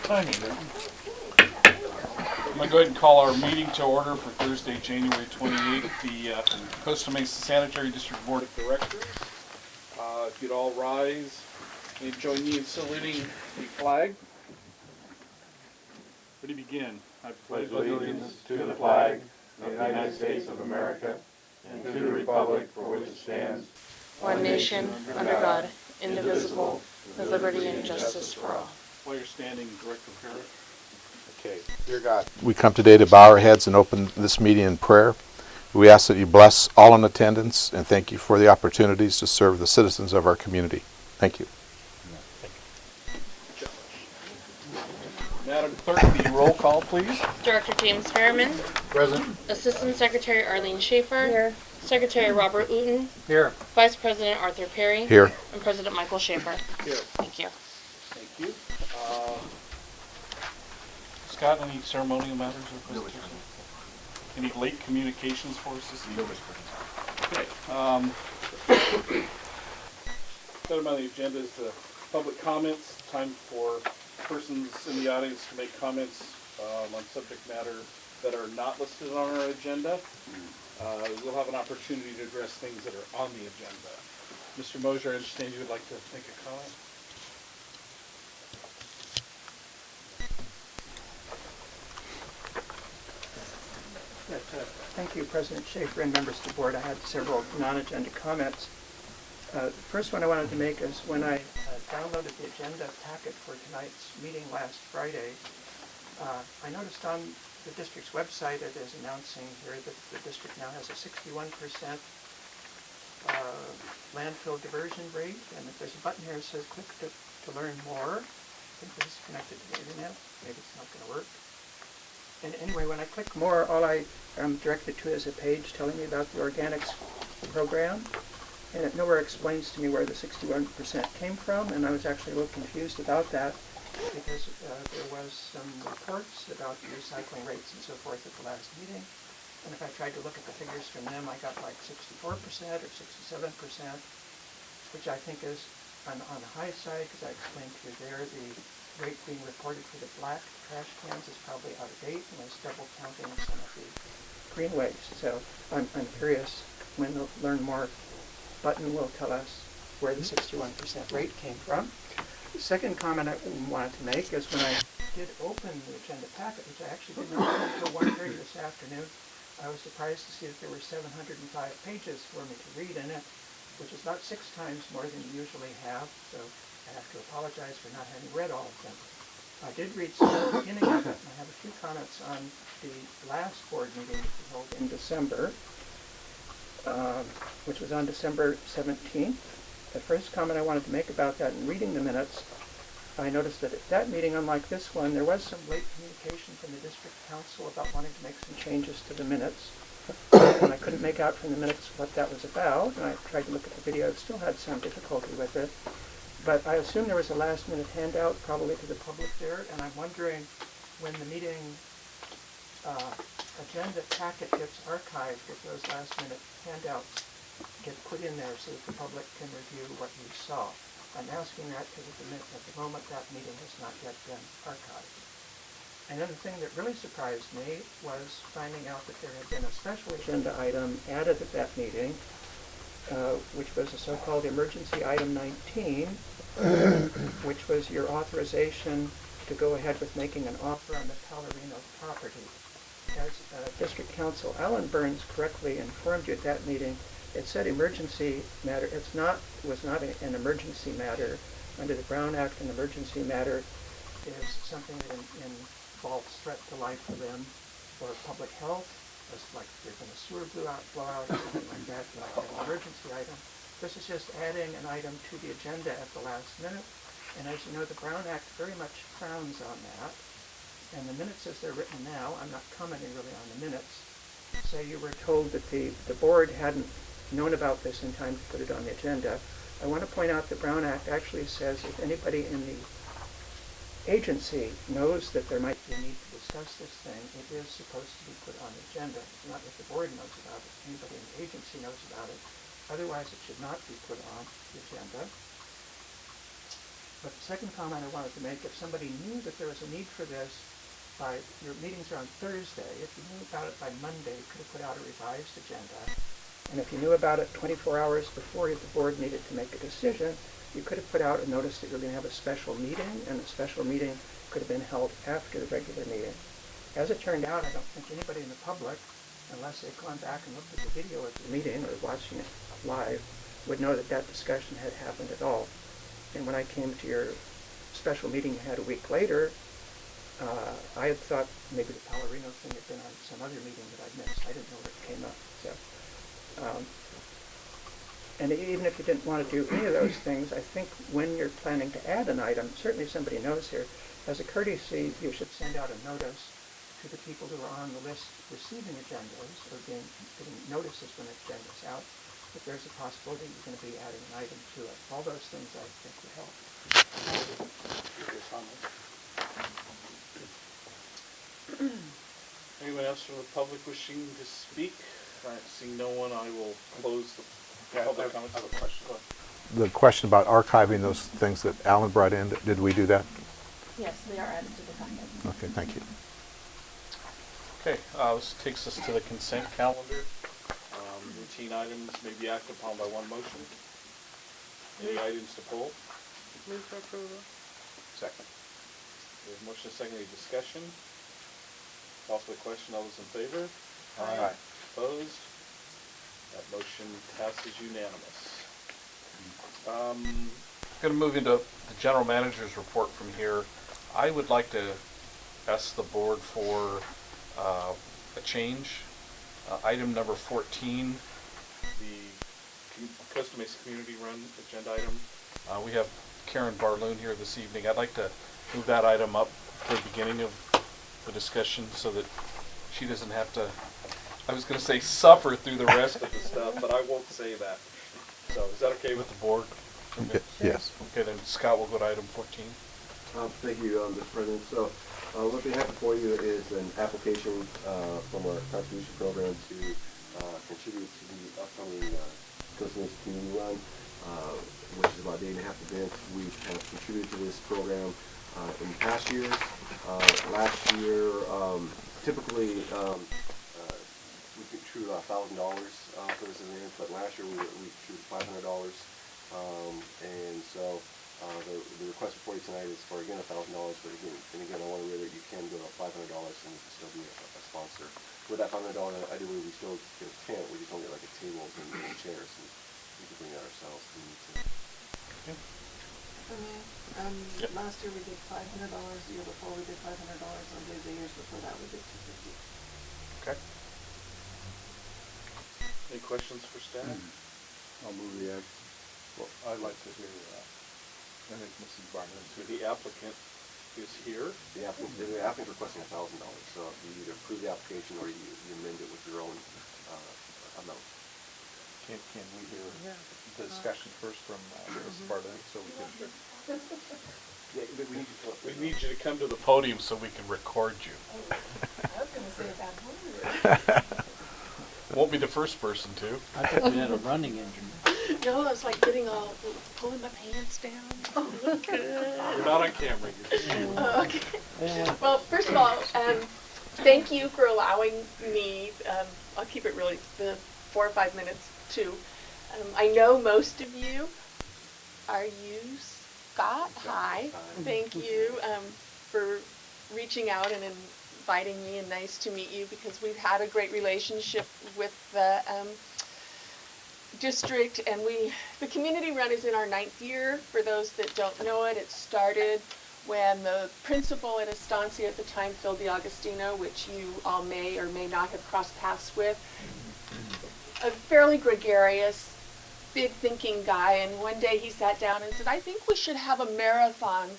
timing. I'm going to go ahead and call our meeting to order for Thursday, January 28th, the Costa Mesa Sanitary District Board of Directors. If you'd all rise and join me in saluting the flag. Ready to begin. I pledge allegiance to the flag of the United States of America and to the republic for which it stands, one nation, under God, indivisible, with liberty and justice for all. While you're standing, Director Parrott. Okay. Dear God, we come today to bow our heads and open this meeting in prayer. We ask that you bless all in attendance and thank you for the opportunities to serve the citizens of our community. Thank you. Madam Clerk, the roll call, please. Director James Fairman. Present. Assistant Secretary Arlene Schaefer. Here. Secretary Robert Wooten. Here. Vice President Arthur Perry. Here. And President Michael Schaefer. Here. Thank you. Thank you. Scott, any ceremonial matters or presentations? Any late communications for us this evening? Okay. Item on the agenda is the public comments. Time for persons in the audience to make comments on subject matter that are not listed on our agenda. We'll have an opportunity to address things that are on the agenda. Mr. Mosier, I understand you would like to make a comment? Thank you, President Schaefer and members of the board. I had several non-agenda comments. The first one I wanted to make is when I downloaded the agenda packet for tonight's meeting last Friday, I noticed on the district's website it is announcing here that the district now has a 61% landfill diversion rate, and if there's a button here that says click to learn more. I think this is connected to the internet. Maybe it's not going to work. And anyway, when I click more, all I am directed to is a page telling me about the organics program. And it nowhere explains to me where the 61% came from, and I was actually a little confused about that because there was some reports about the recycling rates and so forth at the last meeting. And if I tried to look at the figures from them, I got like 64% or 67%, which I think is on the high side because I explained to you there the rate being reported for the black trash cans is probably out of date and is double counting some of the green waste. So I'm curious when the Learn More button will tell us where the 61% rate came from. The second comment I wanted to make is when I did open the agenda packet, which I actually did not open until 1:30 this afternoon, I was surprised to see that there were 705 pages for me to read in it, which is about 6 times more than you usually have, so I have to apologize for not having read all of them. I did read some at the beginning of it, and I have a few comments on the last board meeting that we held in December, which was on December 17th. The first comment I wanted to make about that in reading the minutes, I noticed that at that meeting, unlike this one, there was some late communication from the district council about wanting to make some changes to the minutes. And I couldn't make out from the minutes what that was about, and I tried to look at the video, still had some difficulty with it. But I assume there was a last-minute handout probably to the public there, and I'm wondering when the meeting agenda packet gets archived, if those last-minute handouts get put in there so that the public can review what you saw. I'm asking that because at the moment that meeting has not yet been archived. Another thing that really surprised me was finding out that there had been a special agenda item added at that meeting, which was a so-called emergency item 19, which was your authorization to go ahead with making an offer on the Palorino property. As District Council Alan Burns correctly informed you at that meeting, it said emergency matter. It was not an emergency matter. Under the Brown Act, an emergency matter is something that involves threat to life or limb or public health, just like if there's been a sewer blowout or something like that, like an emergency item. This is just adding an item to the agenda at the last minute. And as you know, the Brown Act very much frowns on that. And the minutes as they're written now, I'm not commenting really on the minutes, say you were told that the board hadn't known about this in time to put it on the agenda. I want to point out the Brown Act actually says if anybody in the agency knows that there might be a need to discuss this thing, it is supposed to be put on the agenda. It's not if the board knows about it, anybody in the agency knows about it. Otherwise, it should not be put on the agenda. But the second comment I wanted to make, if somebody knew that there was a need for this by, your meetings are on Thursday, if you knew about it by Monday, you could have put out a revised agenda. And if you knew about it 24 hours before the board needed to make a decision, you could have put out a notice that you're going to have a special meeting, and the special meeting could have been held after the regular meeting. As it turned out, I don't think anybody in the public, unless they've gone back and looked at the video of the meeting or watching it live, would know that that discussion had happened at all. And when I came to your special meeting you had a week later, I had thought maybe the Palorino thing had been on some other meeting that I'd missed. I didn't know where it came up. So, and even if you didn't want to do any of those things, I think when you're planning to add an item, certainly somebody knows here, as a courtesy, you should send out a notice to the people who are on the list receiving agendas or getting notices when the agenda's out, that there's a possibility you're going to be adding an item to it. All those things I think would help. Anyone else from the public wishing to speak? All right, seeing no one, I will close the public comments. I have a question. Go ahead. The question about archiving those things that Alan brought in, did we do that? Yes, they are added to the packet. Okay, thank you. Okay, this takes us to the consent calendar. Routine items may be acted upon by one motion. Any items to pull? Move for approval. Second. There's a motion, second, any discussion? Call for the question, all those in favor? Aye. Opposed? That motion passes unanimous. Going to move into the general manager's report from here. I would like to ask the board for a change. Item number 14, the Costa Mesa Community Run agenda item. We have Karen Barloon here this evening. I'd like to move that item up to the beginning of the discussion so that she doesn't have to, I was going to say suffer through the rest of the stuff, but I won't say that. So is that okay with the board? Yes. Okay, then Scott will go to item 14. Thank you, Mr. President. So what we have before you is an application from our contribution program to contribute to the upcoming Costa Mesa Community Run, which is about a day-and-a-half event. We have contributed to this program in past years. Last year, typically, we contributed about $1,000 for this event, but last year we contributed $500. And so the request before you tonight is for, again, $1,000, but again, I want to reiterate, you can go to $500 and still be a sponsor. With that $500, I do believe we still get a tent. We just don't get like a table and chairs, and we can bring that ourselves if we need to. Yep. Last year we did $500. The year before we did $500. And the years before that we did $250. Okay. Any questions for staff? I'll move the act. Well, I'd like to hear, I think Mrs. Barnum. The applicant is here. The applicant's requesting $1,000, so you either approve the application or you amend it with your own amount. Can we hear the discussion first from Mrs. Barnum so we can? Yeah, but we need you to come up. We need you to come to the podium so we can record you. I was going to say that. Won't be the first person to. I thought you had a running engine. No, I was like getting all, pulling my pants down. Oh, look good. You're not on camera. Okay. Well, first of all, thank you for allowing me, I'll keep it really, the 4 or 5 minutes too. I know most of you. Are you Scott? Hi. Thank you for reaching out and inviting me, and nice to meet you, because we've had a great relationship with the district, and the community run is in our 9th year. For those that don't know it, it started when the principal at Estancia at the time, Phil D'Agostino, which you all may or may not have crossed paths with, a fairly gregarious, big thinking guy, and one day he sat down and said, I think we should have a marathon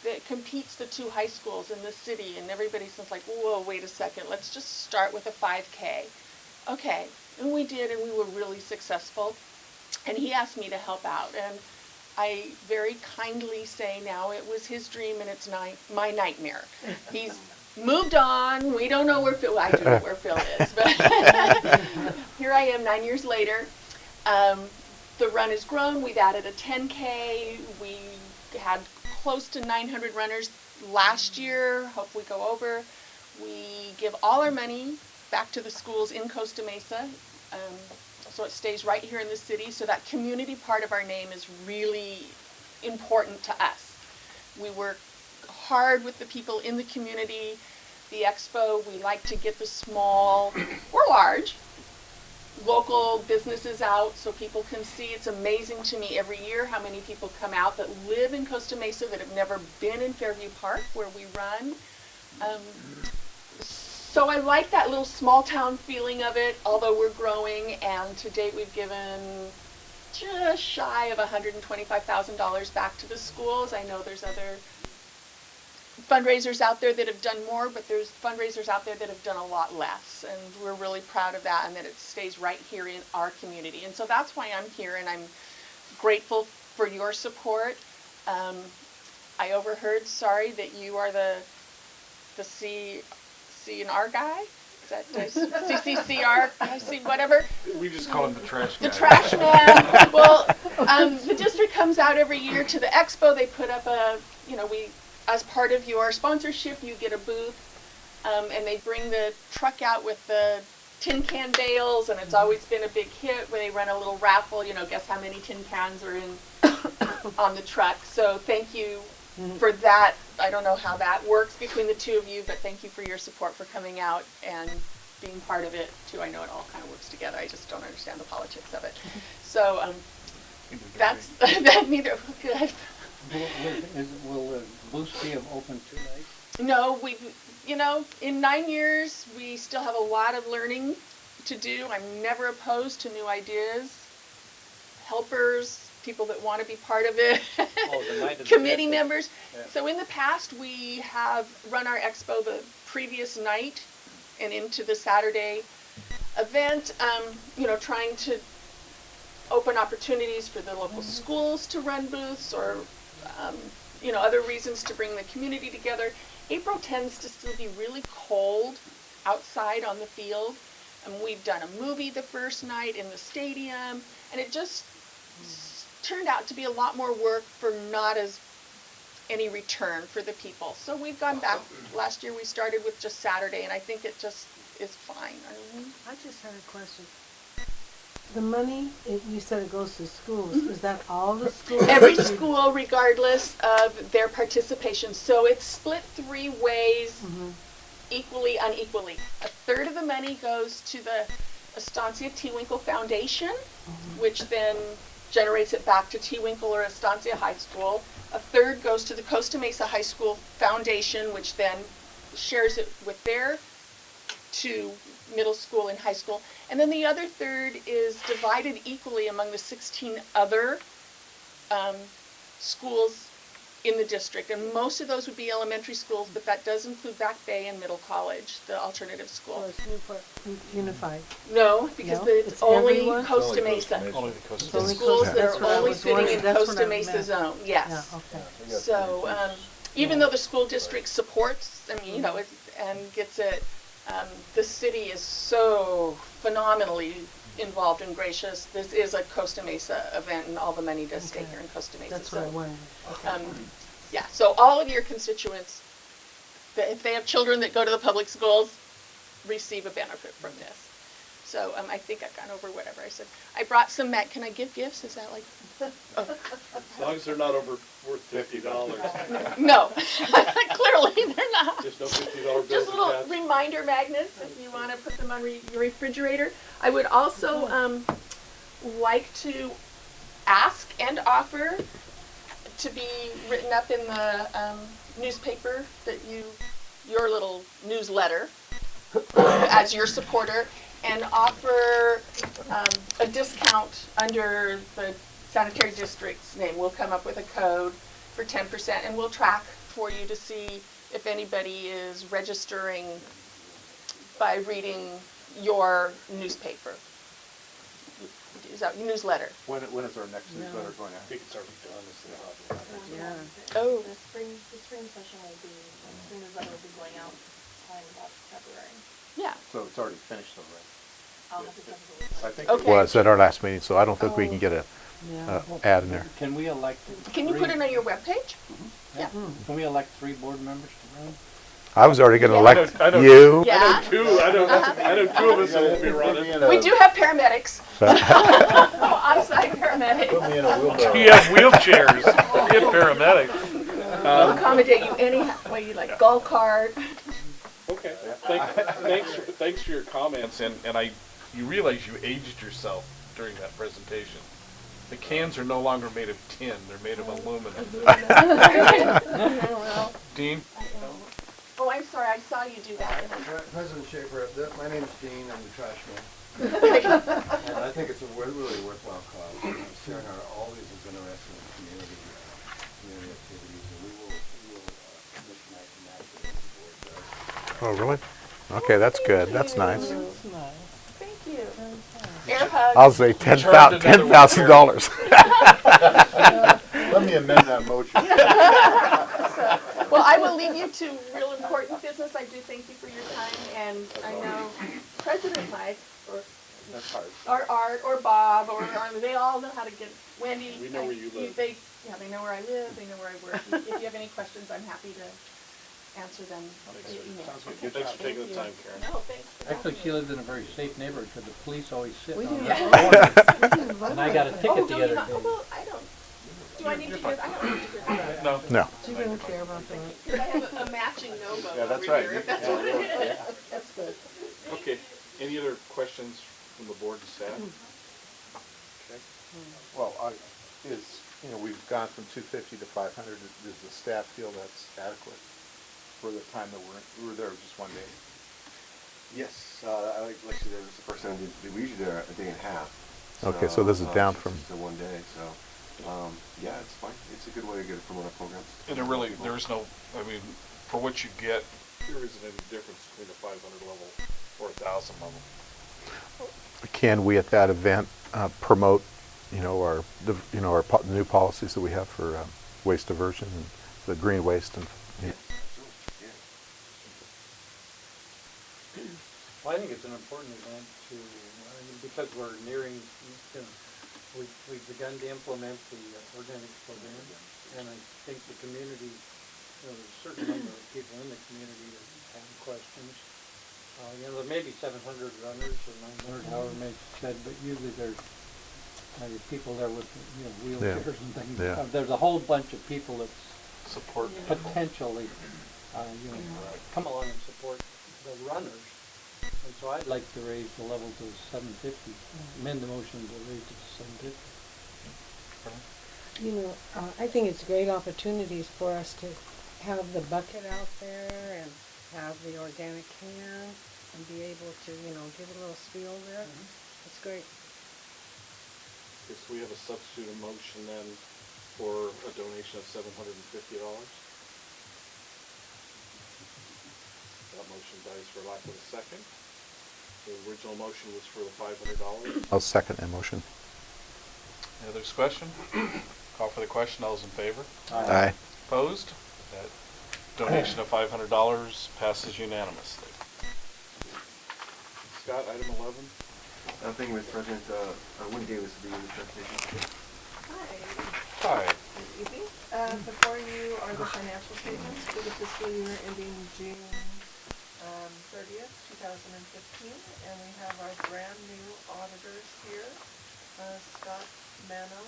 that competes the 2 high schools in the city. And everybody's like, whoa, wait a second, let's just start with a 5K. Okay, and we did, and we were really successful. And he asked me to help out, and I very kindly say now it was his dream and it's my nightmare. He's moved on. We don't know where Phil, I do know where Phil is, but here I am 9 years later. The run has grown. We've added a 10K. We had close to 900 runners last year, hope we go over. We give all our money back to the schools in Costa Mesa, so it stays right here in the city, so that community part of our name is really important to us. We work hard with the people in the community. The expo, we like to get the small or large local businesses out so people can see. It's amazing to me every year how many people come out that live in Costa Mesa that have never been in Fairview Park where we run. So I like that little small town feeling of it, although we're growing, and to date we've given just shy of $125,000 back to the schools. I know there's other fundraisers out there that have done more, but there's fundraisers out there that have done a lot less, and we're really proud of that, and that it stays right here in our community. And so that's why I'm here, and I'm grateful for your support. I overheard, sorry, that you are the C&R guy? Is that CCCR? I see, whatever. We just call him the trash guy. The trash man. Well, the district comes out every year to the expo. They put up as part of your sponsorship, you get a booth, and they bring the truck out with the tin can bales, and it's always been a big hit where they run a little raffle, guess how many tin cans are in on the truck. So thank you for that. I don't know how that works between the two of you, but thank you for your support for coming out and being part of it too. I know it all kind of works together. I just don't understand the politics of it. So that's that. Neither. Will the booth be open 2 nights? No, in 9 years we still have a lot of learning to do. I'm never opposed to new ideas, helpers, people that want to be part of it, committee members. Yeah. So in the past we have run our expo the previous night and into the Saturday event, trying to open opportunities for the local schools to run booths or other reasons to bring the community together. April tends to still be really cold outside on the field, and we've done a movie the first night in the stadium, and it just turned out to be a lot more work for not as any return for the people. So we've gone back. Last year we started with just Saturday, and I think it just is fine. I just had a question. The money, you said it goes to schools. Is that all the schools? Every school, regardless of their participation. So it's split 3 ways, equally, unequally. A third of the money goes to the Estancia Tewinkle Foundation, which then generates it back to Tewinkle or Estancia High School. A third goes to the Costa Mesa High School Foundation, which then shares it with their 2 middle school and high school. And then the other third is divided equally among the 16 other schools in the district. And most of those would be elementary schools, but that does include Back Bay and Middle College, the alternative school. So it's Newport Unified. No, because No? it's It's only everyone? Costa Mesa. Only the Costa The Only schools Costa- that that's are what I only was sitting wondering. in That's what Costa I Mesa meant. zone, yes. Yeah, okay. So, even though the school district supports, and gets it, the city is so phenomenally involved and gracious. This is a Costa Mesa event, and all the money does stay Okay. here in Costa Mesa. That's what I So, wanted. yeah, so all of your constituents, if they have children that go to the public schools, receive a benefit from this. So I think I've gone over whatever I said. I brought some, can I give gifts? Is that like? Oh. As long as they're not worth $50. No, clearly they're not. Just no $50 bills Just little attached. reminder magnets if you want to put them on your refrigerator. I would also like to ask and offer to be written up in the newspaper that your little newsletter as your supporter, and offer a discount under the sanitary district's name. We'll come up with a code for 10%, and we'll track for you to see if anybody is registering by reading your newspaper. Is that your newsletter? When is our next newsletter going I out? think it's already done. Yeah. Oh. The spring session will be, the newsletter will be going out in about February. Yeah. So it's already finished though, right? I'll have to check the list. I think. Okay. Well, it's at our last meeting, so I don't think we can get a Yeah. ad in there. Can we elect? Can you put it on your webpage? Yeah. Can we elect 3 board members to run? I was already going to Yeah. elect I know- you. Yeah. I know two of us that will be running. We do have paramedics. Oh, on-site paramedics. me in a wheelbarrow. We have wheelchairs. We have paramedics. We'll accommodate you any way you like, golf cart. Okay. Thanks for your comments, and you realize you aged yourself during that presentation. The cans are no longer made of tin; they're made of aluminum. Well, Dean, oh, I'm sorry, I saw you do that. President Schaefer, I'm Dean, I'm the trash man. And I think it's a really worthwhile cause. Sharon, always is interested in community activities, and we will commission that and match it as the board does. Oh, really? Okay, that's good. That's nice. Thank you. Air hugs. I'll say $10,000. Let me amend that motion. Well, I will leave you to real important business. I do thank you for your time, and I know President Mike, or Art, or Bob, or they all know how to get, Wendy. We know where you live. They know where I live, they know where I work. If you have any questions, I'm happy to answer them via email. thanks for taking the time, Karen. No, thanks. Actually, she lives in a very safe neighborhood because the police always sit We on can- the corner. And I got a Oh, ticket do the you other not? day. Oh, well, I don't. Do I need to hear? I don't need to hear that. No. No. She doesn't care about that. Because I have a matching no vote Yeah, that's over right. here, if that's what it is. That's good. Okay. Any other questions from the board and staff? Okay. Well, we've gone from 250 to 500. Does the staff feel that's adequate for the time that we were there just one day? Yes, like I said, this is the first time we usually do a day and a half. Okay, so this is down it's from. just a one day, so, yeah, it's fine. It's a good way to get it from our programs. And there's no, for what you get, there isn't any difference between a 500 level or 1,000 level. Can we at that event promote, our new policies that we have for waste diversion and the green waste and. Absolutely, yeah. Well, I think it's an important event because we're nearing, we've begun to implement the organic program, and I think the community, there's a certain number of people in the community that have questions. There may be 700 runners or 900, however many said, but usually there's people there with wheelchairs and things. Yeah. There's a whole bunch of people that Support. potentially come along and support the runners. And so I'd like to raise the level to 750, amend the motion to raise it to 750. I think it's great opportunities for us to have the bucket out there and have the organic can and be able to, give a little spiel there. It's great. Okay, so we have a substitute motion then for a donation of $750. That motion dies for lack of a second. The original motion was for the $500. I'll second that motion. Any other discussion? Call for the question. All those in favor? Aye. Opposed? That donation of $500 passes unanimously. Scott, item 11. Thank you, Mr. President. Wendy Davis will be in the presentation. Hi. Hi. Easy. Before you are the financial statements for the fiscal year ending June 30th, 2015, and we have our brand new auditors here. Scott Mano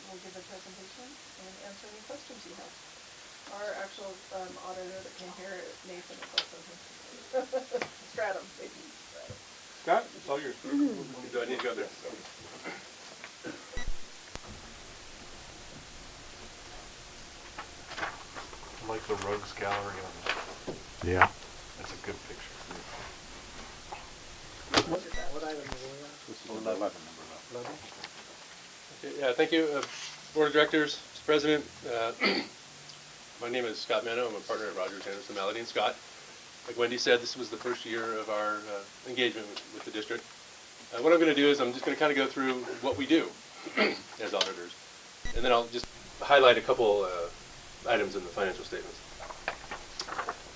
will give a presentation and answer any questions you have. Our actual auditor that came here, Nathan, is also here. Stratum, maybe. Scott, it's all yours. Do I need to go there? I like the Rogues Gallery on that. Yeah. That's a good picture. What item are we on? Okay, yeah, thank you, Board of Directors, Mr. President. My name is Scott Mano. I'm a partner at Rogers, Anderson, Malady, and Scott. Like Wendy said, this was the first year of our engagement with the district. What I'm going to do is I'm just going to kind of go through what we do as auditors, and then I'll just highlight a couple items in the financial statements.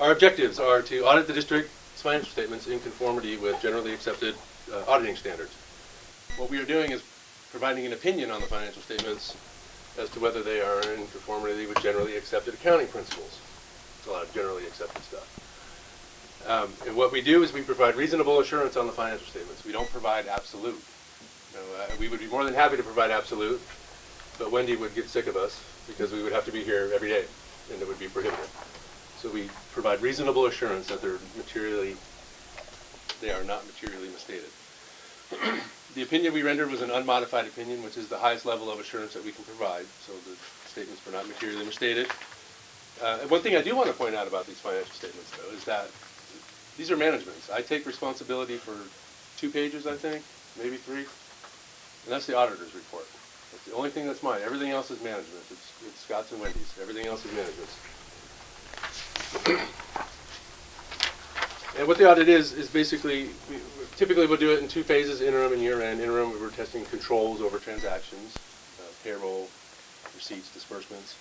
Our objectives are to audit the district's financial statements in conformity with generally accepted auditing standards. What we are doing is providing an opinion on the financial statements as to whether they are in conformity with generally accepted accounting principles. It's a lot of generally accepted stuff. And what we do is we provide reasonable assurance on the financial statements. We don't provide absolute. We would be more than happy to provide absolute, but Wendy would get sick of us because we would have to be here every day, and it would be prohibitive. So we provide reasonable assurance that they are not materially misstated. The opinion we rendered was an unmodified opinion, which is the highest level of assurance that we can provide. So the statements were not materially misstated. And one thing I do want to point out about these financial statements, though, is that these are management's. I take responsibility for 2 pages, I think, maybe 3, and that's the auditor's report. That's the only thing that's mine. Everything else is management. It's Scott's and Wendy's. Everything else is management's. And what the audit is basically, typically we'll do it in 2 phases, interim and year-end. Interim, we're testing controls over transactions, payroll, receipts, disbursements.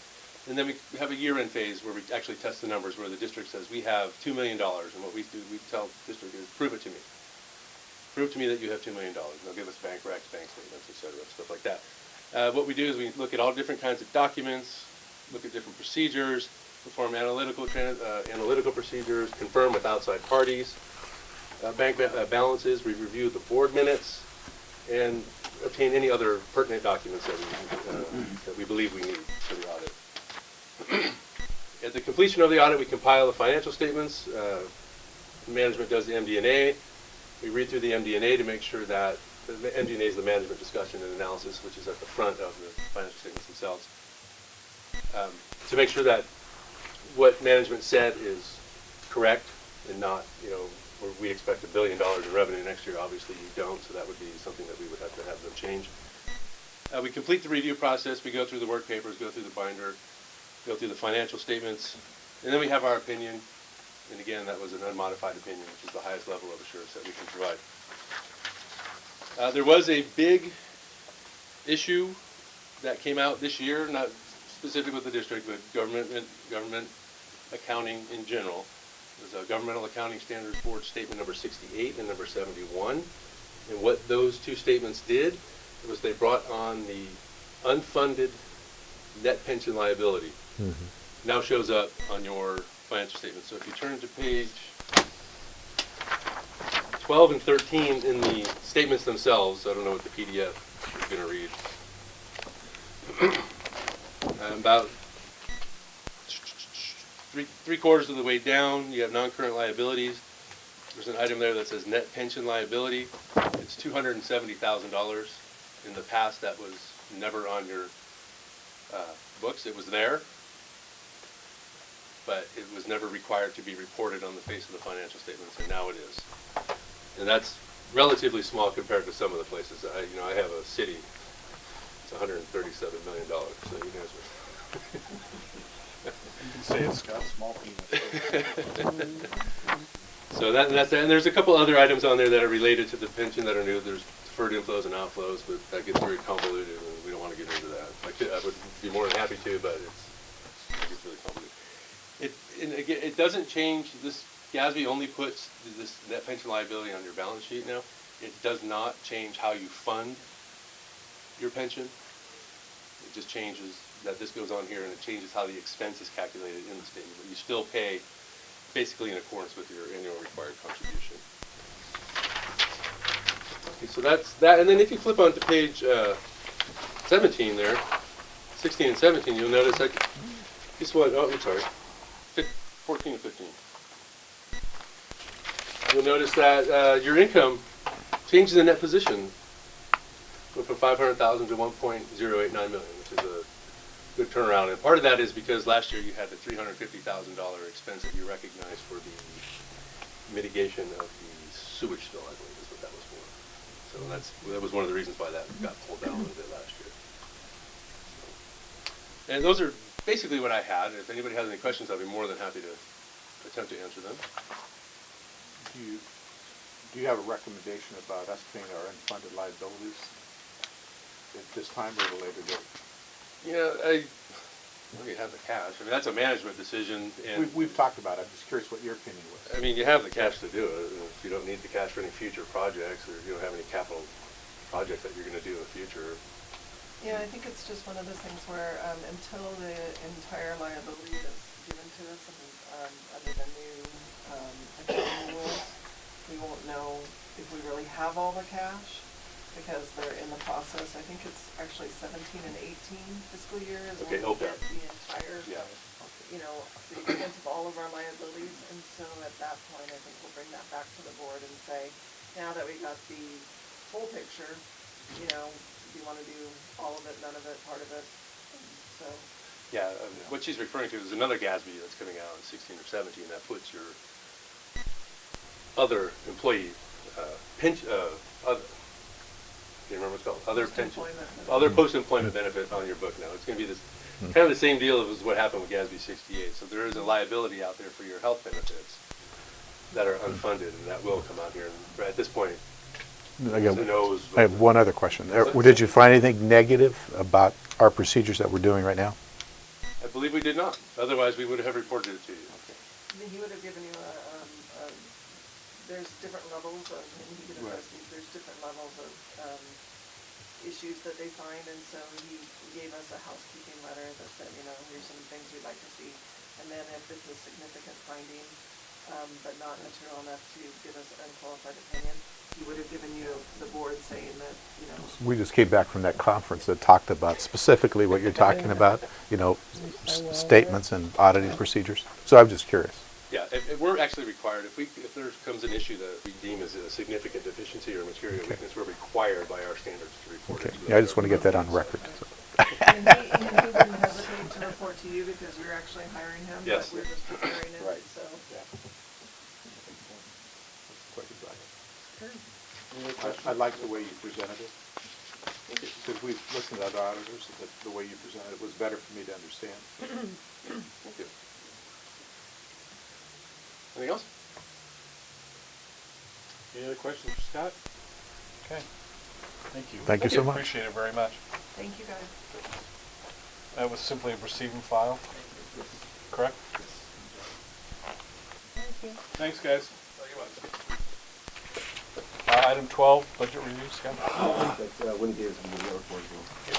And then we have a year-end phase where we actually test the numbers, where the district says we have $2 million, and what we do, we tell the district is, prove it to me. Prove to me that you have $2 million. And they'll give us bank recs, bank statements, et cetera, stuff like that. What we do is we look at all different kinds of documents, look at different procedures, perform analytical procedures, confirm with outside parties, bank balances, we review the board minutes, and obtain any other pertinent documents that we believe we need for the audit. At the completion of the audit, we compile the financial statements. Management does the MD&A. We read through the MD&A to make sure that the MD&A is the management discussion and analysis, which is at the front of the financial statements themselves, to make sure that what management said is correct and not, where we expect $1 billion in revenue next year. Obviously, you don't, so that would be something that we would have to have them change. We complete the review process. We go through the work papers, go through the binder, go through the financial statements, and then we have our opinion. And again, that was an unmodified opinion, which is the highest level of assurance that we can provide. There was a big issue that came out this year, not specific with the district, but government accounting in general. There's a Governmental Accounting Standards Board Statement number 68 and number 71. And what those 2 statements did was they brought on the unfunded net pension liability. Now shows up on your financial statement. So if you turn to page 12 and 13 in the statements themselves, I don't know what the PDF is going to read. About three quarters of the way down, you have non-current liabilities. There's an item there that says net pension liability. It's $270,000. In the past, that was never on your books. It was there, but it was never required to be reported on the face of the financial statements, and now it is. And that's relatively small compared to some of the places. I have a city. It's $137 million. So you guys are. You can say it's Scott Small Peanut. So that's that. And there's a couple other items on there that are related to the pension that are new. There's deferred inflows and outflows, but that gets very convoluted, and we don't want to get into that. I would be more than happy to, but it gets really convoluted. And again, it doesn't change this. GASB only puts this net pension liability on your balance sheet now. It does not change how you fund your pension. It just changes that this goes on here, and it changes how the expense is calculated in the statement. But you still pay basically in accordance with your annual required contribution. Okay, so that's that. And then if you flip on to page 17 there, 16 and 17, you'll notice that this one, oh, I'm sorry, 14 and 15. You'll notice that your income changes the net position from $500,000 to $1.089 million, which is a good turnaround. And part of that is because last year you had the $350,000 expense that you recognized for the mitigation of the sewage spill, I believe is what that was for. So that was one of the reasons why that got pulled down a little bit last year. So, and those are basically what I had. If anybody has any questions, I'd be more than happy to attempt to answer them. Do you have a recommendation about us paying our unfunded liabilities at this time or at a later date? You have the cash. I mean, that's a management decision. And we've talked about it. I'm just curious what your opinion was. I mean, you have the cash to do it. If you don't need the cash for any future projects, or you don't have any capital projects that you're going to do in the future, Yeah, I think it's just one of those things where, until the entire liability is given to us and, under the new, accounting rules, we won't know if we really have all the cash, because they're in the process. I think it's actually 17 and 18 fiscal year is when Okay, we OPEB. get the entire, Yeah. you know, the extent of all of our liabilities, and so at that point, I think we'll bring that back to the board and say, now that we got the full picture, you know, do you wanna do all of it, none of it, part of it? So, Yeah, what she's referring to is another GASB that's coming out in 16 or 17 that puts your other employee other, can't remember what it's called, other pension, Post-employment. other post-employment benefit on your book now. It's going to be this kind of the same deal as what happened with GASB 68. So there is a liability out there for your health benefits that are unfunded, and that will come out here. And at this point, Again, who knows? I have one other question. Did you find anything negative about our procedures that we're doing right now? I believe we did not. Otherwise, we would have reported it to you. then he would have given you there's different levels of, and he could address these, there's different levels of, issues that they find, and so he gave us a housekeeping letter that said, you know, here's some things we'd like to see. And then if it's a significant finding, but not material enough to give us an unqualified opinion, he would have given you the board saying that, you know. We just came back from that conference that talked about specifically what you're talking about, you know, statements and auditing procedures. So I'm just curious. Yeah, if we're actually required, if there comes an issue that we deem as a significant deficiency or material weakness, we're required by our standards to report Okay. it to Yeah, I just want to get that on record. So. And he wouldn't hesitate to report to you because we're actually hiring him, but Yes. we're just preparing him, Right. so. I like the way you presented it. Because we've listened to other auditors, the way you presented it was better for me to understand. Thank you. Anything else? Any other questions for Scott? Okay. Thank you. Thank you so much. Appreciate it very much. Thank you, guys. That was simply a receive and file, correct? Thank you. Thanks, guys. Item 12, budget review, Scott. That Wendy gave us the report. Okay, so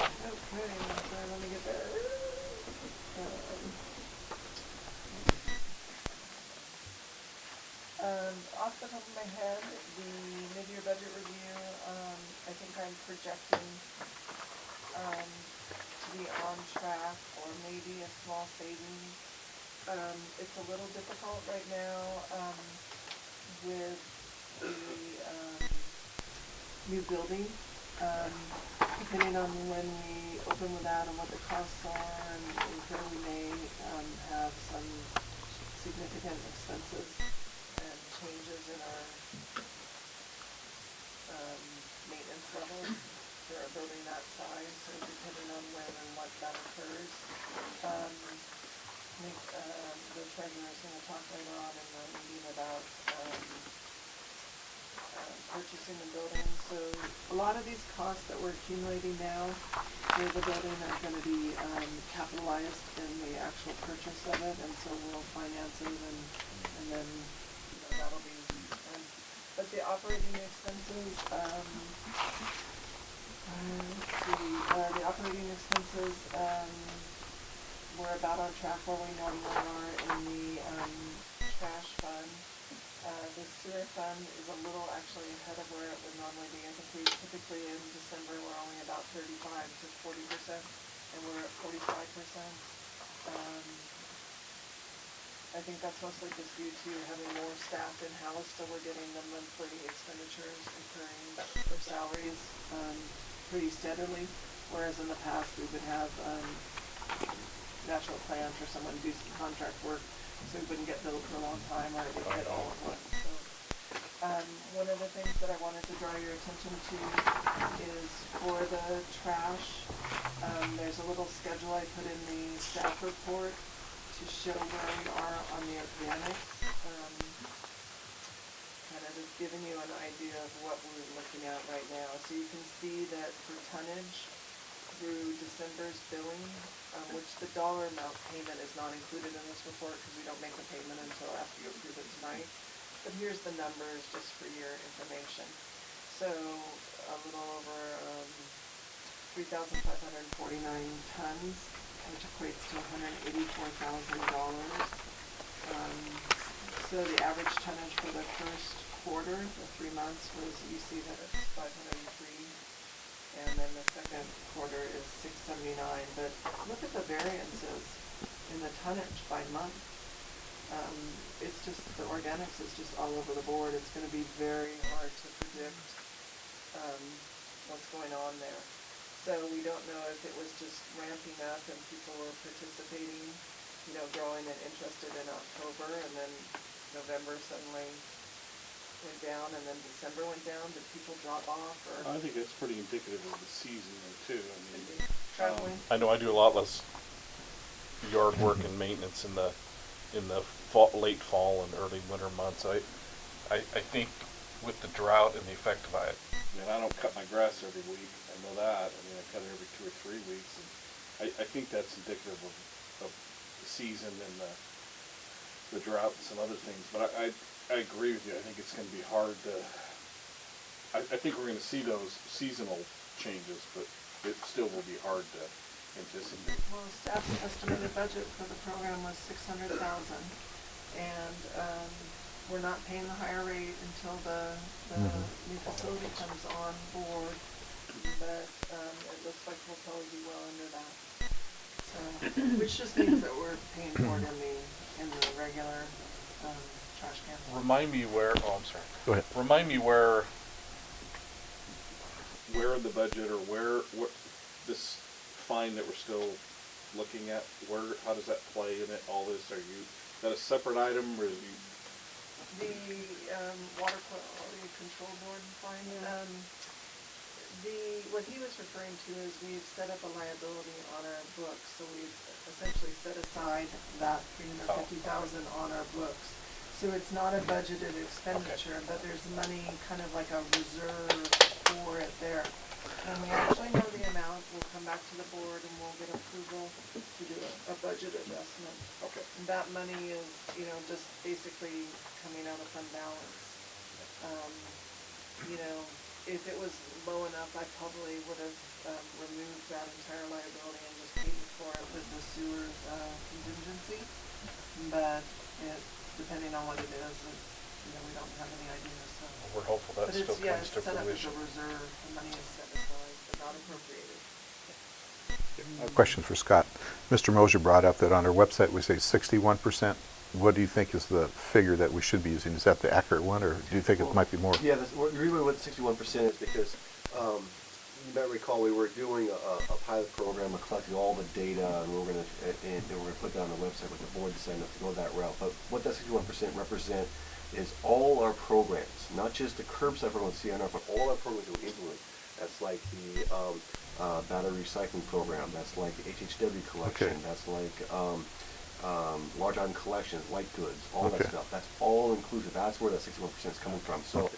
let me get that. Off the top of my head, the mid-year budget review, I think I'm projecting to be on track or maybe a small savings. It's a little difficult right now with the new building. Depending on when we open with that and what the costs are, and we may have some significant expenses and changes in our maintenance levels for a building that size. So depending on when and what that occurs, I think the treasurer is going to talk later on in the meeting about purchasing the building. So a lot of these costs that we're accumulating now for the building are going to be capitalized in the actual purchase of it, and so we'll finance it, and then that'll be. But the operating expenses, the operating expenses, we're about on track where we normally are in the trash fund. The sewer fund is a little actually ahead of where it would normally be. I think we typically in December we're only about 35 to 40%, and we're at 45%. I think that's mostly just due to having more staff in-house, so we're getting the monthly expenditures incurring their salaries pretty steadily, whereas in the past we would have natural plans for someone to do some contract work, so we wouldn't get billed for a long time, or it would hit all at once. So, one of the things that I wanted to draw your attention to is for the trash, there's a little schedule I put in the staff report to show where we are on the organics. Kind of just giving you an idea of what we're looking at right now. So you can see that for tonnage through December's billing, which the dollar amount payment is not included in this report because we don't make the payment until after you approve it tonight. But here's the numbers just for your information. So a little over 3,549 tons, which equates to $184,000. So the average tonnage for the first quarter, the 3 months, was, you see that it's 503, and then the second quarter is 679. But look at the variances in the tonnage by month. It's just, the organics is just all over the board. It's going to be very hard to predict what's going on there. So we don't know if it was just ramping up and people were participating, you know, growing and interested in October, and then November suddenly went down, and then December went down. Did people drop off, or? I think that's pretty indicative of the season there too. I mean, Traveling? I know I do a lot less yard work and maintenance in the fall, late fall and early winter months. I think with the drought and the effect of it, I mean, I don't cut my grass every week. I know that. I mean, I cut it every 2 or 3 weeks, and I think that's indicative of the season and the drought and some other things. But I agree with you. I think it's going to be hard to. I think we're going to see those seasonal changes, but it still will be hard to anticipate. Well, staff's estimated budget for the program was $600,000, and we're not paying the higher rate until the new facility comes on board, but it looks like we'll probably be well under that. So, which just means that we're paying for it in the regular trash can. remind me where. Oh, I'm sorry. Go ahead. Remind me where. Where in the budget, or what this fine that we're still looking at, how does that play in it? All this, is that a separate item, or is you? The water quality control board fine. What he was referring to is we've set up a liability on our books, so we've essentially set aside that $350,000 on our books. So it's not a budgeted expenditure, but there's money, kind of like a reserve for it there. When we actually know the amount, we'll come back to the board and we'll get approval to do a budget adjustment. Okay. And that money is, you know, just basically coming out of fund balance. You know, if it was low enough, I probably would have removed that entire liability and just paid for it with the sewer contingency. But depending on what it is, you know, we don't have any idea, so. We're hopeful that But still it's, yeah, comes it's to set up as fruition. a reserve, the money is set aside, but not appropriated. A question for Scott. Mr. Mosier brought up that on our website we say 61%. What do you think is the figure that we should be using? Is that the accurate one, or do you think it might be more? Yeah, really what 61% is because you might recall we were doing a pilot program of collecting all the data, and we're going to put that on the website with the board deciding to go that route. But what that 61% represent is all our programs, not just the curbside program with CNR, but all our programs that we implement. That's like the battery recycling program. That's like the HHW collection. Okay. That's like large item collections, white goods, all Okay. that stuff. That's all inclusive. That's where that 61% is coming from. So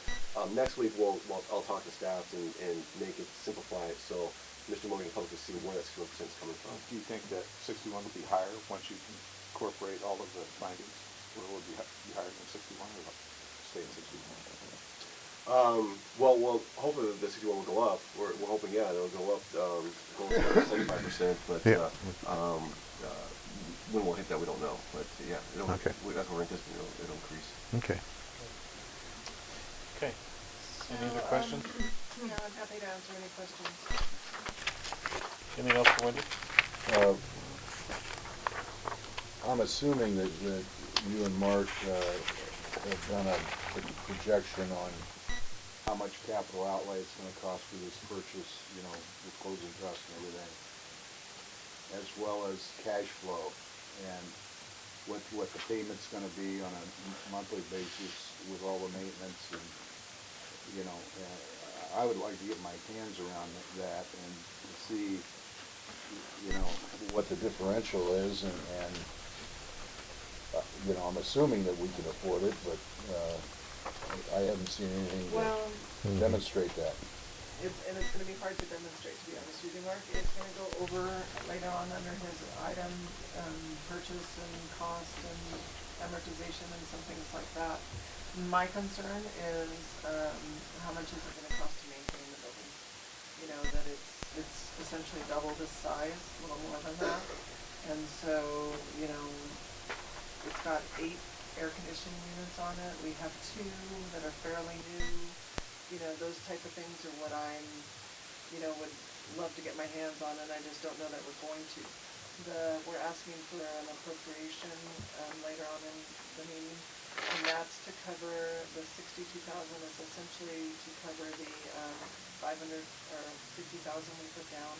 next week I'll talk to staff and make it, simplify it so Mr. Morgan can publicly see where that 61% is coming from. Do you think that 61 will be higher once you can incorporate all of the findings? Or will it be higher than 61, or stay at 61? Well, hopefully the 61 will go up. We're hoping, yeah, it'll go up, go to 75%, but Yeah. when we'll hit that, we don't know. But yeah, Okay. That's what we're anticipating. It'll increase. Okay. Okay. Any other So, questions? Yeah, I'm happy to answer any questions. Anything else for Wendy? I'm assuming that you and Mark have done a projection on how much capital outlay it's going to cost for this purchase, you know, the closing costs and everything, as well as cash flow, and what the payment's going to be on a monthly basis with all the maintenance, and you know, I would like to get my hands around that and see, you know, what the differential is, and you know, I'm assuming that we can afford it, but I haven't seen anything Well, to demonstrate that. it's going to be hard to demonstrate, to be honest with you, Mark. It's going to go over later on under his item, purchase and cost and amortization and some things like that. My concern is how much is it going to cost to maintain the building? You know, that it's essentially double this size, a little more than that. And so, you know, it's got 8 air conditioning units on it. We have 2 that are fairly new. You know, those type of things are what I'm, you know, would love to get my hands on, and I just don't know that we're going to. We're asking for an appropriation later on in the meeting, and that's to cover the $62,000 is essentially to cover the 500 or 50,000 we put down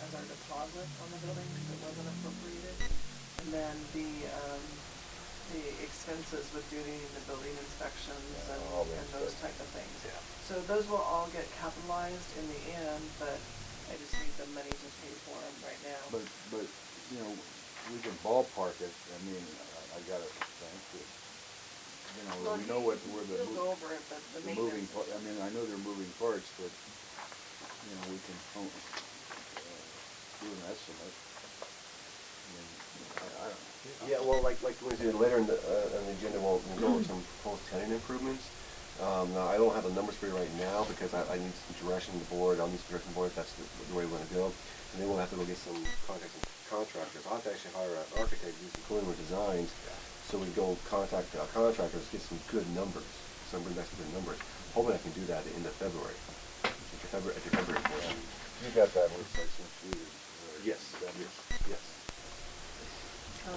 as our deposit on the building because it wasn't appropriated, and then the expenses with doing the building inspections and those type of things. Yeah. So those will all get capitalized in the end, but I just need the money to pay for them right now. But, you know, we can ballpark it. I mean, I gotta think that, you know, Well, we know where the, we'll go over it, but the the moving, maintenance. I mean, I know they're moving parts, but, you know, we can, do an estimate. I mean, I don't know. Yeah, well, like Wednesday, later in the agenda, we'll go over some proposed tenant improvements. Now, I don't have the numbers for you right now because I need some direction from the board. I'll need some direction from the board if that's the way we want to go. And then we'll have to go get some contractors. I'll have to actually hire an architect to do some preliminary designs. So we go contact contractors, get some good numbers. So bring back some good numbers. Hoping I can do that at the end of February. At your February board meeting. You got that with section 2. Yes.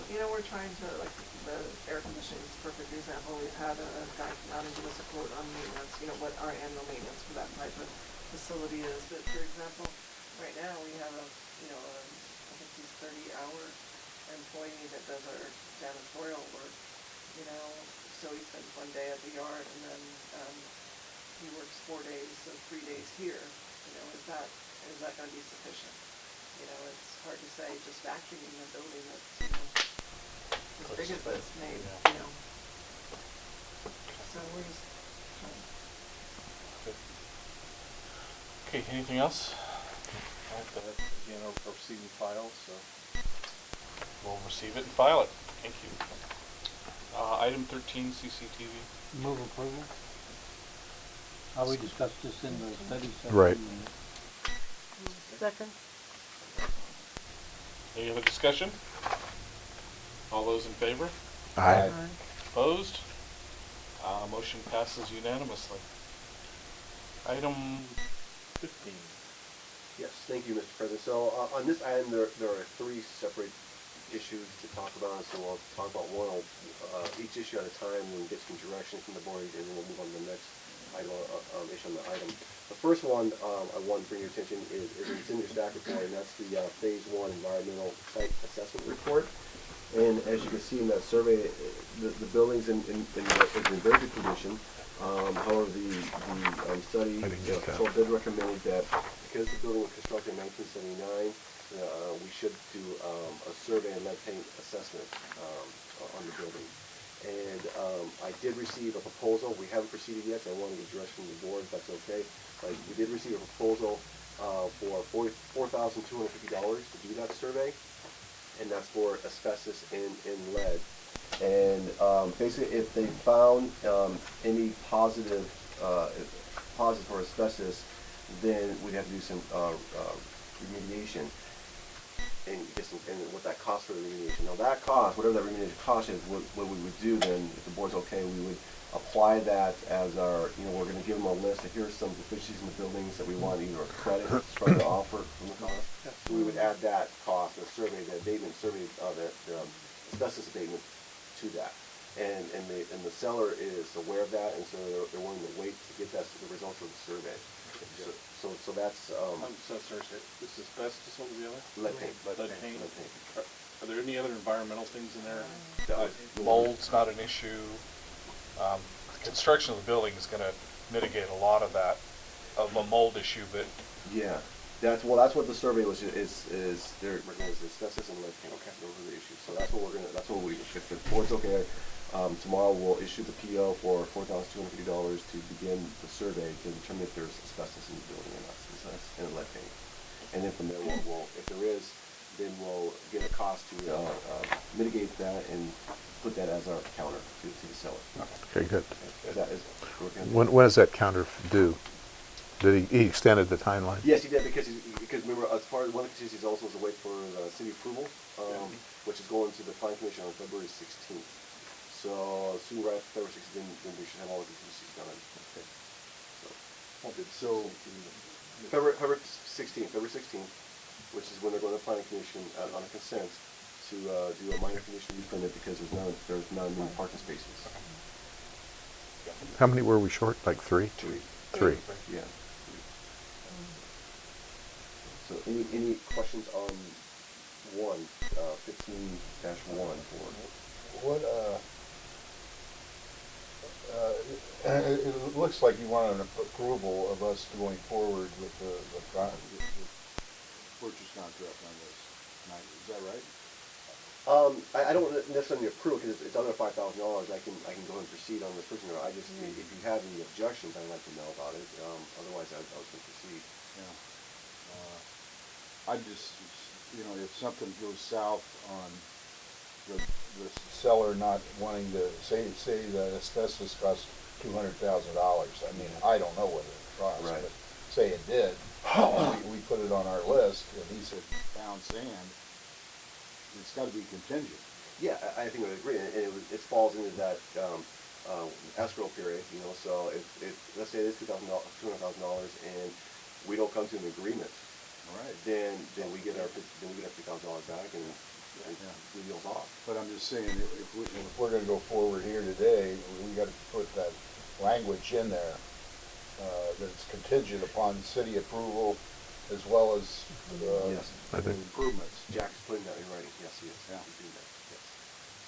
You know, we're trying to, like, the air conditioning is a perfect example. We've had a guy come out and give us a quote on maintenance, you know, what our annual maintenance for that type of facility is. But for example, right now we have I think he's 30-hour employee that does our janitorial work, you know, so he spends 1 day at the yard and then he works 4 days, so 3 days here. You know, is that going to be sufficient? You know, it's hard to say just vacuuming the building that's, you know, as big as this made, you know. So we're just trying. Okay, anything else? All right, that, again, our receiving file, so we'll receive it and file it. Thank you. Item 13, CCTV. Move approval. We discussed this in the study session. Right. Second. Any other discussion? All those in favor? Aye. Opposed? Motion passes unanimously. Item 15. Yes, thank you, Mr. President. So on this item, there are 3 separate issues to talk about. So we'll talk about one each issue at a time, and get some direction from the board, and then we'll move on to the next item, issue on the item. The first one I want to bring your attention is it's in your staff report, and that's the Phase 1 Environmental Site Assessment Report. And as you can see in that survey, the building's in very good condition. However, the study did recommend that because the building was constructed in 1979, we should do a survey and lead paint assessment on the building. And I did receive a proposal. We haven't proceeded yet, so I want to get direction from the board if that's okay. But we did receive a proposal for $4,250 to do that survey, and that's for asbestos and lead. And basically, if they found any positive for asbestos, then we'd have to do some remediation and get some, and what that costs for the remediation. Now that cost, whatever that remediation cost is, what we would do then, if the board's okay, we would apply that as our, we're going to give them a list of here's some deficiencies in the buildings that we want either a credit or to offer from the cost. So we would add that cost, the survey, the abatement survey, the asbestos abatement to that. And the seller is aware of that, and so they're willing to wait to get the results of the survey. So that's I'm so sorry, this is asbestos, what was the other? lead paint. Lead paint. Are there any other environmental things in there? Mold's not an issue. Construction of the building is going to mitigate a lot of that, of a mold issue, but Yeah, that's what the survey was, is they're recognizing asbestos and lead paint. Okay. Those are the issues. So that's what if the board's okay, tomorrow we'll issue the PO for $4,250 to begin the survey to determine if there's asbestos in the building or not, and lead paint. And then from there, if there is, then we'll get a cost to mitigate that and put that as our counter to the seller. Okay, good. Okay. When is that counter due? Did he extended the timeline? Yes, he did, because he because remember, as far as one of the contingencies also is to wait for the city approval, which is going to the planning commission on February 16th. So soon right after February 16th, then we should have all the contingencies done. Okay. So, February 16th, which is when they're going to the planning commission on a consent to do a minor conditional use permit because there's none new parking spaces. How many were we short? Like three? Three. Yeah. So any questions on 15-1 for? what, it looks like you want an approval of us going forward with the purchase contract on this. Is that right? I don't necessarily approve because it's under $5,000. I can go ahead and proceed on this purchase order. I just, if you have any objections, I'd like to know about it. Otherwise, I was going to proceed. Yeah. I just, if something goes south on the seller not wanting to, say the asbestos cost $200,000. I mean, I don't know what it cost, Right. but say it did, and we put it on our list, and he said pound sand, it's got to be contingent. Yeah, I think I would agree, and it falls into that escrow period. So if let's say it is $200,000 and we don't come to an agreement, All right. then we get our $2,000 back and we deals off. But I'm just saying, if we're going to go forward here today, we got to put that language in there that it's contingent upon city approval as well as Yes. improvements. Jack's putting that in writing. Yes, he is. Yeah. He's doing that. Yes.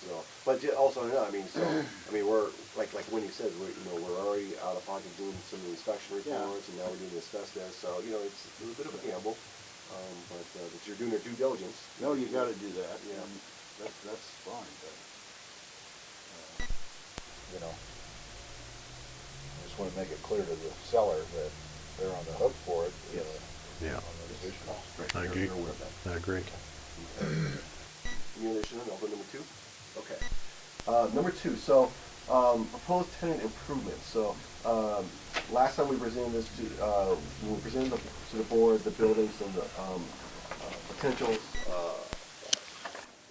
So, but also, we're like Wendy said, we're already out of pocket doing some inspection reports, and now we're doing asbestos. So, it's a little bit of a gamble, but you're doing your due diligence. No, you got to do that. Yeah. That's fine, but I just want to make it clear to the seller that they're on the hook for it. Yes. Yeah. On those issues. Right. I agree. You're aware of that. I agree. Any addition? I'll go number 2. Okay. Number 2. So, proposed tenant improvements. So, last time we presented this to the board, the buildings and the potential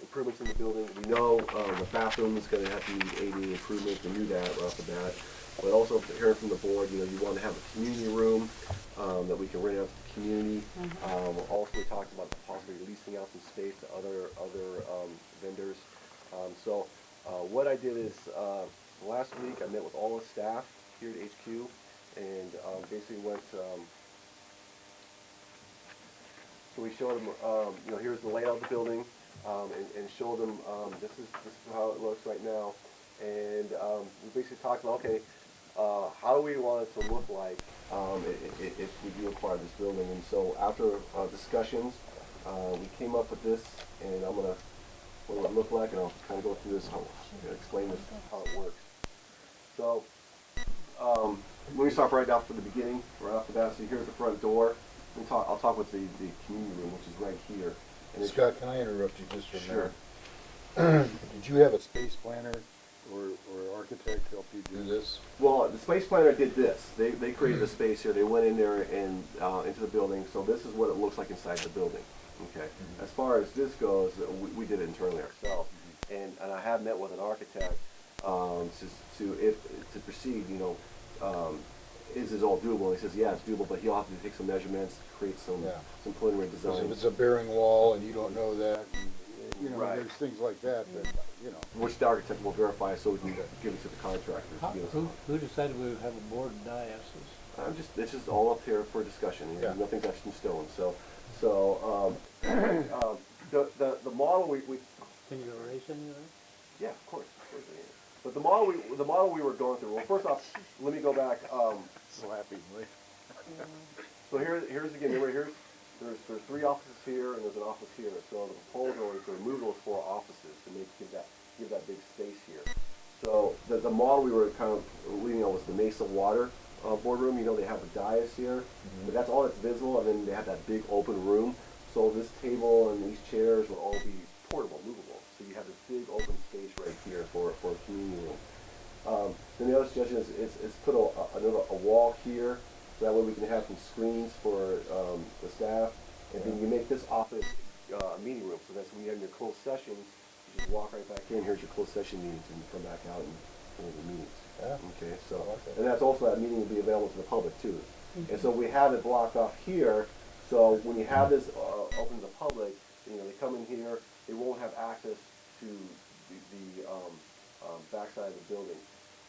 improvements in the building. We know the bathroom is going to have to need ADA improvements. We knew that right off the bat. But also hearing from the board, you want to have a community room that we can rent out to the community. Also, we talked about possibly leasing out some space to other vendors. So what I did is last week I met with all the staff here at HQ and basically went. So we showed them, here's the layout of the building, and showed them this is how it looks right now, and we basically talked about how do we want it to look like if we do acquire this building. And so after discussions, we came up with this, and I'm gonna what it would look like, and I'll kind of go through this, explain this how it works. So let me start right off from the beginning, right off the bat. So here's the front door. I'll talk with the community room, which is right here. And Scott, can I interrupt you just for a Sure. minute? Did you have a space planner or architect help you do this? Well, the space planner did this. They created a space here. They went in there and into the building. So this is what it looks like inside the building. Okay. As far as this goes, we did it internally ourselves, and I have met with an architect to proceed. Is this all doable? And he says, yeah, it's doable, but he'll have to take some measurements, create some preliminary Because design. if it's a bearing wall and you don't know that, and, Right. there's things like that, Which the architect will verify, so we can give it to the contractor. Who decided we would have a board of diocese? It's just all up here for discussion. Yeah. Nothing's etched in stone. So the model we Can you erase any of that? yeah, of course. But the model we were going through. Well, first off, let me go back. so happy, right? So here's again. There's 3 offices here and there's an office here. So the proposal is to remove those 4 offices to give that big space here. So the model we were kind of leading on was the Mesa Water boardroom. They have a dais here, but that's all that's visible, and then they have that big open room. So this table and these chairs will all be portable, movable. So you have this big open space right here for a community room. Then the other suggestion is put a wall here, so that way we can have some screens for the staff, And then you make this office a meeting room, so that's when you have your closed sessions, you just walk right back in, here's your closed session meetings, and you come back out and hold the meetings. Yeah. Okay, I so, like that. and that's also, that meeting will be available to the public too. And so we have it blocked off here, so when you have this open to the public, you know, they come in here, they won't have access to the backside of the building.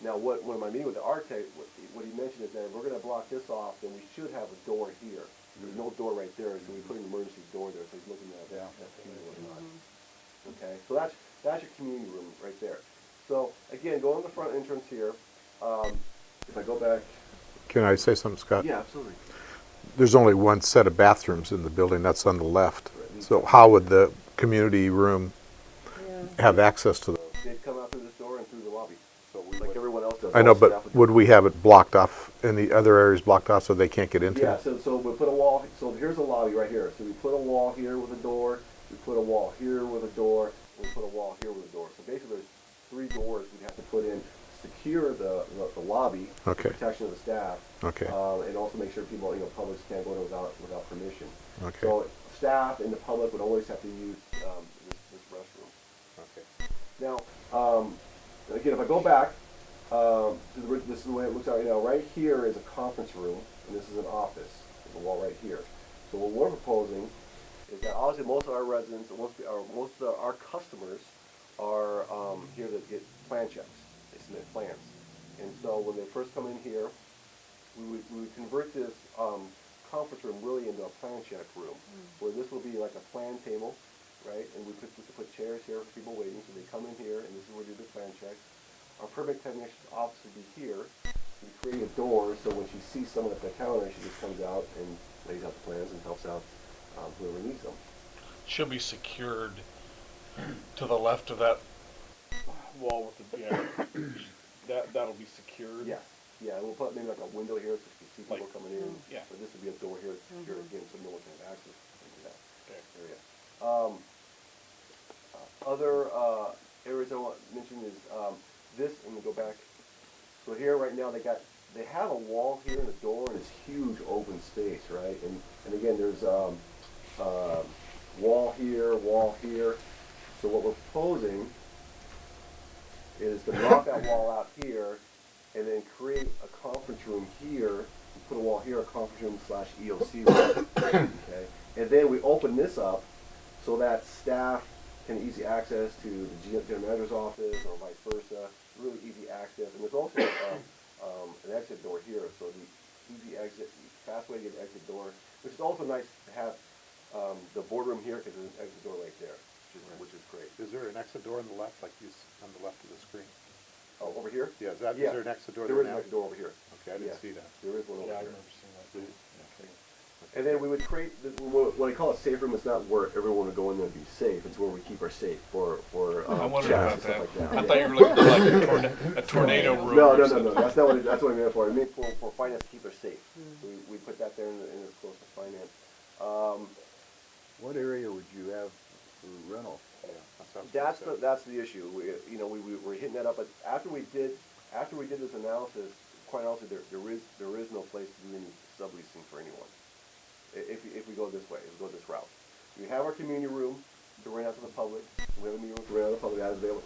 Now, when I meeting with the architect, what he mentioned is that if we're gonna block this off, then we should have a door here. There's no door right there, so we put an emergency door there, so he's looking at that, or not. Okay, so that's your community room right there. So, again, go in the front entrance here, if I go back. Can I say something, Scott? Yeah, absolutely. There's only one set of bathrooms in the building, that's on the left. So how would the community room have access to those? They'd come out through this door and through the lobby, so like everyone else does. I know, All staff but would we have it blocked off, and the other areas blocked off so they can't get into Yeah, it? so we put a wall, so here's a lobby right here. So we put a wall here with a door, we put a wall here with a door, and we put a wall here with a door. So basically there's 3 doors we'd have to put in, secure the lobby, Okay. protection of the staff, Okay. and also make sure people, you know, publics can't go in without permission. Okay. So staff and the public would always have to use this restroom. Okay. Now, again, if I go back, this is the way it looks out right now. Right here is a conference room, and this is an office. There's a wall right here. So what we're proposing is that obviously most of our residents, most of our customers are here to get plan checks. They submit plans. And so when they first come in here, we would convert this conference room really into a plan check room, where this will be like a plan table, right? And we put chairs here for people waiting, so they come in here, and this is where we do the plan checks. Our permit technician's office would be here. We create a door, so when she sees someone at the counter, she just comes out and lays out the plans and helps out whoever needs them. Should be secured to the left of that. Wall with the, that'll be secured. Yeah, yeah, we'll put maybe like a window here so you can see people Like, coming in. yeah. But this would be a door here, secure again, so no one can have access into that Okay. area. Other areas I want to mention is this, and we go back. So here right now they have a wall here and a door, and it's huge open space, right? And again, there's wall here. So what we're proposing is to knock that wall out here, and then create a conference room here, and put a wall here, a conference room / EOC room, okay? And then we open this up so that staff can easy access to the general manager's office or vice versa, really easy access. And there's also an exit door here, so the easy exit, fast way to get an exit door, which is also nice to have the boardroom here because there's an exit door right there, which is great. Is there an exit door on the left, like you, on the left of the screen? Oh, over here? Yeah, is there an exit door there there is an now? exit door over here. Okay, I didn't see that. There is one over Yeah, I've here. never seen that. Okay. And then we would create, what I call a safe room is not where everyone would go in there and be safe, it's where we keep our safe for I wondered checks about and stuff that. like that. I Yeah. thought you were looking for like a tornado room. No, or no, something. that's not what I meant for. I meant for finance to keep us safe. So we put that there in as close to finance. What area would you have for rental? That's the issue. We're hitting that up, but after we did this analysis, quite honestly, there is no place to do any subleasing for anyone. If we go this way, if we go this route, we have our community room to rent out to the public. We have a meeting room to rent out to the public. That's available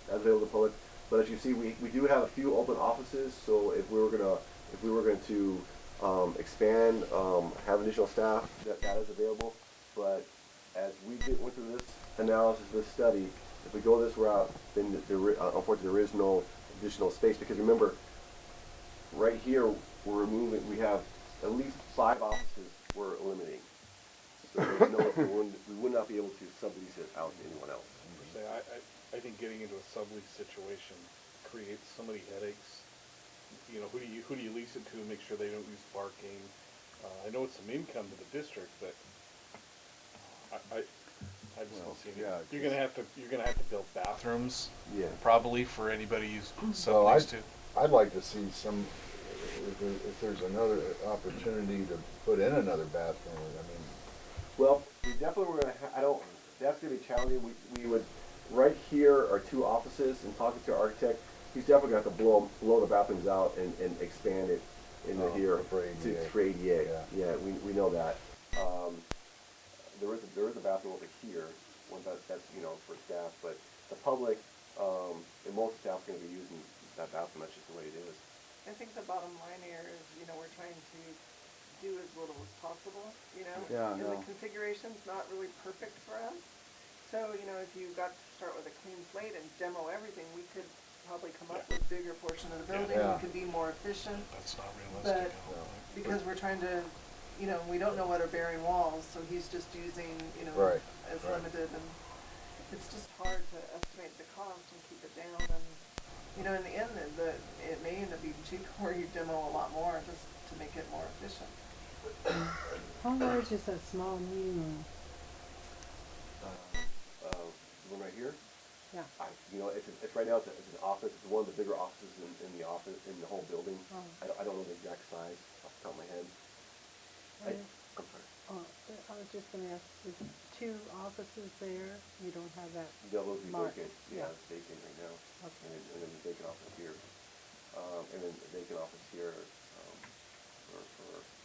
to the public. But as you see, we do have a few open offices. So if we were going to expand, have additional staff, that is available. But as we went through this analysis, this study, if we go this route, then unfortunately there is no additional space, because remember, right here we have at least 5 offices we're eliminating. So we would not be able to sublease it out to anyone else. I think getting into a sublease situation creates so many headaches. You know, who do you lease it to make sure they don't use parking? I know it's some income to the district, but I just don't see any. Yeah, You're gonna have to build bathrooms. Yeah. Probably for anybody who's So subleased to. I'd like to see if there's another opportunity to put in another bathroom, I mean. Well, we definitely were gonna. That's gonna be challenging. We would, right here are 2 offices, and talking to our architect, he's definitely gonna have to blow the bathrooms out and expand it into here for ADA. for ADA. Yeah. Yeah, we know that. There is a bathroom over here, one that's, you know, for staff, but the public, and most staff are gonna be using that bathroom, that's just the way it is. I think the bottom line here is, you know, we're trying to do as little as possible, you know? Yeah, I And know. the configuration's not really perfect for us. So, you know, if you got to start with a clean slate and demo everything, we could probably come up with a bigger portion of the building. Yeah. We could be more efficient. That's not But realistic. I don't think. because we're trying to, you know, we don't know what are bearing walls, so he's just using, you know, Right, as right. limited, and it's just hard to estimate the cost and keep it down, and, you know, in the end, it may end up being cheaper where you demo a lot more just to make it more efficient. How large is that small meeting room? The one right here, Yeah. you know, it's right now, it's an office, it's one of the bigger offices in the office, in the whole building. Oh. I don't know the exact size off the top of my head. Okay. I'm sorry. Oh, I was just gonna ask, is 2 offices there? You don't have that? They'll both be marked? vacant, yeah, Yeah. it's vacant right now. Okay. And then the vacant office here. And then the vacant office here,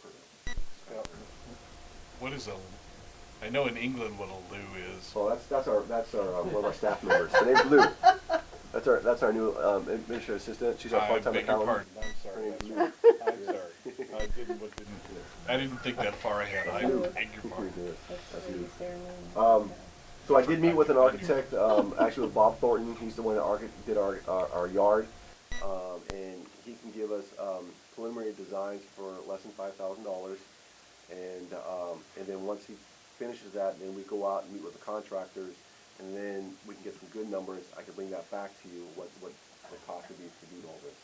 for Yeah. What is a, I know in England what a loo is. well, that's our one of our staff members. Her name's Lou. That's our new administrative assistant. She's our I part-time beg your accountant. pardon. I'm Her sorry. name's That's Lou. right. I'm sorry. I didn't think that far ahead. I beg your pardon. That's the lady's name. So I did meet with an architect, actually with Bob Thornton. He's the one that did our yard, and he can give us preliminary designs for less than $5,000. And then once he finishes that, then we go out and meet with the contractors, and then we can get some good numbers. I can bring that back to you, what the cost would be to do all this.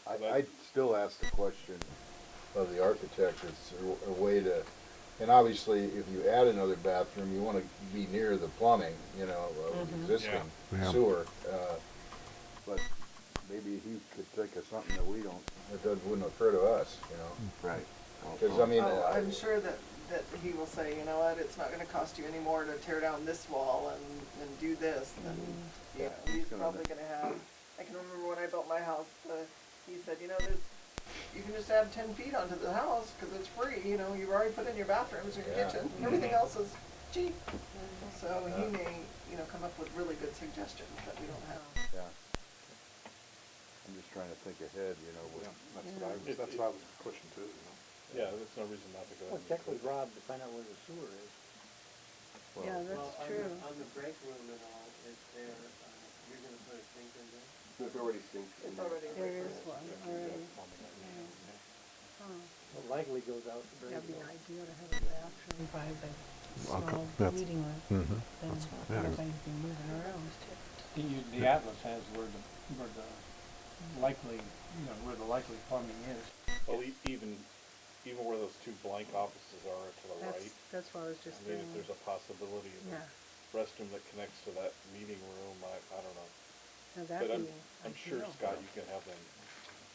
I'd still ask the question of the architect, is there a way to, and obviously, if you add another bathroom, you wanna be near the plumbing, you know, of the existing Yeah. sewer. But maybe he could think of something that we don't, wouldn't occur to us, you know? Right. Cause I mean. Oh, I'm sure that he will say, you know what, it's not gonna cost you any more to tear down this wall and do this than, you know, he's probably gonna have, I can remember when I built my house, he said, you know, you can just add 10 feet onto the house, cause it's free, you know, you've already put in your bathrooms and your Yeah. kitchen, everything else is cheap. So he may, you know, come up with really good suggestions that we don't have. Yeah. I'm just trying to think ahead, you know, with. That's what I was pushing too, you know. Yeah, there's no reason not to go Well, ahead. check with Rob to find out where the sewer is. Yeah, that's true. On the break room and all, is there, you're gonna put a sink in there? There's already sinks in It's there. already. There is one already. Oh, Well, likely goes out the break that'd be room. ideal to have a bathroom by the small that's- meeting room. Mhm. Then yeah. everybody's been moving around. The Atlas has where the likely, you know, where the likely plumbing is. Well, even where those 2 blank offices are to the right, That's what I was just I mean, if saying. there's a possibility of Yeah, a restroom that connects to that meeting room, I don't know. now But that'd be I'm sure, ideal. Scott, you can have them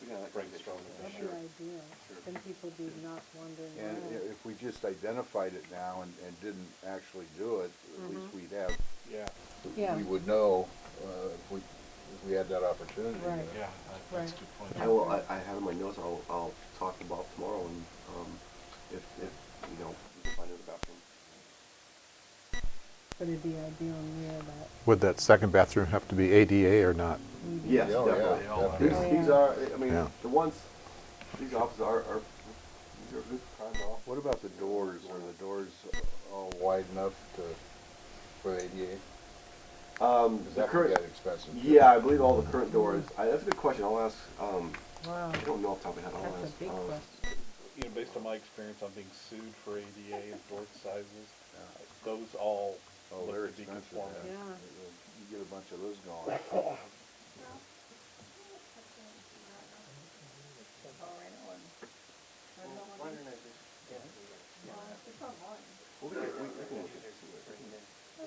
Yeah, that can be brainstorm done. That'd this be year. ideal. Then people be not wandering And around. if we just identified it now and didn't actually do it, at least we'd have, Yeah, Yeah. we would know, if we had that opportunity. Right. Yeah, that's a good point. I have in my notes, I'll talk to Bob tomorrow, and, if, you know, we can find another bathroom. But it'd be ideal near that Would that second bathroom have to be ADA or not? meeting. Yes, Oh, yeah, definitely. They all are. definitely. These are, I mean, Yeah. the ones, these offices are these are good times off. What about the doors? Are the doors all wide enough for ADA? The Cause that could current, get expensive. too. yeah, I believe all the current doors, that's a good question, I'll ask, Wow, I don't know off the top of my head, I'll that's ask. a big question. you know, based on my experience on being sued for ADA and door sizes, those all Oh, look they're to be expensive. conforming. Yeah. You get a bunch of those going. Wondering if it's, It's online. Well, we can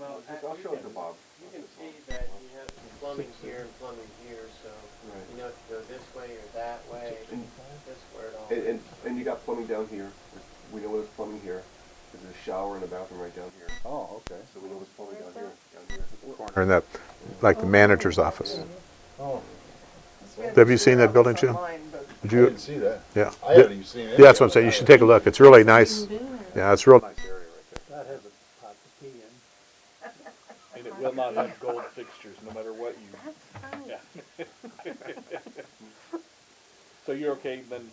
well, I'll show it to Bob. you can see that you have plumbing here and plumbing here, so Right. you know if you go this way or that way, And, that's where it all. and you got plumbing down here, we know there's plumbing here, there's a shower and a bathroom right down here, Oh, okay. so we know there's plumbing down here. Or in that, like the manager's office? Oh, We had Have you to seen figure that out building, this Jim? online, but Would I you? didn't see that. Yeah. I haven't even seen it. Yeah, that's what I'm saying. You should take a look. It's really nice. Yeah, it's real nice area right there. That has a pot to pee in. And it will not have gold fixtures, no matter what you. That's fine. Yeah. So you're okay, then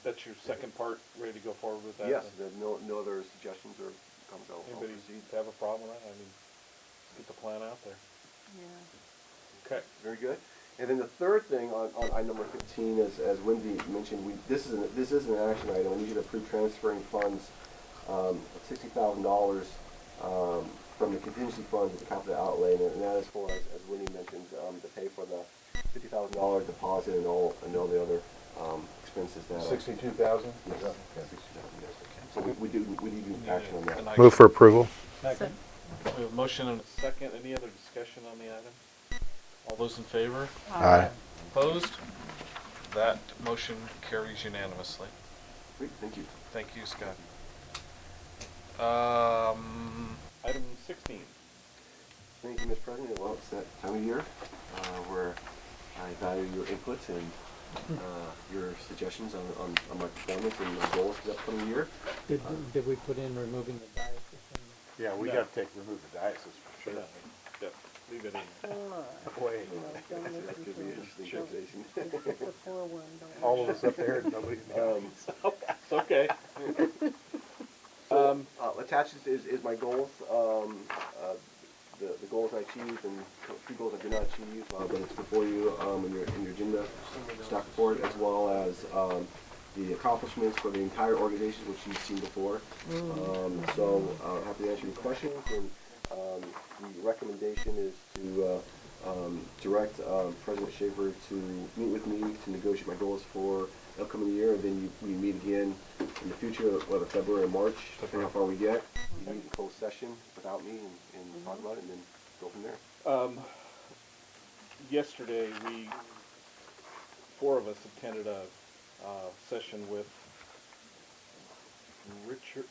that's your second part, ready to go forward with that? Yes, then? there's no other suggestions or comments. I'll Anybody proceed. have a problem with that? I mean, let's get the plan out there. Yeah. Okay, very good. And then the third thing on item number 15, as Wendy mentioned, this is an action item. We need to approve transferring funds of $60,000 from the contingency fund to the capital outlay, and that is for, as Wendy mentioned, to pay for the $50,000 deposit and all the other expenses that. 62,000. Yes. Okay. 62,000. Yes. So we need action on that. Move for approval. Second. We have a motion and Second, any other discussion on the item? all those in favor? Aye. Opposed? That motion carries unanimously. Great, thank you. Thank you, Scott. Item 16. Thank you, Mr. President. Well, it's that time of year where I value your inputs and your suggestions on my performance and my goals for the upcoming year. Did we put in removing the diocese? Yeah, we No. got to remove the diocese for sure. Yeah, leave it in. Way. That could be an interesting conversation. It's a 4-1, don't All of us up there and nobody's It's okay. Attached is my goals. The goals I achieved and a few goals I did not achieve, but it's before you in your agenda staff report, as well as the accomplishments for the entire organization, which you've seen before. So happy to answer your questions. And the recommendation is to direct President Schaefer to meet with me to negotiate my goals for the upcoming year, and then we meet again in the future, whether February or March, depending how far we get. We meet in closed session without me and talk about it, and then go from there. Yesterday, four of us attended a session with Richard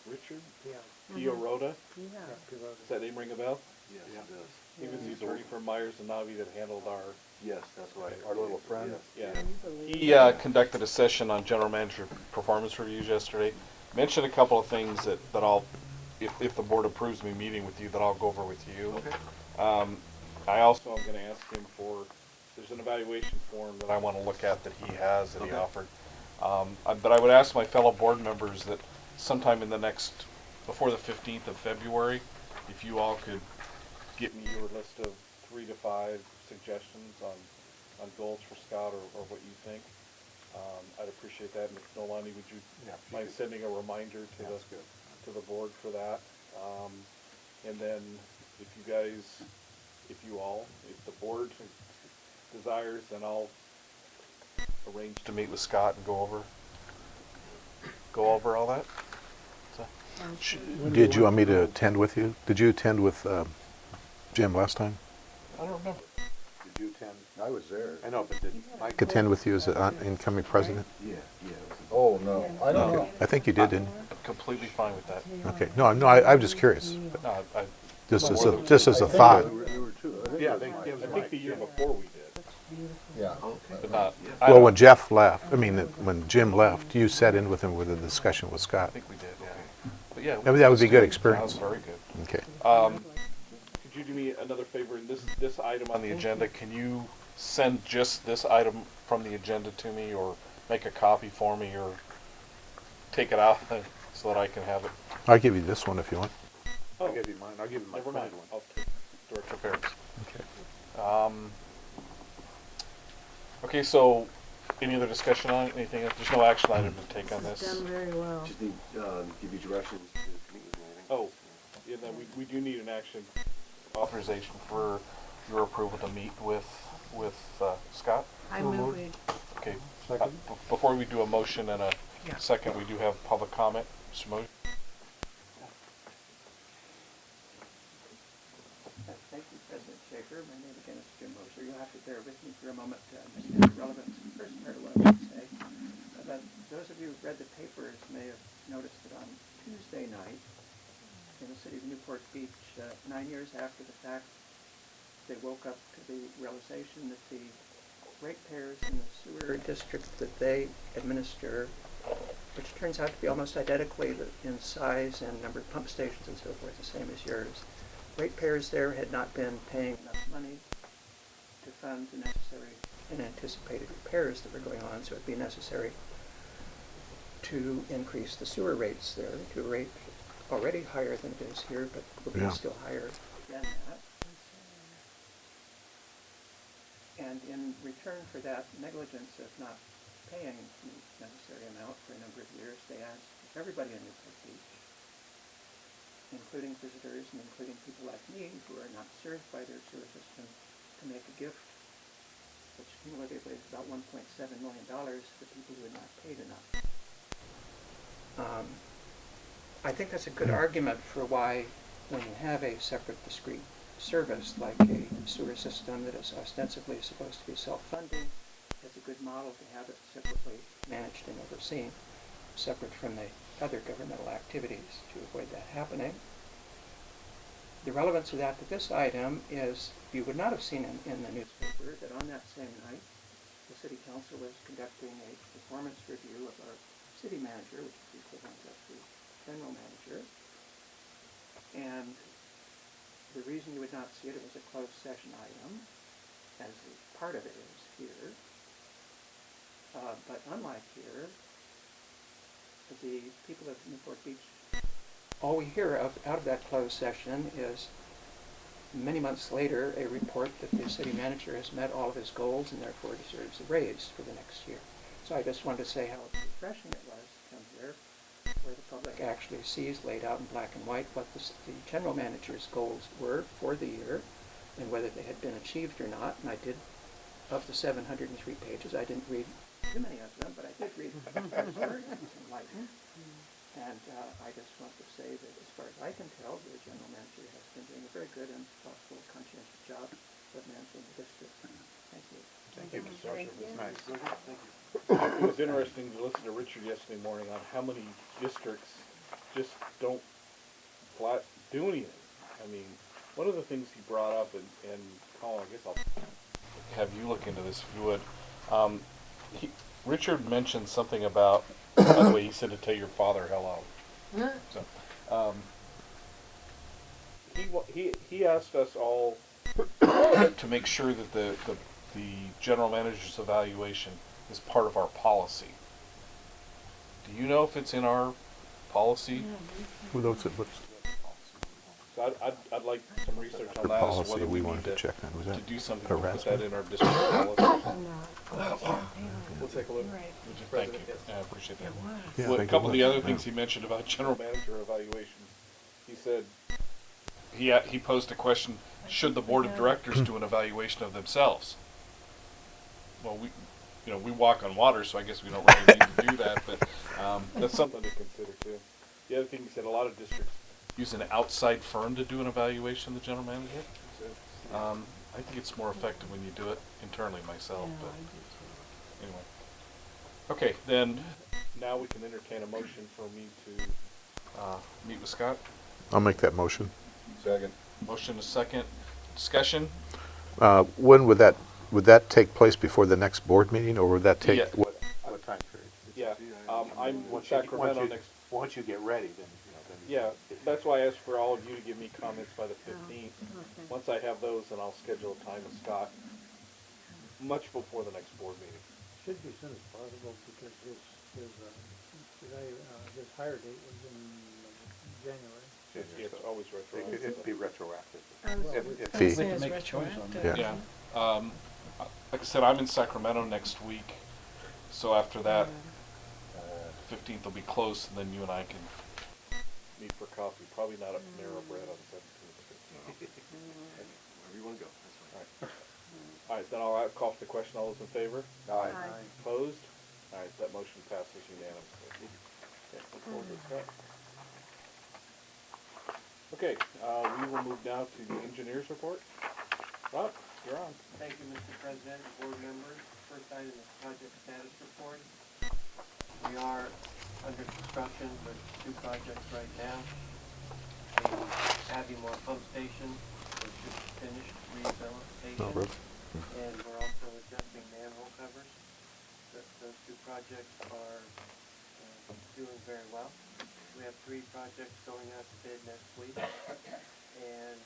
Yeah. Diorota. Yeah. Does that name ring a bell? Yes, it does. He was the attorney for Myers and Navi that handled our. Yes, that's right. Our little friend. Yeah. He conducted a session on general manager performance reviews yesterday. Mentioned a couple of things that I'll, if the board approves me meeting with you, that I'll go over with you. Okay. I also am going to ask him for, there's an evaluation form that I want to look at that he has, that he offered. But I would ask my fellow board members that sometime in the next, before the 15th of February, if you all could Get me your list of 3 to 5 suggestions on goals for Scott or what you think. I'd appreciate that. And if Nolani, would you mind sending a reminder to the board for that? And then if the board desires, then I'll arrange to meet with Scott and go over all that. Did you want me to attend with you? Did you attend with Jim last time? I don't remember. Did you attend? I was there. I know, but did Mike Attend with you as an incoming president? Yeah. Oh, no. I don't know. I think you did, didn't I'm completely fine with that. you? Okay. No, I'm just curious. No, I Just as a thought. There were two. Yeah, I think the year before we did. Yeah. but not. Well, when Jeff left, when Jim left, you sat in with him with a discussion with I Scott. think we did, yeah. But yeah. I mean, that would be a good That experience. was very good. Okay. Could you do me another favor in this item On the agenda, can you send just this item from the agenda to me, or make a copy for me, or take it out so that I can have it? I'll give you this one if you want. I'll give you mine. I'll give you my Never mind. printed one. I'll take Director Parrish. Okay. Okay, so any other discussion on it? Anything? There's no action item to take on Done this. very well. Just need give you directions to meet with me. I think. Oh, yeah, then we do need an action. Authorization for your approval to meet with Scott? I move we, Okay. Second. Before we do a motion and a Yeah. second, we do have public comment. Mr. Moody? Thank you, President Schaefer. My name again is Jim Moser. You'll have to bear with me for a moment to understand the relevance of the first part of what I'm going to say. But those of you who read the papers may have noticed that on Tuesday night, in the city of Newport Beach, 9 years after the fact, they woke up to the realization that the ratepayers in the sewer district that they administer, which turns out to be almost identically in size and number of pump stations and so forth, the same as yours. Ratepayers there had not been paying enough money to fund the necessary and anticipated repairs that were going on, so it'd be necessary to increase the sewer rates there to a rate already higher than it is here, but will be still higher than that. And in return for that negligence of not paying the necessary amount for a number of years, they asked everybody in Newport Beach, including visitors and including people like me who are not served by their sewer system, to make a gift, which cumulatively is about $1.7 million to people who had not paid enough. I think that's a good argument for why, when you have a separate discrete service like a sewer system that is ostensibly supposed to be self-funding, it's a good model to have it separately managed and overseen, separate from the other governmental activities to avoid that happening. The relevance of that to this item is you would not have seen in the newspaper that on that same night the City Council was conducting a performance review of our city manager, which is the equivalent of the general manager. And the reason you would not see it, it was a closed session item, as part of it is here. But unlike here, the people of Newport Beach, all we hear of out of that closed session is many months later a report that the city manager has met all of his goals and therefore deserves a raise for the next year. So I just wanted to say how refreshing it was to come here, where the public actually sees laid out in black and white what the general manager's goals were for the year and whether they had been achieved or not. And I did, of the 703 pages, I didn't read too many of them, but I did read them. It was very enlightening. And I just want to say that as far as I can tell, the general manager has been doing a very good and thoughtful, conscientious job of managing the district. Thank you. Thank you, Mr. Archer. It was nice. Thank you. It was interesting to listen to Richard yesterday morning on how many districts just don't flat do anything. I mean, one of the things he brought up, and Colin, I guess I'll have you look into this if you would. Richard mentioned something about, by the way, he said to tell your father hello. So, he asked us all to make sure that the general manager's evaluation is part of our policy. Do you know if it's in our policy? Who knows it? So I'd like some research on The that as to policy whether we we wanted need to check on. Was that to do something to put harassment? that in our district policy. We'll take a look. Right. Thank you. I appreciate that. Yeah, Well, a thank couple of you. the other things he mentioned about general manager evaluations, he said he posed a question: should the board of directors do an evaluation of themselves? Well, we walk on water, so I guess we don't really need to do that, but that's something to consider too. The other thing he said, a lot of districts use an outside firm to do an evaluation of the general manager. I think it's more effective when you do it internally myself, but anyway. Okay, then now we can entertain a motion for me to meet with Scott. I'll make that motion. Second. Motion is second. Discussion? When would that take place, before the next board meeting, or would that take, Yeah. what time period? Yeah, I'm in Sacramento next. Once you get ready, then, Yeah, that's why I asked for all of you to give me comments by the 15th. Once I have those, then I'll schedule a time with Scott much before the next board meeting. Should be as soon as possible because his hire date was in January. It's always retroactive. it'd be retroactive. If It he- says retroactive. Yeah. Yeah. Like I said, I'm in Sacramento next week, so after that, 15th will be close, and then you and I can meet for coffee. Probably not at Narrow Bread on the 17th. Wherever you want to go, that's fine. All right, then I'll call for the question. All those in favor? Aye. Opposed? All right, that motion passes unanimously. Okay, look forward to that. Okay, we will move now to the engineer's report. Rob, you're on. Thank you, Mr. President and board members. First item is project status report. We are under construction for 2 projects right now. The Abbymore Pump Station, which is finished rehabilitation. No, Rick. And we're also adjusting manhole those two projects are doing very well. We have 3 projects going out to bid next week. And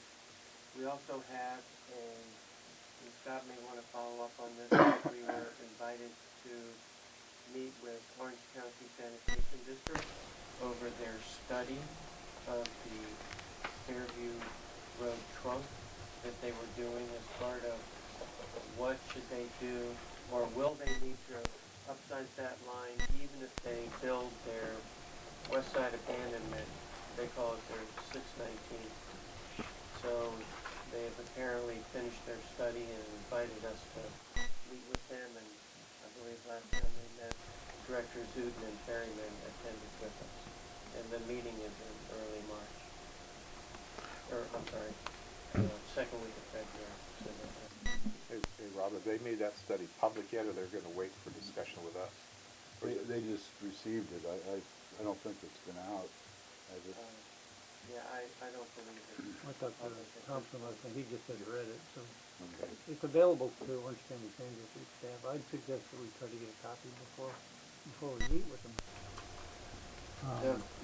we also have and Scott may want to follow up on this, we were invited to meet with Orange County Sanitation District over their study of the Fairview Road trunk that they were doing as part of what should they do, or will they need to upsize that line even if they build their west side abandonment, they call it their 619. So they have apparently finished their study and invited us to meet with them, and I believe last time we met, Director Zuden and Ferryman attended with us. And the meeting is in early March. I'm sorry, second week of February. So Hey, Rob, have they made that study public yet, or they're gonna wait for discussion with us? They just received it. I don't think it's been out, has it? yeah, I don't believe it. I thought Thompson was, he just had read it, so. Okay. It's available to Orange County Sanitation staff. I'd suggest that we try to get a copy before we meet with them.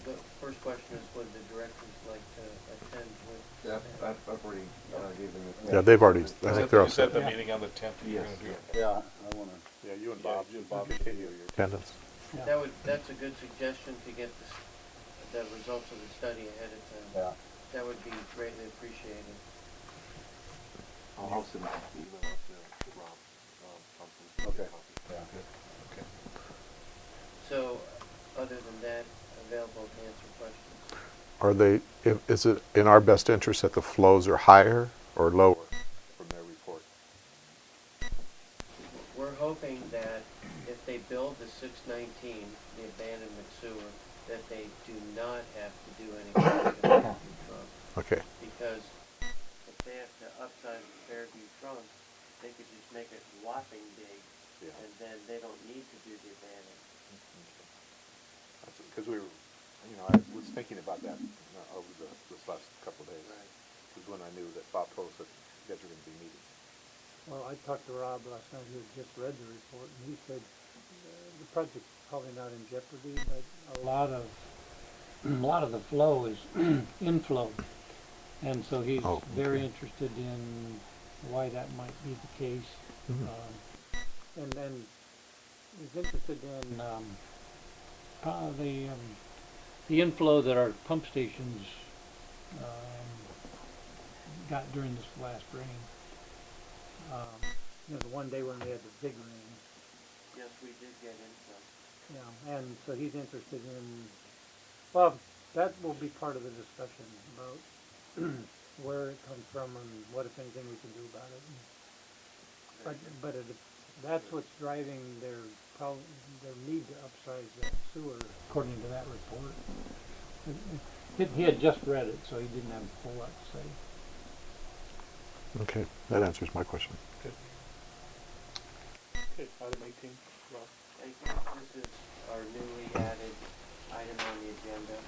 The first question is, would the directors like to attend with? Yeah, I've already gave them. Yeah, they've already, I think they're all You said set. the meeting on the 10th, you're Yes. gonna do it. Yeah, I wanna. Yeah, you and Bob continue your Attendance. Yeah. That's a good suggestion to get the results of the study ahead of time. Yeah. That would be greatly appreciated. I'll send an email out to Rob Thompson. Okay. Yeah. Okay. So, other than that, available to answer questions. Are they, is it in our best interest that the flows are higher or lower from their report? We're hoping that if they build the 619, the abandonment sewer, that they do not have to do anything to the Fairview trunk. Okay. Because if they have to upsize the Fairview trunk, they could just make it whopping big, Yeah. and then they don't need to do the abandonment. Because we were, I was thinking about that over this last couple of days. Right. Because when I knew that Bob told us that you guys were going to be meeting. Well, I talked to Rob last night, who had just read the report, and he said the project's probably not in jeopardy, but a lot of the flow is inflow. And so he's very interested in why that might be the case. And then he's interested in the inflow that our pump stations got during this last rain. The one day when we had the big rain. Yes, we did get inflow. Yeah, and so he's interested in, well, that will be part of the discussion about where it comes from and what, if anything, we can do about it. But that's what's driving their need to upsize that sewer, according to that report. He had just read it, so he didn't have a whole lot to say. Okay, that answers my question. Okay, item 18, Rob. Thank you. This is our newly added item on the agenda.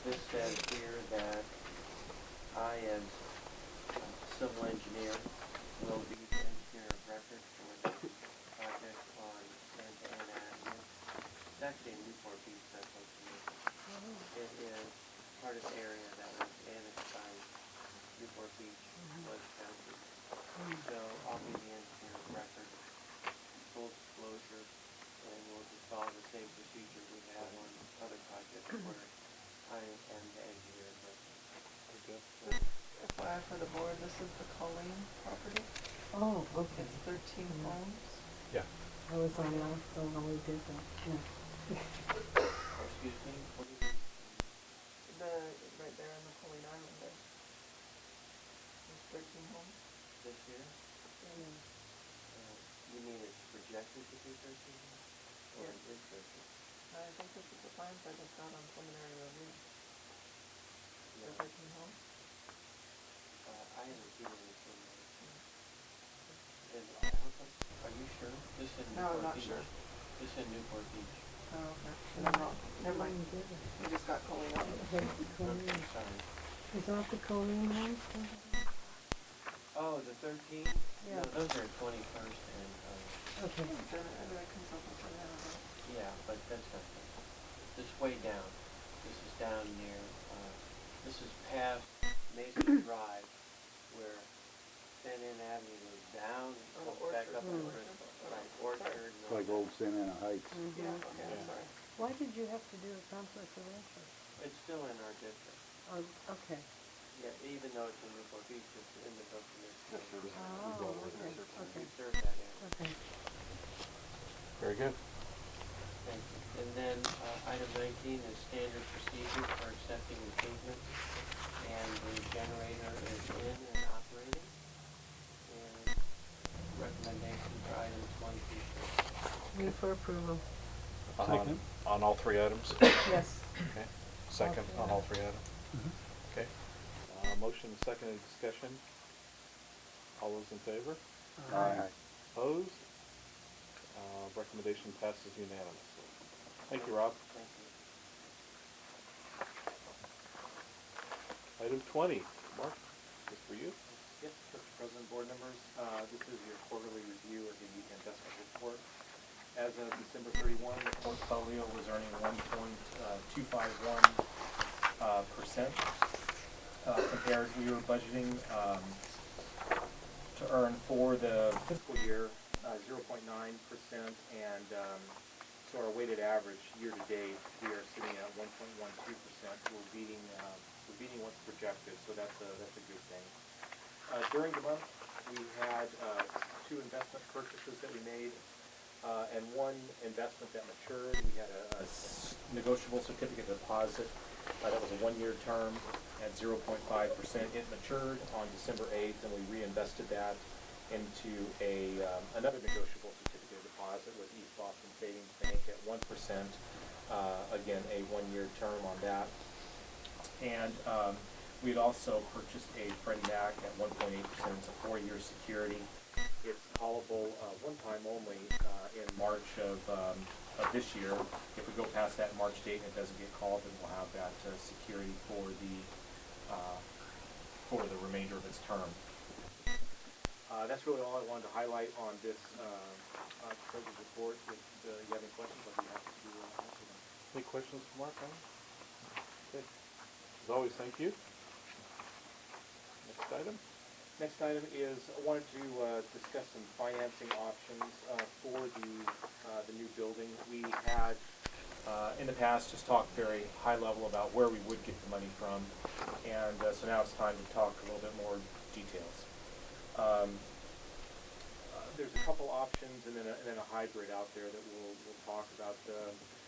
This says here that I, as civil engineer, will be the engineer of record for the project on Santa Ana Avenue. It's actually in Newport Beach, that's what's in it. It is part of the area that was annexed by Newport Beach, West County. So I'll be the engineer of record, full disclosure, and we'll just follow the same procedure we have on other projects where I am the engineer of record. FYI for the board, this is the Colleen property. Oh, okay. It's 13 homes. Yeah. I was on last, so when we did that, yeah. Excuse me, what do you mean? Right there on the Colleen Island there. There's 13 homes. This year? You mean it's projected to be 13? Or Yeah. it is 13? I think this is the plans I just got on preliminary review. The 13 homes. I haven't seen anything. And are you sure? This in No, I'm Newport not Beach? sure. This in Newport Beach. Oh, okay. Then I'm wrong. Never mind. We just got Colleen on it. Okay, sorry. Is that the Colleen house? Oh, Oh, the 13? Yeah. No, those are 21st and, Okay. yeah, but that's not, this is way down. This is down near, this is past Mason Drive, where San Ana Avenue goes down and comes back up to right, Orchard. It's like old Santa Ana Heights. Yeah, okay, I'm sorry. Why did you have to do a conflict of interest? It's still in our district. Oh, okay. Yeah, even though it's in Newport Beach, it's in the document. Oh, okay, okay, We serve that area. okay. Very good. Thank you. And then, item 19 is standard procedure for accepting improvements. And the generator is in and operating. And recommendations for items 1 through 3. Move for approval. Second. On all three items? Yes. Okay. Second All on all three items? Mhm. Okay. Motion, second, any discussion? All those in favor? Aye. Opposed? Recommendation passes unanimously. Thank you, Rob. Thank you. Item 20, Mark, this for you? Yep, Mr. President, board members, this is your quarterly review of the investment report. As of December 31, the portfolio was earning 1.251%. Compared, we were budgeting to earn for the fiscal year 0.9%, and so our weighted average year to date, we are sitting at 1.12%. We're beating what's projected, so that's a good thing. During the month, we had 2 investment purchases that we made, and 1 investment that matured. We had a negotiable certificate of deposit that was a 1-year term at 0.5%. It matured on December 8th, and we reinvested that into another negotiable certificate of deposit with East Boston Savings Bank at 1%. Again, a 1-year term on that. And we'd also purchased a Freddie Mac at 1.8%. It's a 4-year security. It's callable one time only in March of this year. If we go past that March date and it doesn't get called, then we'll have that security for the remainder of its term. That's really all I wanted to highlight on this treasurer's report. If you have any questions, I'll be happy to answer them. Any questions for Mark? Okay. As always, thank you. Next item? Next item is, I wanted to discuss some financing options for the new building. We had, in the past, just talked very high level about where we would get the money from, and so now it's time to talk a little bit more details. There's a couple options and then a hybrid out there that we'll talk about.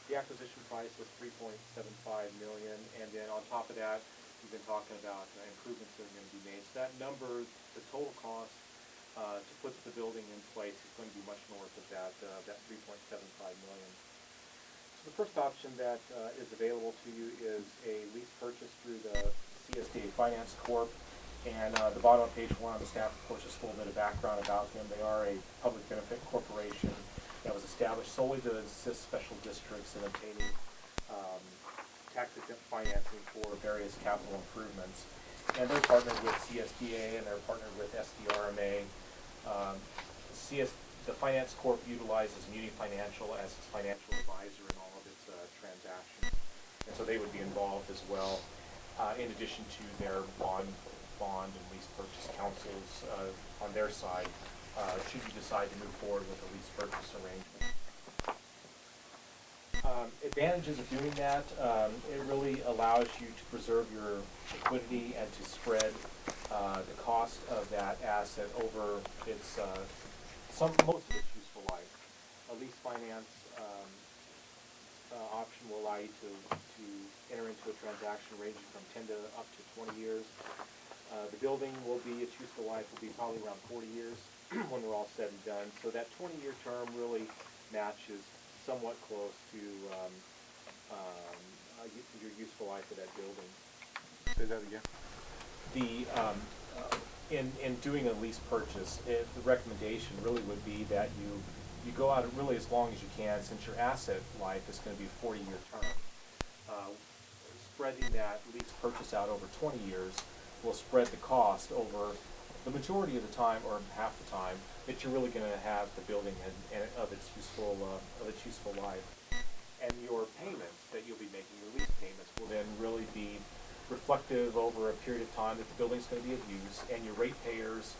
The acquisition price was $3.75 million, and then on top of that, we've been talking about improvements that are going to be made. So that number, the total cost to put the building in place is going to be much north of that $3.75 million. So the first option that is available to you is a lease purchase through the CSDA Finance Corp. And the bottom of page 1 on the staff report, just a little bit of background about them. They are a public benefit corporation that was established solely to assist special districts in obtaining tax-exempt financing for various capital improvements. And they're partnered with CSDA and they're partnered with SDRMA. The Finance Corp utilizes Muni Financial as its financial advisor in all of its transactions. And so they would be involved as well, in addition to their bond and lease purchase counsels on their side, should you decide to move forward with a lease purchase arrangement. Advantages of doing that, it really allows you to preserve your liquidity and to spread the cost of that asset over its most of its useful life. A lease finance option will allow you to enter into a transaction ranging from 10 to up to 20 years. The building its useful life will be probably around 40 years when we're all said and done. So that 20-year term really matches somewhat close to your useful life of that building. Say that again. In doing a lease purchase, the recommendation really would be that you go out really as long as you can, since your asset life is going to be a 40-year term. Spreading that lease purchase out over 20 years will spread the cost over the majority of the time, or half the time, that you're really going to have the building and of its useful life. And your payments that you'll be making, your lease payments, will then really be reflective over a period of time that the building's going to be of use, and your ratepayers,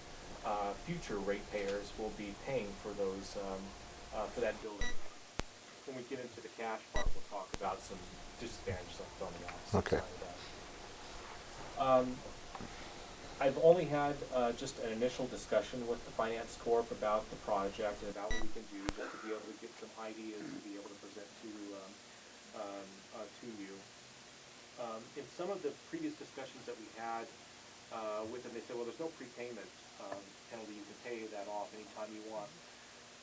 future ratepayers, will be paying for those for that building. When we get into the cash part, we'll talk about some disadvantages on the opposite Okay. side of that. I've only had just an initial discussion with the Finance Corp about the project and about what we can do, just to be able to get some ideas to be able to present to you. In some of the previous discussions that we had with them, they said, well, there's no prepayment penalty. You can pay that off anytime you want.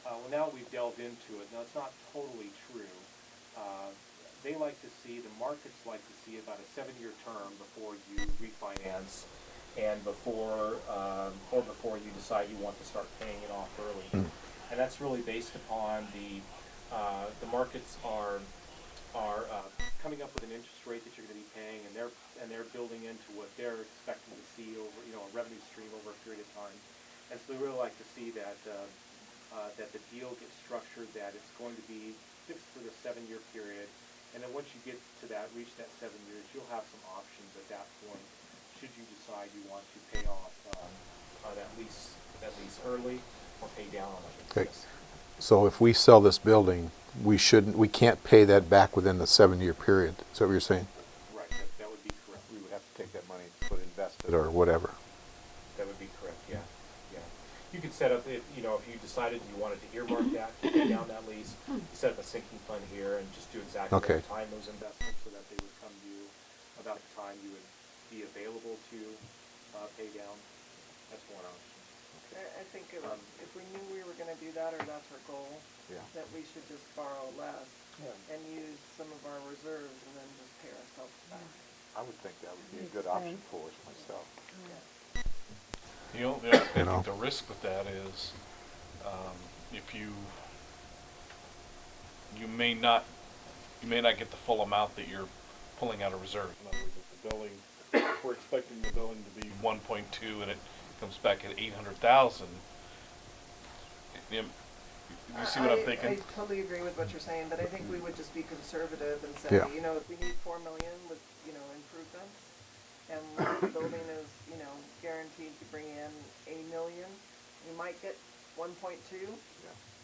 Well, now we've delved into it. Now, it's not totally true. They like to see, the markets like to see about a 7-year term before you refinance, and before you decide you want to start paying it off early. And that's really based upon the markets are coming up with an interest rate that you're going to be paying, and they're building into what they're expecting to see over, a revenue stream over a period of time. And so they really like to see that that the deal gets structured, that it's going to be fixed for the 7-year period, and then once you get to reach that 7 years, you'll have some options at that point, should you decide you want to pay off that lease early or pay down on it. Okay. So if we sell this building, we can't pay that back within the 7-year period. Is that what you're saying? Right, that would be correct. We would have to take that money, put invest it or whatever. That would be correct, yeah. You could set up, if you decided you wanted to earmark that, to pay down that lease, set up a sinking fund here and just do exactly Okay. that, time those investments so that they would come due about the time you would be available to pay down. That's one option. I think if we knew we were gonna do that, or that's our goal, Yeah. that we should just borrow less and use some of our reserves and then just pay ourselves back. I would think that would be a good option for us myself. I think the risk with that is, if you may not get the full amount that you're pulling out of reserve. In other words, if the building, if we're expecting the building to be 1.2 and it comes back at 800,000, you see what I'm thinking? I totally agree with what you're saying, but I think we would just be conservative and say, Yeah. if we need $4 million with, improvements, and the building is, guaranteed to bring in $1 million, we might get 1.2,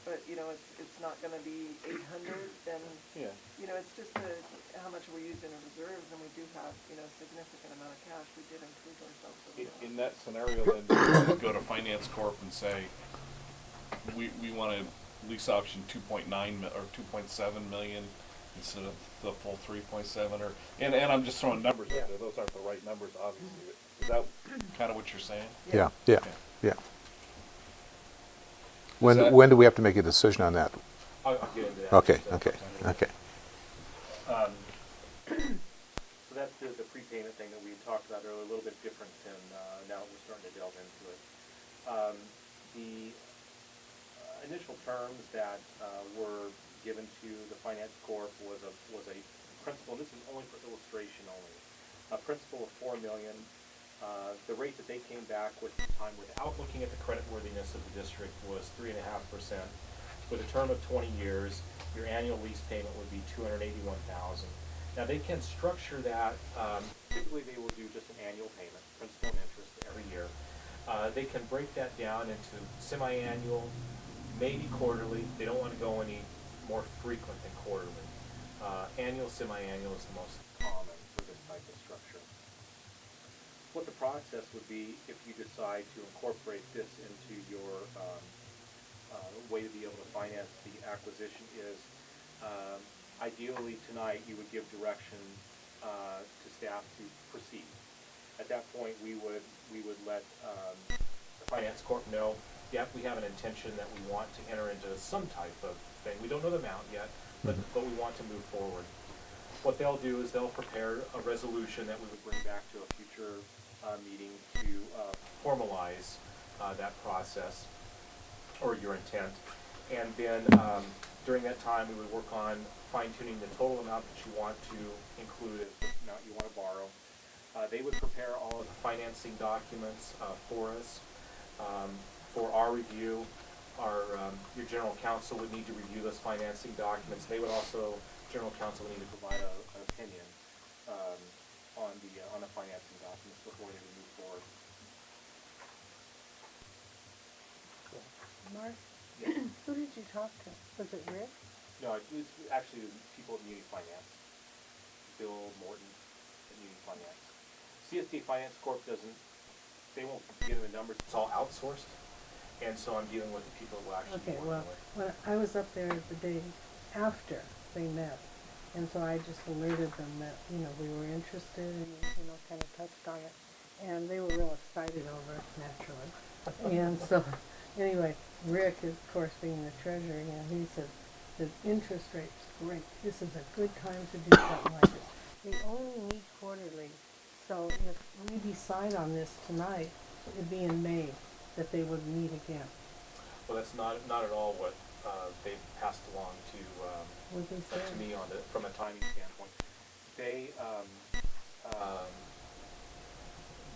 but, it's not gonna be 800, then, it's just how much we're using in reserves, and we do have, a significant amount of cash. We did improve ourselves a little. In that scenario, then you go to Finance Corp and say, we want a lease option 2.9 or 2.7 million instead of the full 3.7, or and I'm just throwing numbers out there. Those aren't the right numbers, obviously. Is that kind of what you're saying? Yeah. When do we have to make a decision on that? I'll get into that. Okay. So that's the prepayment thing that we talked about earlier, a little bit different than now that we're starting to delve into it. The initial terms that were given to the Finance Corp was a principal, this is only for illustration only, a principal of $4 million. The rate that they came back with at the time, without looking at the creditworthiness of the district, was 3.5%. With a term of 20 years, your annual lease payment would be $281,000. Now they can structure that. Typically, they will do just an annual payment, principal and interest every year. They can break that down into semi-annual, maybe quarterly. They don't want to go any more frequent than quarterly. Annual, semi-annual is the most common for this type of structure. What the process would be if you decide to incorporate this into your way to be able to finance the acquisition is, ideally tonight you would give direction to staff to proceed. At that point, we would let the Finance Corp know, we have an intention that we want to enter into some type of thing. We don't know the amount yet, but we want to move forward. What they'll do is they'll prepare a resolution that we would bring back to a future meeting to formalize that process or your intent. And then during that time, we would work on fine-tuning the total amount that you want to include, the amount you want to borrow. They would prepare all of the financing documents for us. For our review, your general counsel would need to review those financing documents. They would also, general counsel would need to provide an opinion on the financing documents before they would move forward. Mark, Yeah. who did you talk to? Was it Rick? No, it's actually the people at Muni Finance. Bill Morton at Muni Finance. CSD Finance Corp they won't give me the numbers. It's all outsourced. And so I'm dealing with the people who will actually Okay, be well, working with. I was up there the day after they met, and so I just alerted them that, we were interested and, kind of touched on it. And they were real excited over it, naturally. And so, anyway, Rick, of course, being the treasurer, he said, the interest rate's great. This is a good time to do something like this. They only meet quarterly, so if we decide on this tonight, it'd be in May that they would meet again. Well, that's not at all what they passed along What they to said. me from a timing standpoint.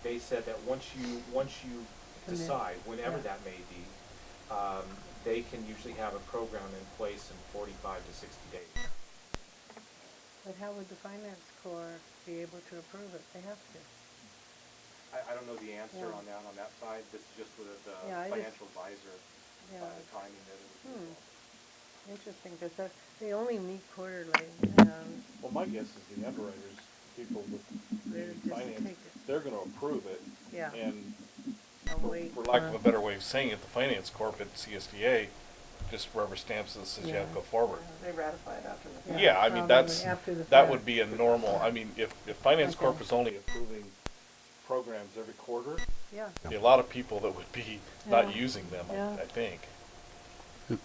They said that once you Commit. decide, whenever Yeah. that may be, they can usually have a program in place in 45 to 60 days. But how would the finance corps be able to approve it? They have to. I don't know the answer Yeah. on that side. This is just with the Yeah, I financial advisor Yeah. timing that it was involved. Interesting, because they only meet quarterly. Well, my guess is the underwriters, people with They're the just finance, take it. they're gonna approve it. Yeah. And They'll wait. For lack of a better way of saying it, the finance corp at CSDA just rubber stamps and says you have to go forward. They ratify it after the fact. Yeah, I mean, probably after the that fact. would be a normal, I mean, if finance corp Okay. is only approving programs every quarter, Yeah. there'd be a lot of people that would be not Yeah. using them, Yeah. I think. Are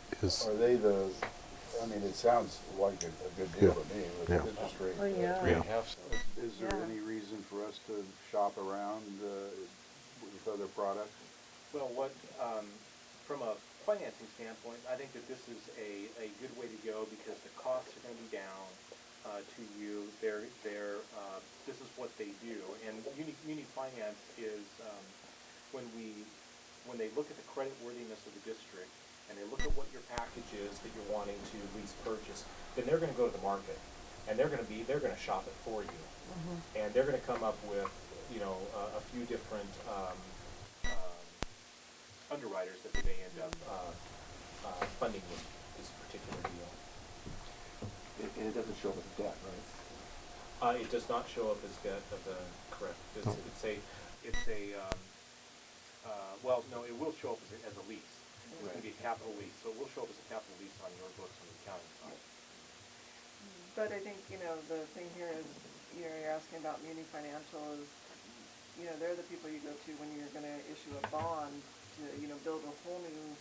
they it sounds like a good deal to me with the Yeah. interest rate. Oh, yeah. Three and a half. Is there Yeah. any reason for us to shop around with other products? Well, from a financing standpoint, I think that this is a good way to go because the costs are going to be down to you. This is what they do, and Muni Finance is when they look at the credit worthiness of the district and they look at what your package is that you're wanting to lease purchase, then they're going to go to the market and they're going to shop it for you, and they're going to come up with a few different underwriters that they may end up funding this particular deal. And it doesn't show up as debt, right? It does not show up as debt correct. Well, no, it will show up as a lease. It's going to be a capital lease, so it will show up as a capital lease on your books on the accounting side. But I think, the thing here is, you're asking about Muni Financial is, they're the people you go to when you're gonna issue a bond to, build a whole new,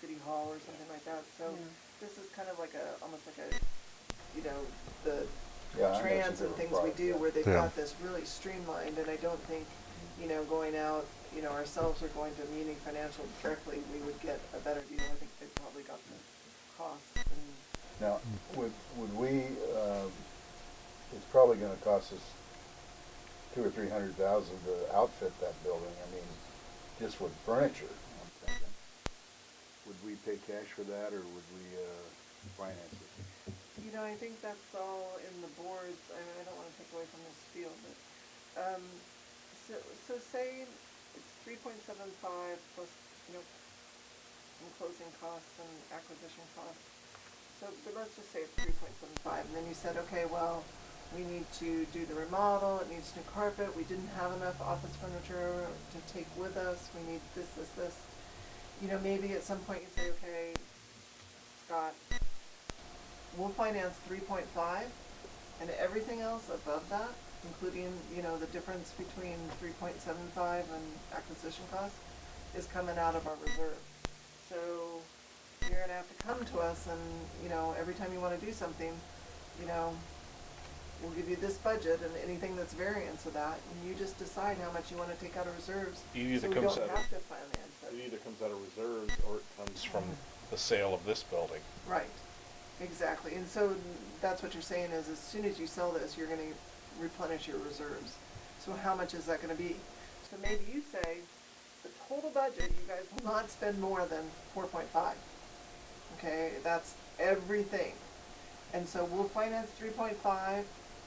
city hall or something like that. So this is kind of like almost like the Yeah, I know trans some and different things we products, do yeah. where they've Yeah. got this really streamlined, and I don't think, going out, ourselves or going to Muni Financial directly, we would get a better deal. I think they probably got the cost and. Now, would we, it's probably gonna cost us $200,000 or $300,000 to outfit that building. I mean, just with furniture, I'm thinking. Would we pay cash for that, or would we, finance it? I think that's all in the boards. I don't want to take away from this field, but, so say it's 3.75 plus, closing costs and acquisition costs. So, but let's just say it's 3.75, and then you said, okay, well, we need to do the remodel, it needs new carpet, we didn't have enough office furniture to take with us, we need this. Maybe at some point you say, okay, Scott, we'll finance 3.5, and everything else above that, including, the difference between 3.75 and acquisition costs, is coming out of our reserve. So you're gonna have to come to us and, every time you wanna do something, we'll give you this budget and anything that's variance of that, and you just decide how much you wanna take out of reserves, so It we either don't comes out have of, to finance it it. either comes out of reserves or it comes from the sale of this building. Right, exactly, and so that's what you're saying is as soon as you sell this, you're gonna replenish your reserves. So how much is that gonna be? So maybe you say, the total total budget, you guys will not spend more than 4.5. Okay, that's everything. And so we'll finance 3.5.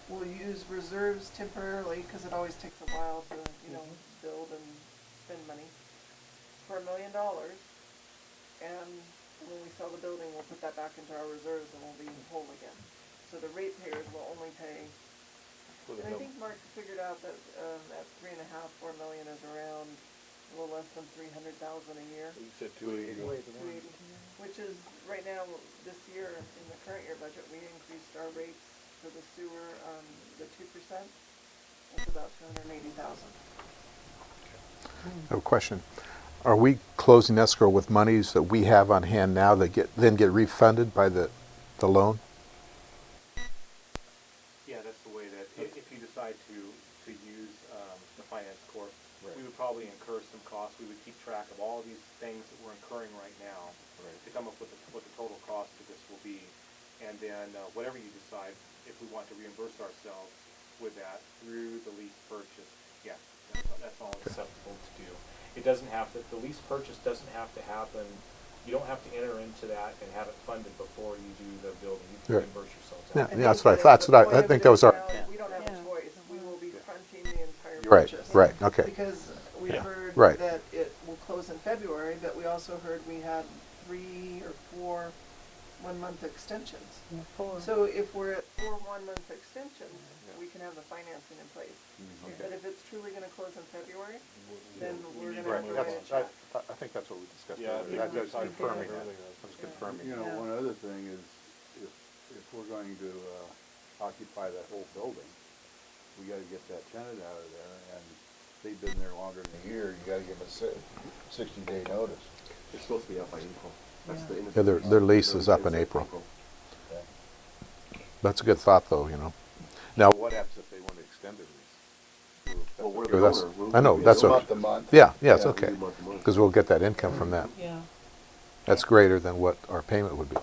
We'll use reserves temporarily, because it always takes a while to, you know, build and spend money, for $1 million. And when we sell the building, we'll put that back into our reserves and we'll be whole again. So the ratepayers will only pay, and I think Mark figured out that at 3.5, 4 million is around a little less than 300,000 a year. You said 280. 280, which is right now, this year, in the current year budget, we increased our rates for the sewer, the 2%. That's about 280,000. I have a question. Are we closing escrow with monies that we have on hand now that then get refunded by the loan? Yeah, that's the way that, if you decide to use the finance corp, we would probably incur some costs. We would keep track of all of these things that we're incurring right now to come up with what the total cost of this will be. And then whatever you decide, if we want to reimburse ourselves with that through the lease purchase, yeah, that's all acceptable to do. It doesn't have to, the lease purchase doesn't have to happen. You don't have to enter into that and have it funded before you do the building. You can reimburse yourselves. Yeah, that's what I thought. I think that was our. We don't have a choice. We will be fronting the entire Right, purchase. right, okay. Because we heard Right. that it will close in February, but we also heard we had 3 or 4 one-month extensions. Yeah, 4. So if we're at 4 one-month extensions, we can have the financing in place. But if it's truly gonna close in February, then we're gonna have to write a check. I think that's what we discussed Yeah, earlier. That was confirming. earlier. That was confirming. You know, one other thing is, if we're going to occupy that whole building, we gotta get that tenant out of there, and they've been there longer than a year, you gotta give them a 60-day notice. It's supposed to be up by April. That's the end of Yeah, the their lease is up in April. That's a good thought, though, you know. Now, What happens if they want to extend their lease? Well, we're Yeah, the that's- owner. We'll I know, do that's it. what- Month to month? yeah, it's Yeah, we okay, do month to month. because we'll get that income from that. Yeah. That's greater than what our payment would be.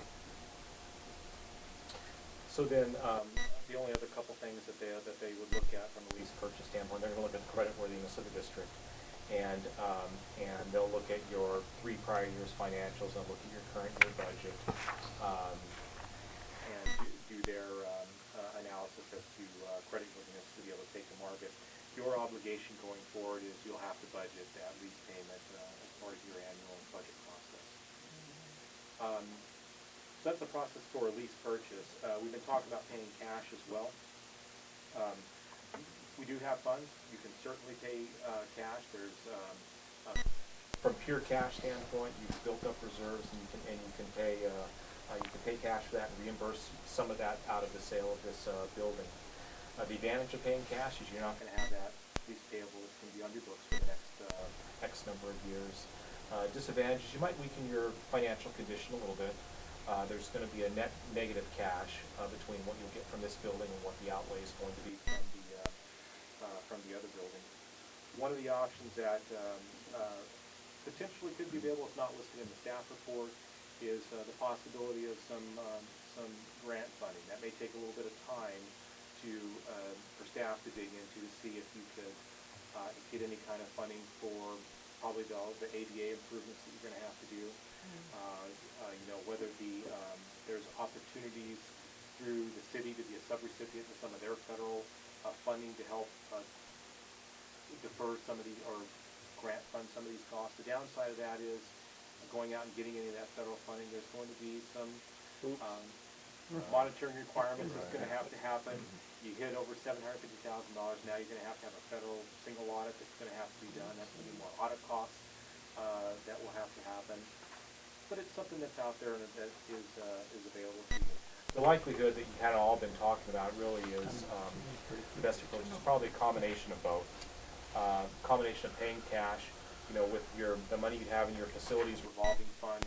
So then, the only other couple things that they would look at from a lease purchase standpoint, they're gonna look at the creditworthiness of the district. And they'll look at your 3 prior years' financials, and look at your current year budget, and do their analysis as to creditworthiness to be able to take to market. Your obligation going forward is you'll have to budget that lease payment as part of your annual budget process. So that's the process for a lease purchase. We've been talking about paying cash as well. We do have funds. You can certainly pay cash. There's from pure cash standpoint, you've built up reserves, and you can pay cash for that and reimburse some of that out of the sale of this building. The advantage of paying cash is you're not going to have that lease payable that's going to be on your books for the next X number of years. Disadvantage is you might weaken your financial condition a little bit. There's going to be a net negative cash between what you'll get from this building and what the outlay is going to be from the other building. One of the options that potentially could be available, if not listed in the staff report, is the possibility of some grant funding. That may take a little bit of time for staff to dig into to see if you could get any kind of funding for probably the ADA improvements that you're going to have to do. You know, whether there's opportunities through the city to be a subrecipient of some of their federal funding to help defer some of these, or grant fund some of these costs. The downside of that is going out and getting any of that federal funding. There's going to be some monitoring requirements that's going to happen. You hit over $750,000, now you're going to have a federal single audit that's going to have to be done. That's going to be more audit costs that will have to happen. But it's something that's out there and that is available to you. The likelihood that you had all been talking about really is the best approach is probably a combination of both. Combination of paying cash, you know, with the money you have in your facilities revolving fund.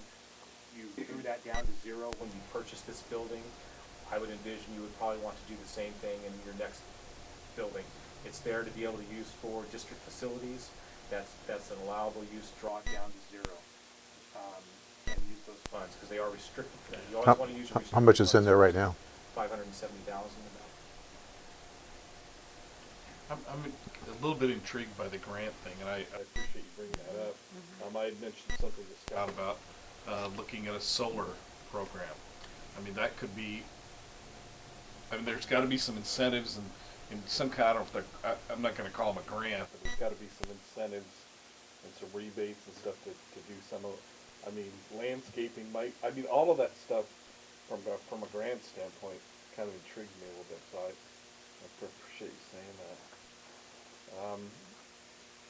You drew that down to 0 when you purchased this building. I would envision you would probably want to do the same thing in your next building. It's there to be able to use for district facilities. That's an allowable use. Draw it down to 0. And use those funds because they are restricted for that. You always want to use your How much is in there right now? 570,000 about. I'm a little bit intrigued by the grant thing, and I appreciate you bringing that up. I had mentioned something to Scott about looking at a solar program. I mean, that could be, I mean, there's got to be some incentives and some kind of, I'm not going to call them a grant, but there's got to be some incentives and some rebates and stuff to do some of, I mean, landscaping might, I mean, all of that stuff from a grant standpoint kind of intrigued me a little bit, so I appreciate you saying that.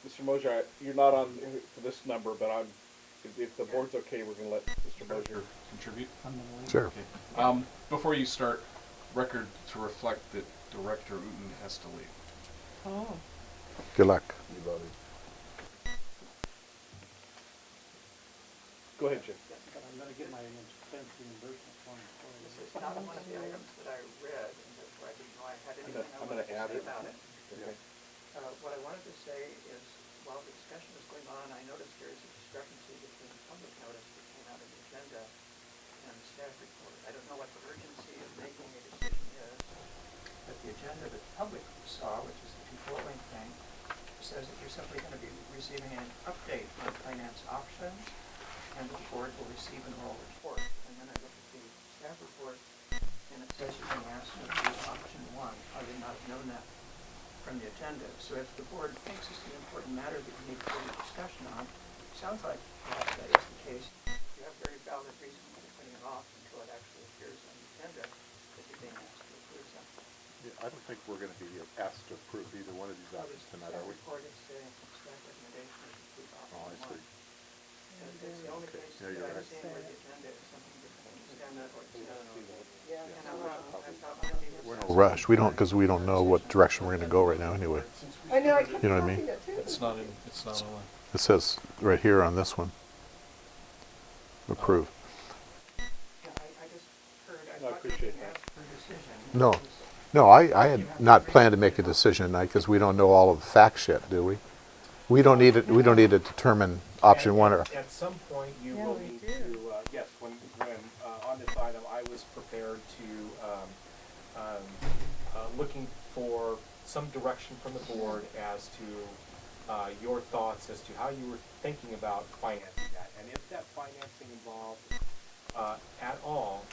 Mr. Mosier, you're not on for this number, but if the board's okay, we're going to let Mr. Mosier contribute. Sure. Okay. Before you start, record to reflect that Director Uten has to leave. Oh. Good luck. You voted. Go ahead, Jim. I'm gonna get my expense reimbursement form. This is not one of the items that I read, and therefore I didn't know I had anything I I'm wanted gonna to add say it. about it. Okay. What I wanted to say is, while the discussion was going on, I noticed there is a discrepancy between the public notice that came out in the agenda and the staff report. I don't know what the urgency of making a decision is, but the agenda that the public saw, which is the controlling thing, says that you're simply going to be receiving an update on finance options, and the board will receive an oral report. And then I look at the staff report, and it says you're being asked to approve option 1. I did not have known that from the agenda. So if the board thinks it's an important matter that you need further discussion on, it sounds like perhaps that is the case. You have very valid reasons for putting it off until it actually appears on the agenda that you're being asked to approve something. Yeah, I don't think we're going to be asked to approve either one of these options tonight, are we? The report is saying staff recommendation is to approve option 1. Oh, I see. And it's the only place Yeah, that you're I've right. seen where the agenda is something different than the standard or the Yeah. and I thought maybe it was Rush. We don't, because we don't know what direction we're going to go right now anyway. I know, I kept You know what I talking mean? it too. It's not on. It says right here on this one. Approve. Yeah, I just heard, I I thought you appreciate didn't that. ask for a decision. No. No, I had not planned to make a decision tonight because we don't know all of the facts yet, do we? We don't need it. We don't need to determine option 1 or. At some point, you Yeah, will we need do. to, yes, when on this item, I was prepared to, looking for some direction from the board as to your thoughts as to how you were thinking about financing that. And if that financing involved at all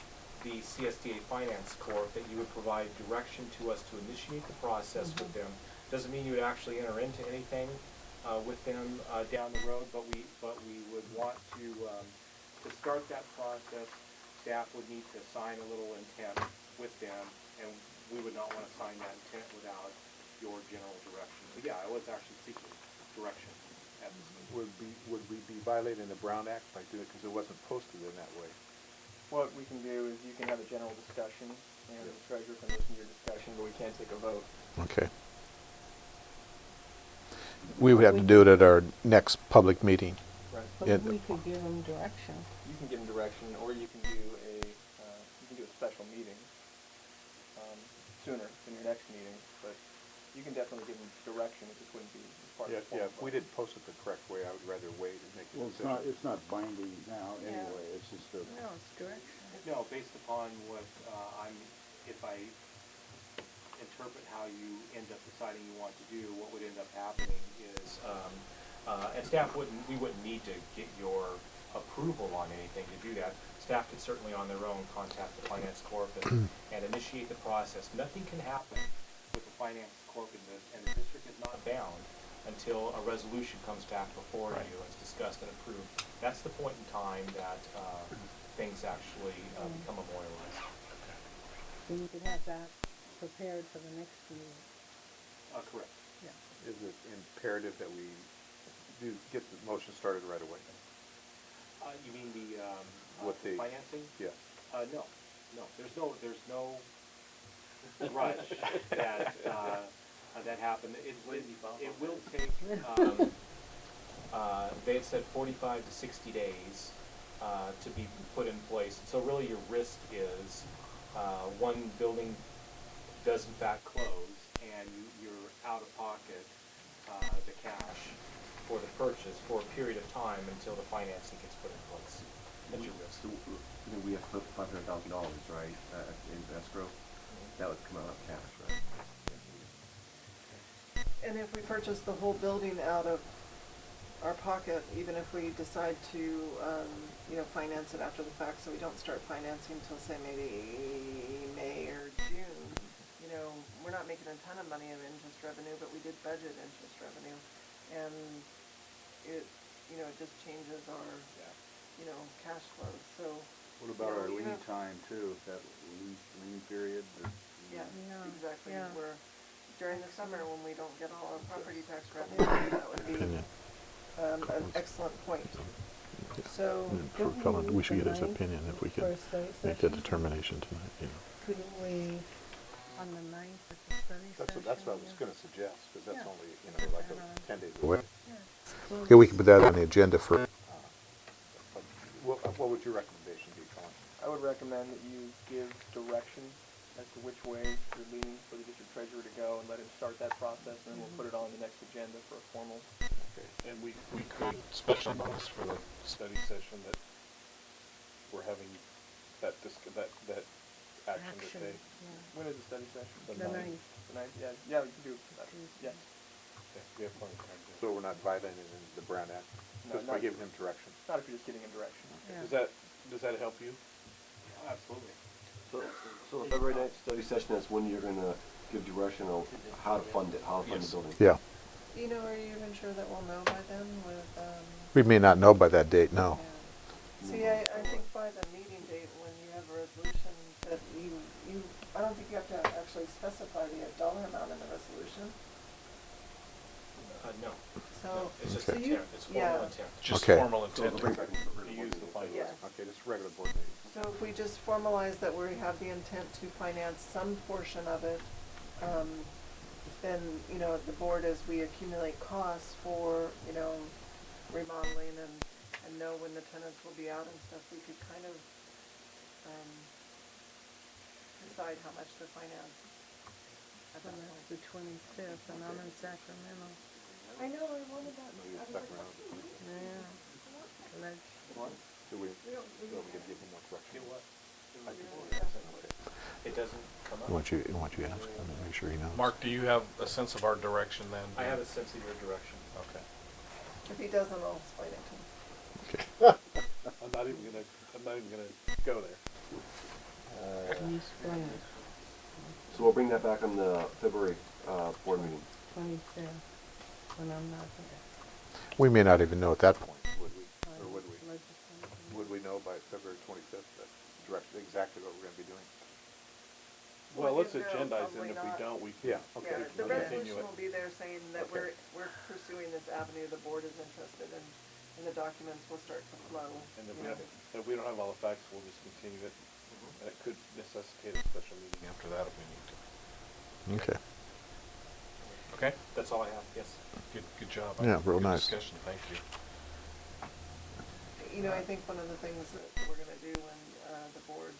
the CSDA Finance Corp, that you would provide direction to us to initiate the process with them. Doesn't mean you would actually enter into anything with them down the road, but we would want to start that process. Staff would need to sign a little intent with them, and we would not want to sign that intent without your general direction. But yeah, I was actually seeking direction at this meeting. Would we be violating the Brown Act by doing it because it wasn't posted in that way? What we can do is you can have a general discussion, and the treasurer can listen to your discussion, but we can't take a vote. Okay. We would have to do it at our next public meeting. Right. But we could give them direction. You can give them direction, or you can do a special meeting sooner than your next meeting. But you can definitely give them direction. It just wouldn't be part of the formal If we didn't post it the correct way, I would rather wait and make a Well, decision. it's not binding now Yeah. anyway, it's just a. No, it's direction. No, based upon what if I interpret how you end up deciding you want to do, what would end up happening is, and staff we wouldn't need to get your approval on anything to do that. Staff could certainly on their own contact the Finance Corp and initiate the process. Nothing can happen with the Finance Corp and the district is not bound until a resolution comes back before you and it's discussed and approved. That's the point in time that things actually become memorialized. So you could have that prepared for the next meeting. Correct. Is it imperative that we do get the motion started right away? You mean the What the- financing? Yeah. No. There's no rush that happened. It will take. They had said 45 to 60 days to be put in place. So really, your risk is one building does in fact close, and you're out of pocket the cash for the purchase for a period of time until the financing gets put in place. That's your risk. So, we have to put $500,000, right, in escrow? That would come out of cash, right? And if we purchase the whole building out of our pocket, even if we decide to, finance it after the fact, so we don't start financing till say maybe May or June, we're not making a ton of money of interest revenue, but we did budget interest revenue. And it just changes our, cash flows, so. What about our you lean have- time too, that lean period? Yeah, Yeah, exactly, yeah. where during the summer when we don't get all our property tax revenue, that would be, Opinion. an excellent point. So, For Colin, we should get his the ninth opinion if we for could a study make the session? determination tonight, Couldn't we, on the 9th at the study session? That's what I was gonna suggest, because that's Yeah. only, Put like that on. 10 days What? away. Yeah. Okay, we can put that on the agenda for, What would your recommendation be, Colin? I would recommend that you give direction as to which way you're leaning for the district treasurer to go and let him start that process, and then we'll put it on the next agenda for a formal. And we could special notice for the study session that we're having that action that Action, day. yeah. When is the study session? The 9th. The ninth, yeah, we can do that, Tuesday. yes. Okay, we have plenty of time to. So we're not violating the Brown Act, No, just by not- giving him direction? Not if you're just giving him direction. Yeah. Does that help you? Absolutely. So the February 9th study session is when you're gonna give direction on how to fund it, how to fund the building? yeah. are you even sure that we'll know by then with, We may not know by that date, no. yeah. See, I think by the meeting date, when you have a resolution that I don't think you have to actually specify the dollar amount in the resolution. No. So, It's just so you, intent, it's yeah. formal intent. Just Okay. formal So intent it'll bring back into the to regular use the board funds. Yes. Okay, this is regular board meeting. So if we just formalize that we have the intent to finance some portion of it, then, the board, as we accumulate costs for, remodeling and know when the tenants will be out and stuff, we could kind of, decide how much to finance at that And point. that's the 25th, and I'm in Sacramento. I know, I wanted that. No, you're I was stuck like, around. Yeah. Let's, Do we can give him more direction? It doesn't come up. Why don't you ask, make sure he knows. Mark, do you have a sense of our direction then? I have a sense of your direction. Okay. If he doesn't, I'll explain it to him. I'm not even gonna go there. can you explain it? So we'll bring that back on the February, board meeting. 25th, when I'm not there. We may not even know at that point, would we? Or would we? Legislative. Would we know by February 25th that direction, exactly what we're gonna be doing? Well, let's No, agendize it, probably and if we not. don't, we can. Yeah, okay. Yeah, the we can continue resolution it. will be there saying that Okay. we're pursuing this avenue, the board is interested, and the documents will start to flow. And if you know. we don't have all the facts, we'll just continue it. And it could necessitate a special meeting after that if we need to. Okay. Okay, That's all I have, yes. good job. Yeah, real Good nice. discussion, thank you. I think one of the things that we're gonna do when, the board,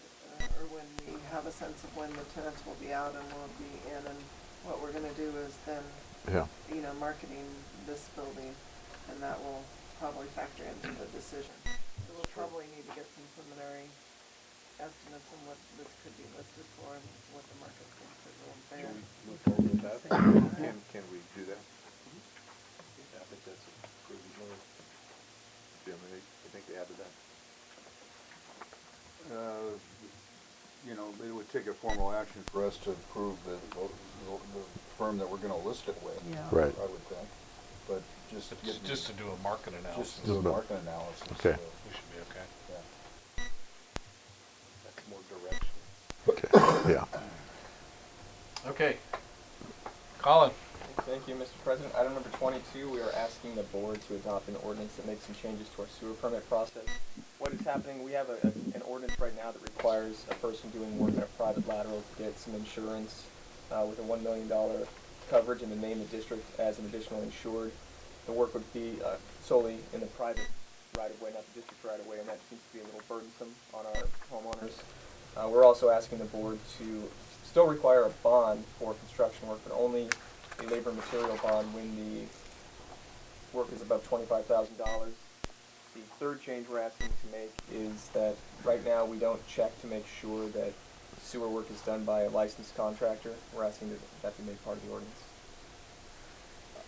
or when we have a sense of when the tenants will be out and will be in, and what we're gonna do is then, Yeah. marketing this building, and that will probably factor into the decision. So we'll probably need to get some preliminary estimates on what this could be listed for and what the market thinks it will bear. Can we move forward with that? Can we do that? Yeah, I think that's a prudent move. Jim, I think they added that. It would take a formal action for us to approve the firm that we're gonna list it with. Yeah. Right. I would think, but just. It's just to do a market analysis. Just do a market analysis. Okay. We should be okay. Yeah. That's more direction. Okay, yeah. Okay. Colin? Thank you, Mr. President. Item number 22, we are asking the board to adopt an ordinance that makes some changes to our sewer permit process. What is happening, we have an ordinance right now that requires a person doing work in a private lateral to get some insurance with a $1 million coverage and to name the district as an additional insured. The work would be solely in the private right-of-way, not the district right-of-way, and that seems to be a little burdensome on our homeowners. We're also asking the board to still require a bond for construction work, but only a labor and material bond when the work is above $25,000. The third change we're asking to make is that right now we don't check to make sure that sewer work is done by a licensed contractor. We're asking that be made part of the ordinance.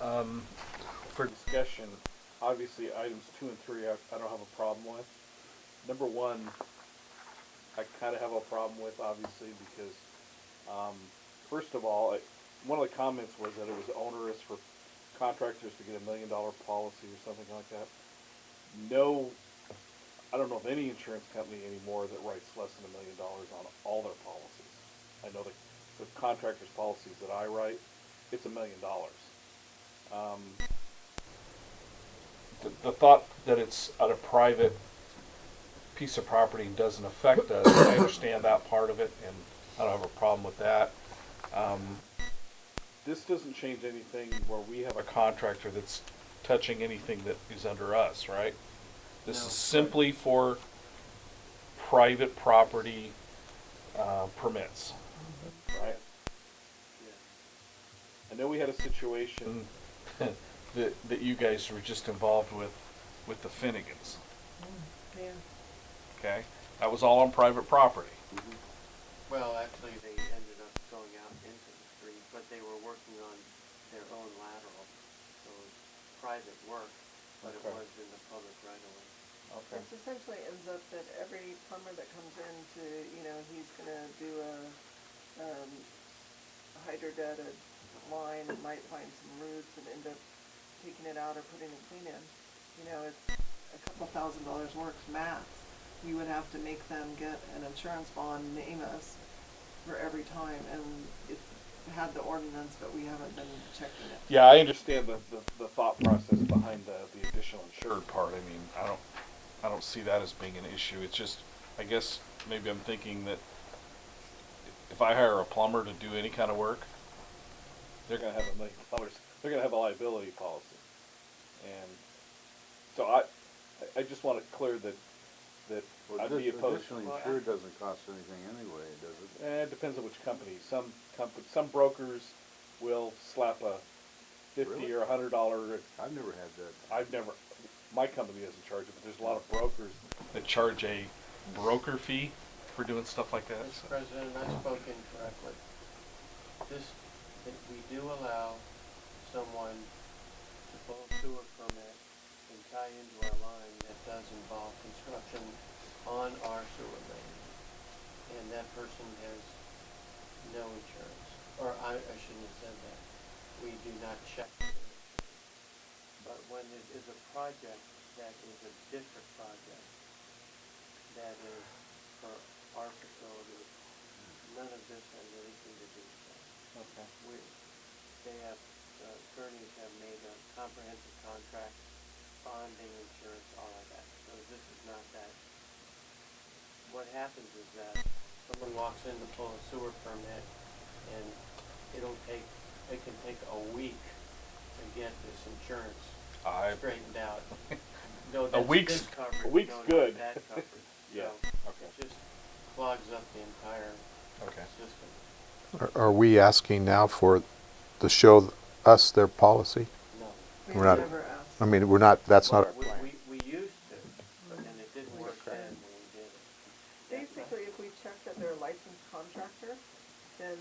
For discussion, obviously items 2 and 3 I don't have a problem with. Number 1, I kind of have a problem with, obviously, because first of all, one of the comments was that it was onerous for contractors to get $1 million policy or something like that. No, I don't know of any insurance company anymore that writes less than $1 million on all their policies. I know the contractors' policies that I write, it's $1 million. The thought that it's on a private piece of property and doesn't affect us, I understand that part of it, and I don't have a problem with that. This doesn't change anything where we have a contractor that's touching anything that is under us, right? This is simply for private property permits, right? I know we had a situation that you guys were just involved with the Finnegans. Yeah. Okay, that was all on private property. Well, actually, they ended up going out into the street, but they were working on their own lateral, so it was private work, but it was in the public right of way. It essentially ends up that every plumber that comes in to, he's gonna do a hydrodedded line and might find some roots and end up taking it out or putting a clean in. It's a couple $1,000 works max. You would have to make them get an insurance bond, name us for every time, and it's had the ordinance, but we haven't been checking it. Yeah, I understand the thought process behind the additional insured part. I mean, I don't see that as being an issue. It's just, I guess maybe I'm thinking that if I hire a plumber to do any kind of work, they're going to have $1 million. They're going to have a liability policy, and so I just want it clear that Well, I'd be opposed. additionally insured doesn't cost anything anyway, does it? It depends on which company. Some brokers will slap a $50 or $100. I've never had that. My company doesn't charge it, but there's a lot of brokers that charge a broker fee for doing stuff like that. Mr. President, I spoke incorrectly. That we do allow someone to pull a sewer permit and tie into our line that does involve construction on our sewer main. And that person has no insurance. Or I shouldn't have said that. We do not check for their insurance. But when it is a project that is a district project, that is for our facility, none of this has anything to do with that. Okay. Attorneys have made a comprehensive contract, bonding, insurance, all of that. So this is not that. What happens is that someone walks in to pull a sewer permit, and it can take a week to get this insurance straightened out. No, A week's good. That coverage. Yeah. So it just clogs up the entire system. Are we asking now for to show us their policy? No. We're not. Never asked. I mean, we're not. That's not. Our We used to, and it didn't work then when we did it. Basically, if we check that they're a licensed contractor, then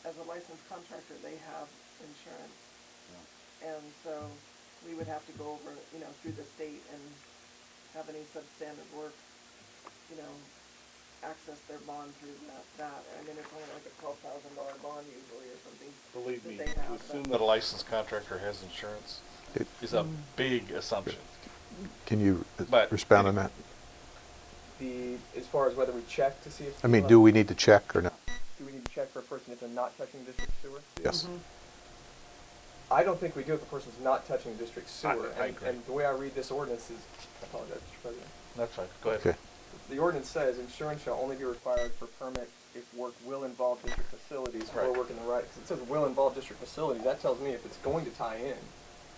as a licensed contractor, they have insurance. And so we would have to go over, through the state and have any substandard work, access their bond through that. I mean, it's only like a $12,000 bond usually or something. Believe me, that they to have, assume that a licensed contractor has insurance is a big assumption. Can you But- respond on that? As far as whether we check to see if I mean, do we need to check or not? do we need to check for a person if they're not touching district sewer? Yes. I don't think we do if a person's not touching district sewer. I and, agree. and the way I read this ordinance is, I apologize, Mr. President. That's right. Go ahead. Okay. The ordinance says insurance shall only be required for permit if work will involve district facilities or Right. work in the right. Because it says will involve district facilities. That tells me if it's going to tie in,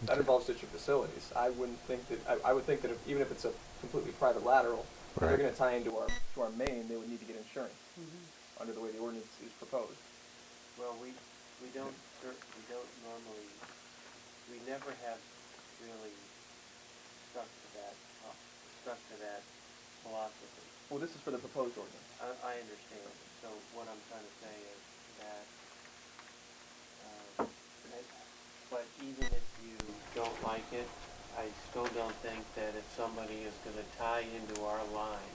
that involves district facilities. I wouldn't think that. I would think that even if it's a completely private lateral, if they're Right. going to tie into our main, they would need to get insurance under the way the ordinance is proposed. Well, we don't normally, we never have really stuck to that philosophy. Well, this is for the proposed ordinance. I understand. So what I'm trying to say is that but even if you don't like it, I still don't think that if somebody is gonna tie into our line,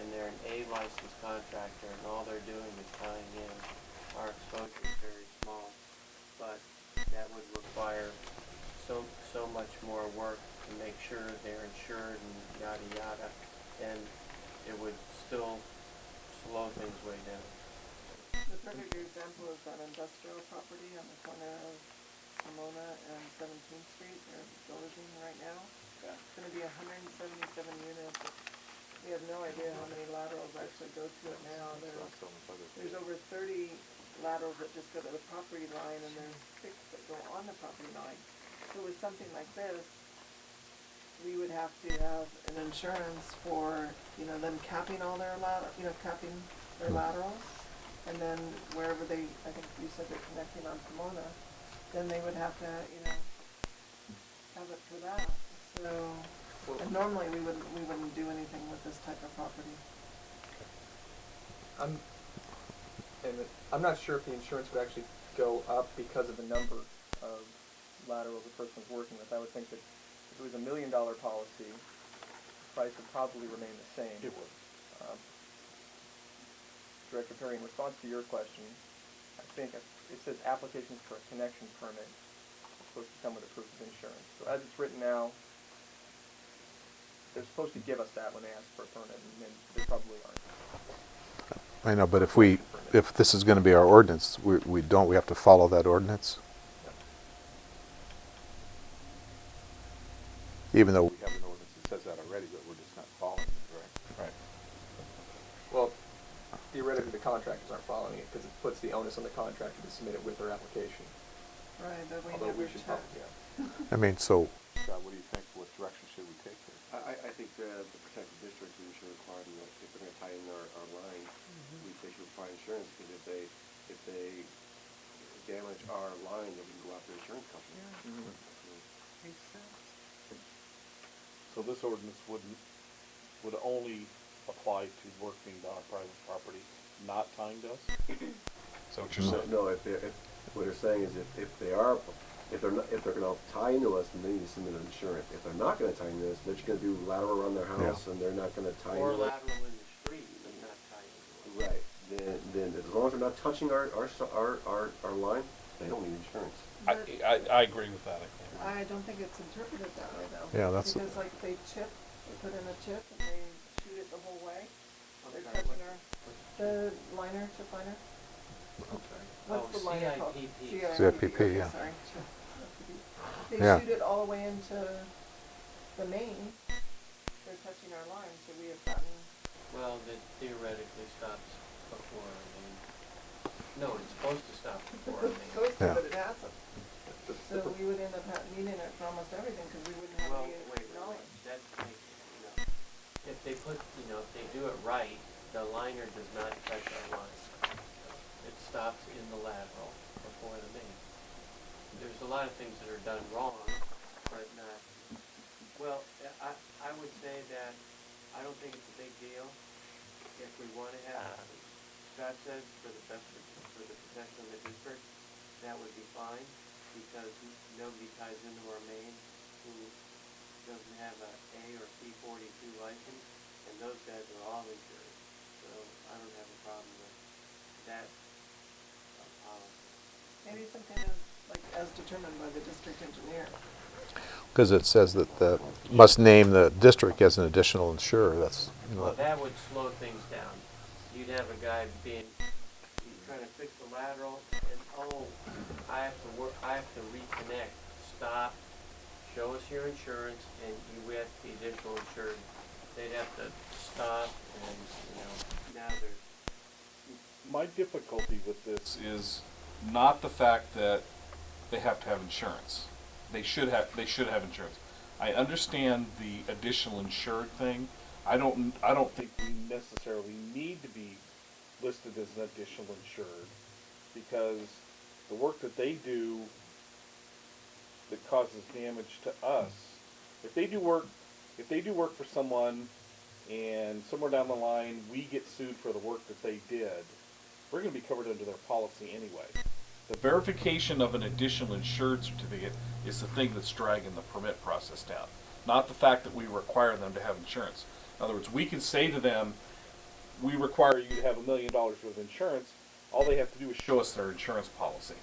and they're an A licensed contractor, and all they're doing is tying in, our exposure is very small, but that would require so much more work to make sure they're insured and yada yada, and it would still slow things way down. The perfect example is that industrial property on the corner of Pomona and 17th Street. They're building right now. It's gonna be 177 units. We have no idea how many laterals actually go to it now. There's over 30 laterals that just go to the property line, and there's 6 that go on the property line. So with something like this, we would have to have an insurance for, them capping all their capping their laterals. And then wherever they, I think you said they're connecting on Pomona, then they would have to, have it for that. So, and normally we wouldn't do anything with this type of property. I'm not sure if the insurance would actually go up because of the number of laterals the person was working with. I would think that if it was $1 million policy, the price would probably remain the same. It would. Director Perry, in response to your question, I think it says applications for a connection permit are supposed to come with a proof of insurance. So as it's written now, they're supposed to give us that when they ask for a permit, and they probably aren't. I know, but if this is going to be our ordinance, we have to follow that ordinance? Even though we have an ordinance that says that already, but we're just not following it, right? Right. Well, theoretically, the contractors aren't following it because it puts the onus on the contractor to submit it with their application. Right, but we Although never we should check. probably, I mean, so, Scott, what do you think? What direction should we take here? I think the protected districts, we should require them that if they're gonna tie in our line, they should require insurance, because if they damage our line, then we can go after the insurance company. Makes sense. So this ordinance would only apply to work being done on private property, not tying to us? So what you're saying? No, if what they're saying is if they're gonna tie into us, then they need to submit an insurance. If they're not gonna tie into us, they're just gonna do lateral around their house, and they're not gonna tie Or into us. lateral in the street, but not tying into it. Right, then as long as they're not touching our line, they don't need insurance. I agree with that. I don't think it's interpreted that way though. Yeah, that's Because like they put in a chip and they shoot it the whole way. They're touching the liner, chip liner. What's the liner called? CIPP. CIPP, okay, yeah. sorry. They Yeah. shoot it all the way into the main. They're touching our line, so we have gotten. Well, that theoretically stops before our main. No, it's supposed to stop before our It's main. supposed to, Yeah. but it hasn't. So we would end up needing it for almost everything because we wouldn't have Well, any knowledge. That makes, if they put, if they do it right, the liner does not touch our line. It stops in the lateral before the main. There's a lot of things that are done wrong, but not, well, I would say that I don't think it's a big deal if we want to have, Scott says, for the protection of the district, that would be fine, because nobody ties into our main who doesn't have a A or C42 license, and those guys are all insured. So I don't have a problem with that policy. Maybe something as determined by the district engineer. Because it says that must name the district as an additional insurer. That's, Well, that would slow things down. You'd have a guy he's trying to fix the lateral, and I have to reconnect. Stop, show us your insurance, and we have to be additional insured. They'd have to stop, and now there's. My difficulty with this is not the fact that they have to have insurance. They should have insurance. I understand the additional insured thing. I don't think we necessarily need to be listed as an additional insured, because the work that they do that causes damage to us, if they do work for someone and somewhere down the line we get sued for the work that they did, we're going to be covered under their policy anyway. The verification of an additional insured certificate is the thing that's dragging the permit process down, not the fact that we require them to have insurance. In other words, we can say to them, we require you to have $1 million worth of insurance. All they have to do is show us their insurance policy.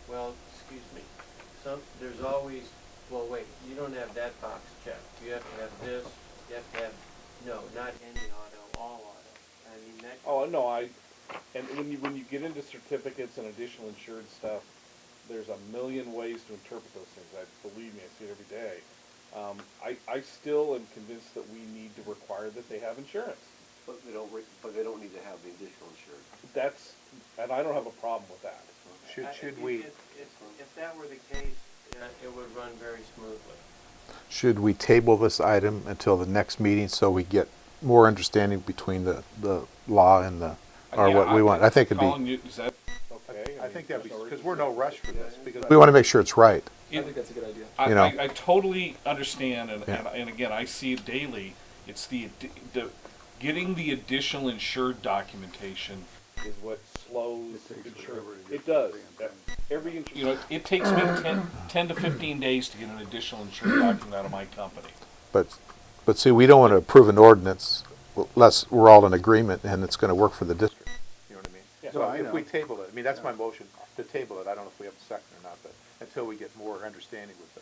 Well, excuse me, there's always, well, wait, you don't have that box checked. You have to have this, you have to have, no, not any auto, all auto. I mean, that. Oh, no, and when you get into certificates and additional insured stuff, there's a million ways to interpret those things. Believe me, I see it every day. I still am convinced that we need to require that they have insurance. But they don't need to have the additional insurance. And I don't have a problem with that. Should we? If that were the case, it would run very smoothly. Should we table this item until the next meeting so we get more understanding between the law and what we want? I think it'd be. Is that okay? I think that'd be, because we're no rush for this, because. We want to make sure it's right. I think that's a good idea. I totally understand, and again, I see it daily. It's the getting the additional insured documentation is what slows insurance. It does. Every it takes me 10 to 15 days to get an additional insured document out of my company. But see, we don't want to approve an ordinance unless we're all in agreement and it's going to work for the district. You know what I mean? Yeah. So if we table it, I mean, that's my motion, to table it. I don't know if we have a second or not, but until we get more understanding with the.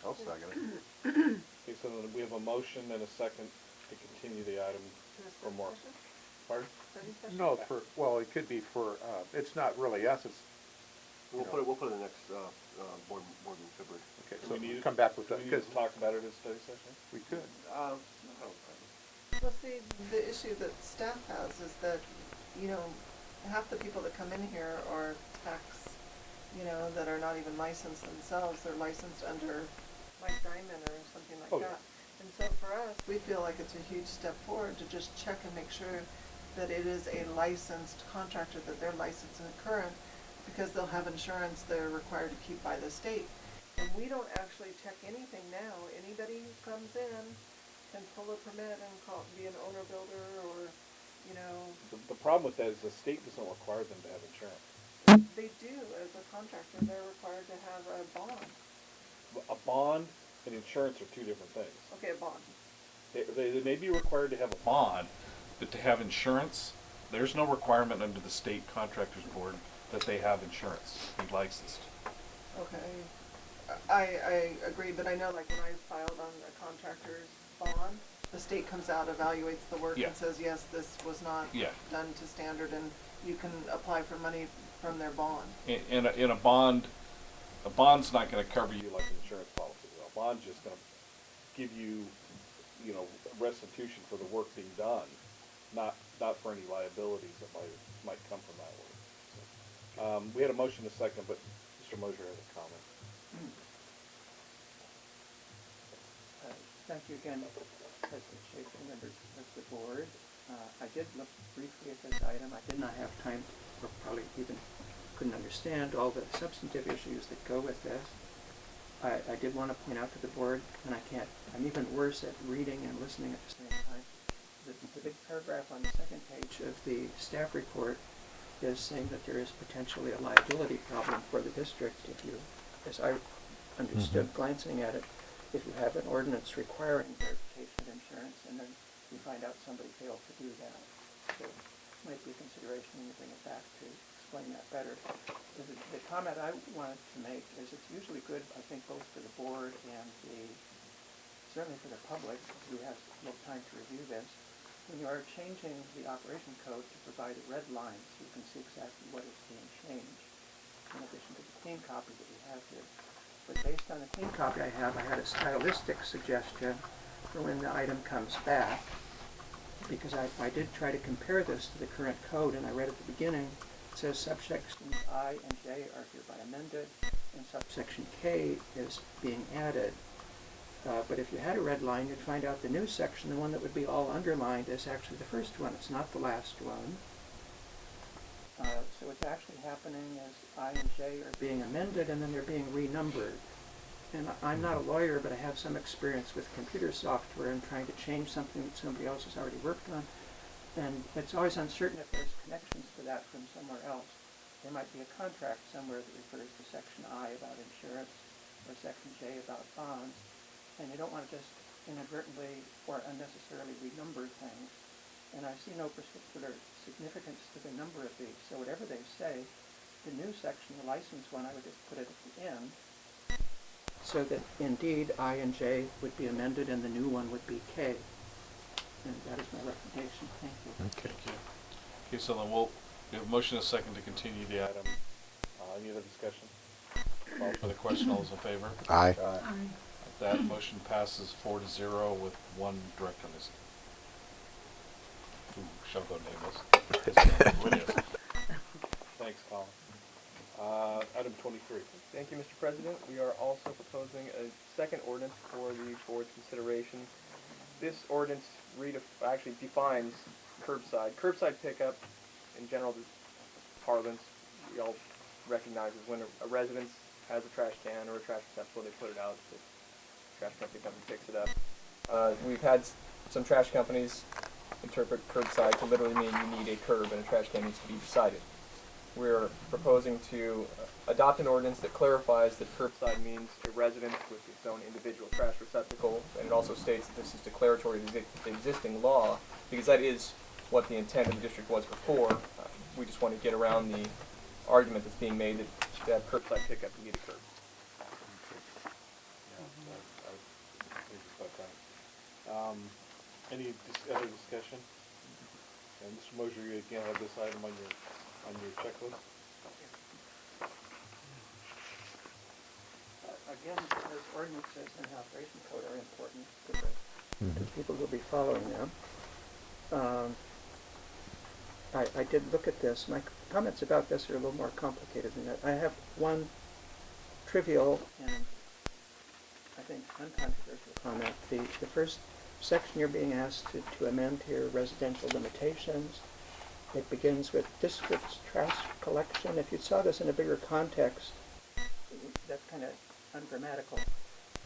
I'll second it. Okay, so then we have a motion and a second to continue the item for more. Pardon? No, it could be for, it's not really us, it's. We'll put it in the next board meeting in February. Okay, Do so we need come back with that, Do we need because to talk about it at study session? we could. Well, see, the issue that staff has is that, half the people that come in here are techs, that are not even licensed themselves. They're licensed under Mike Diamond or something like that. And so for us, we feel like it's a huge step forward to just check and make sure that it is a licensed contractor, that they're licensed and current, because they'll have insurance they're required to keep by the state. And we don't actually check anything now. Anybody who comes in can pull a permit and be an owner builder or, The problem with that is the state doesn't require them to have insurance. They do, as a contractor, they're required to have a bond. A bond and insurance are two different things. Okay, a bond. They may be required to have a Bond, but to have insurance, there's no requirement under the state contractors board that they have insurance, be licensed. Okay, I agree, but I know like when I filed on a contractor's bond, the state comes out, evaluates the work and says, yes, this was not done to standard, and you can apply for money from their bond. And a bond's not going to cover you like an insurance policy will. A bond's just going to give you, restitution for the work being done, not for any liabilities that might come from that work. So, we had a motion a second, but Mr. Mosier has a comment. Thank you again, President Schaefer, members of the board. I did look briefly at this item. I did not have time, or probably even couldn't understand all the substantive issues that go with this. I did want to point out to the board, and I'm even worse at reading and listening at the same time. The big paragraph on the second page of the staff report is saying that there is potentially a liability problem for the district if you, as I understood glancing at it, if you have an ordinance requiring verification of insurance and then you find out somebody failed to do that. So it might be a consideration when you bring it back to explain that better. The comment I wanted to make is it's usually good, I think, both for the board and certainly for the public who has no time to review this, when you are changing the operation code to provide a red line so you can see exactly what is being changed, in addition to the clean copy that we have here. But based on the clean copy I have, I had a stylistic suggestion for when the item comes back, because I did try to compare this to the current code, and I read at the beginning, it says subsections I and J are hereby amended, and subsection K is being added. But if you had a red line, you'd find out the new section, the one that would be all underlined, is actually the first one. It's not the last one. So what's actually happening is I and J are being amended, and then they're being renumbered. And I'm not a lawyer, but I have some experience with computer software and trying to change something that somebody else has already worked on. And it's always uncertain if there's connections to that from somewhere else. there might be a contract somewhere that refers to section I about insurance or section J about bonds, and you don't want to just inadvertently or unnecessarily renumber things. And I see no particular significance to the number of these, so whatever they say, the new section, the license one, I would just put it at the end, so that indeed I and J would be amended and the new one would be K. And that is my recommendation. Thank you. Okay. Thank you. Okay, so then we have a motion and a second to continue the item. Any other discussion? Call for the question. All those in favor? Aye. That motion passes 4-0 with one director missing. Who shall go nameless. Thanks, Colin. Item 23. Thank you, Mr. President. We are also proposing a second ordinance for the board's consideration. This ordinance actually defines curbside. Curbside pickup, in general parlance, we all recognize is when a residence has a trash can or a trash receptacle, they put it out, the trash company comes and picks it up. We've had some trash companies interpret curbside to literally mean you need a curb and a trash can needs to be beside it. We're proposing to adopt an ordinance that clarifies that curbside means a residence with its own individual trash receptacle, and it also states that this is declaratory of the existing law, because that is what the intent of the district was before. We just want to get around the argument that's being made that to have curbside pickup, you need a curb. Any other discussion? And Mr. Mosier, you again have this item on your checklist. Again, because ordinances and the operation code are important to the people who will be following them. I did look at this. My comments about this are a little more complicated than that. I have one trivial and I think uncontroversial comment. The first section you're being asked to amend here, residential limitations. It begins with district's trash collection. If you saw this in a bigger context, that's kind of ungrammatical.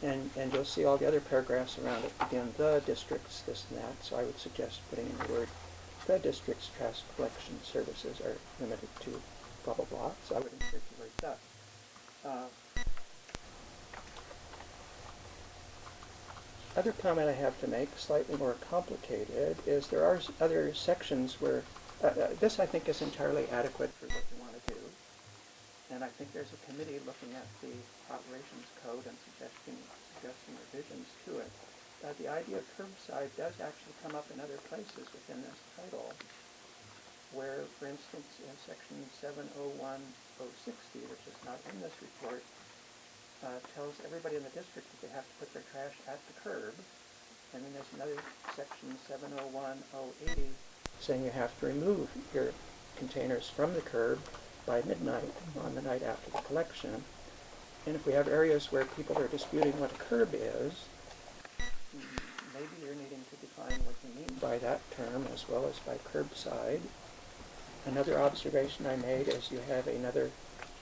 And you'll see all the other paragraphs around it begin the district's this and that. So I would suggest putting in the word the district's trash collection services are limited to blah blah blah. So I would insert the word the. Other comment I have to make, slightly more complicated, is there are other sections where this I think is entirely adequate for what you want to do. And I think there's a committee looking at the operations code and suggesting revisions to it. The idea of curbside does actually come up in other places within this title, where, for instance, in section 701.060, which is not in this report, tells everybody in the district that they have to put their trash at the curb. And then there's another section, 701.080, saying you have to remove your containers from the curb by midnight on the night after the collection. And if we have areas where people are disputing what a curb is, maybe you're needing to define what you mean by that term as well as by curbside. Another observation I made is you have another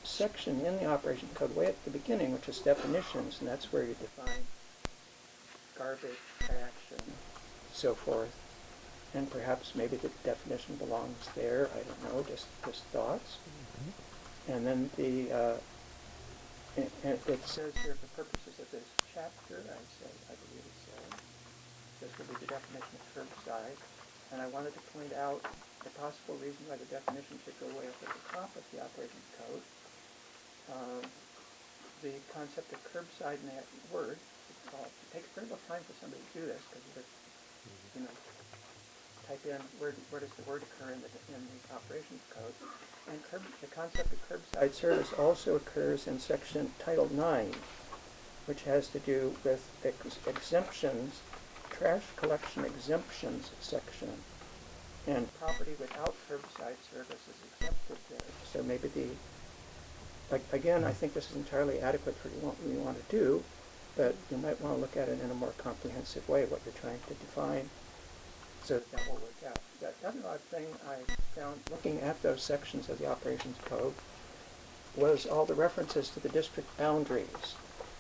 section in the operation code way at the beginning, which is definitions, and that's where you define garbage, trash, and so forth. And perhaps maybe the definition belongs there. I don't know, just thoughts. And then and it says here for purposes of this chapter, I believe it says, this will be the definition of curbside. And I wanted to point out the possible reason why the definition should go way up at the top of the operations code. The concept of curbside in that word, it takes very little time for somebody to do this because you just, type in where does the word occur in the operations code. And the concept of curbside service also occurs in section Title 9, which has to do with exemptions, trash collection exemptions section. And property without curbside service is exempted there. So maybe again, I think this is entirely adequate for what you want to do, but you might want to look at it in a more comprehensive way, what you're trying to define, so that will work out. The other odd thing I found looking at those sections of the operations code was all the references to the district boundaries.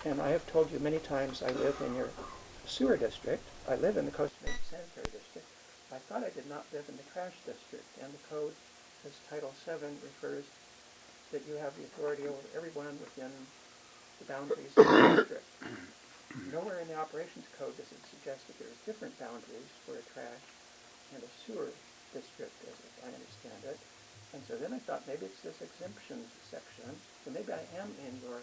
And I have told you many times I live in your sewer district. I live in the Costa Mesa Sanitary District. I thought I did not live in the trash district, and the code, as Title 7 refers that you have the authority over everyone within the boundaries of the district. Nowhere in the operations code does it suggest that there's different boundaries for a trash and a sewer district, as I understand it. And so then I thought maybe it's this exemptions section. So maybe I am in your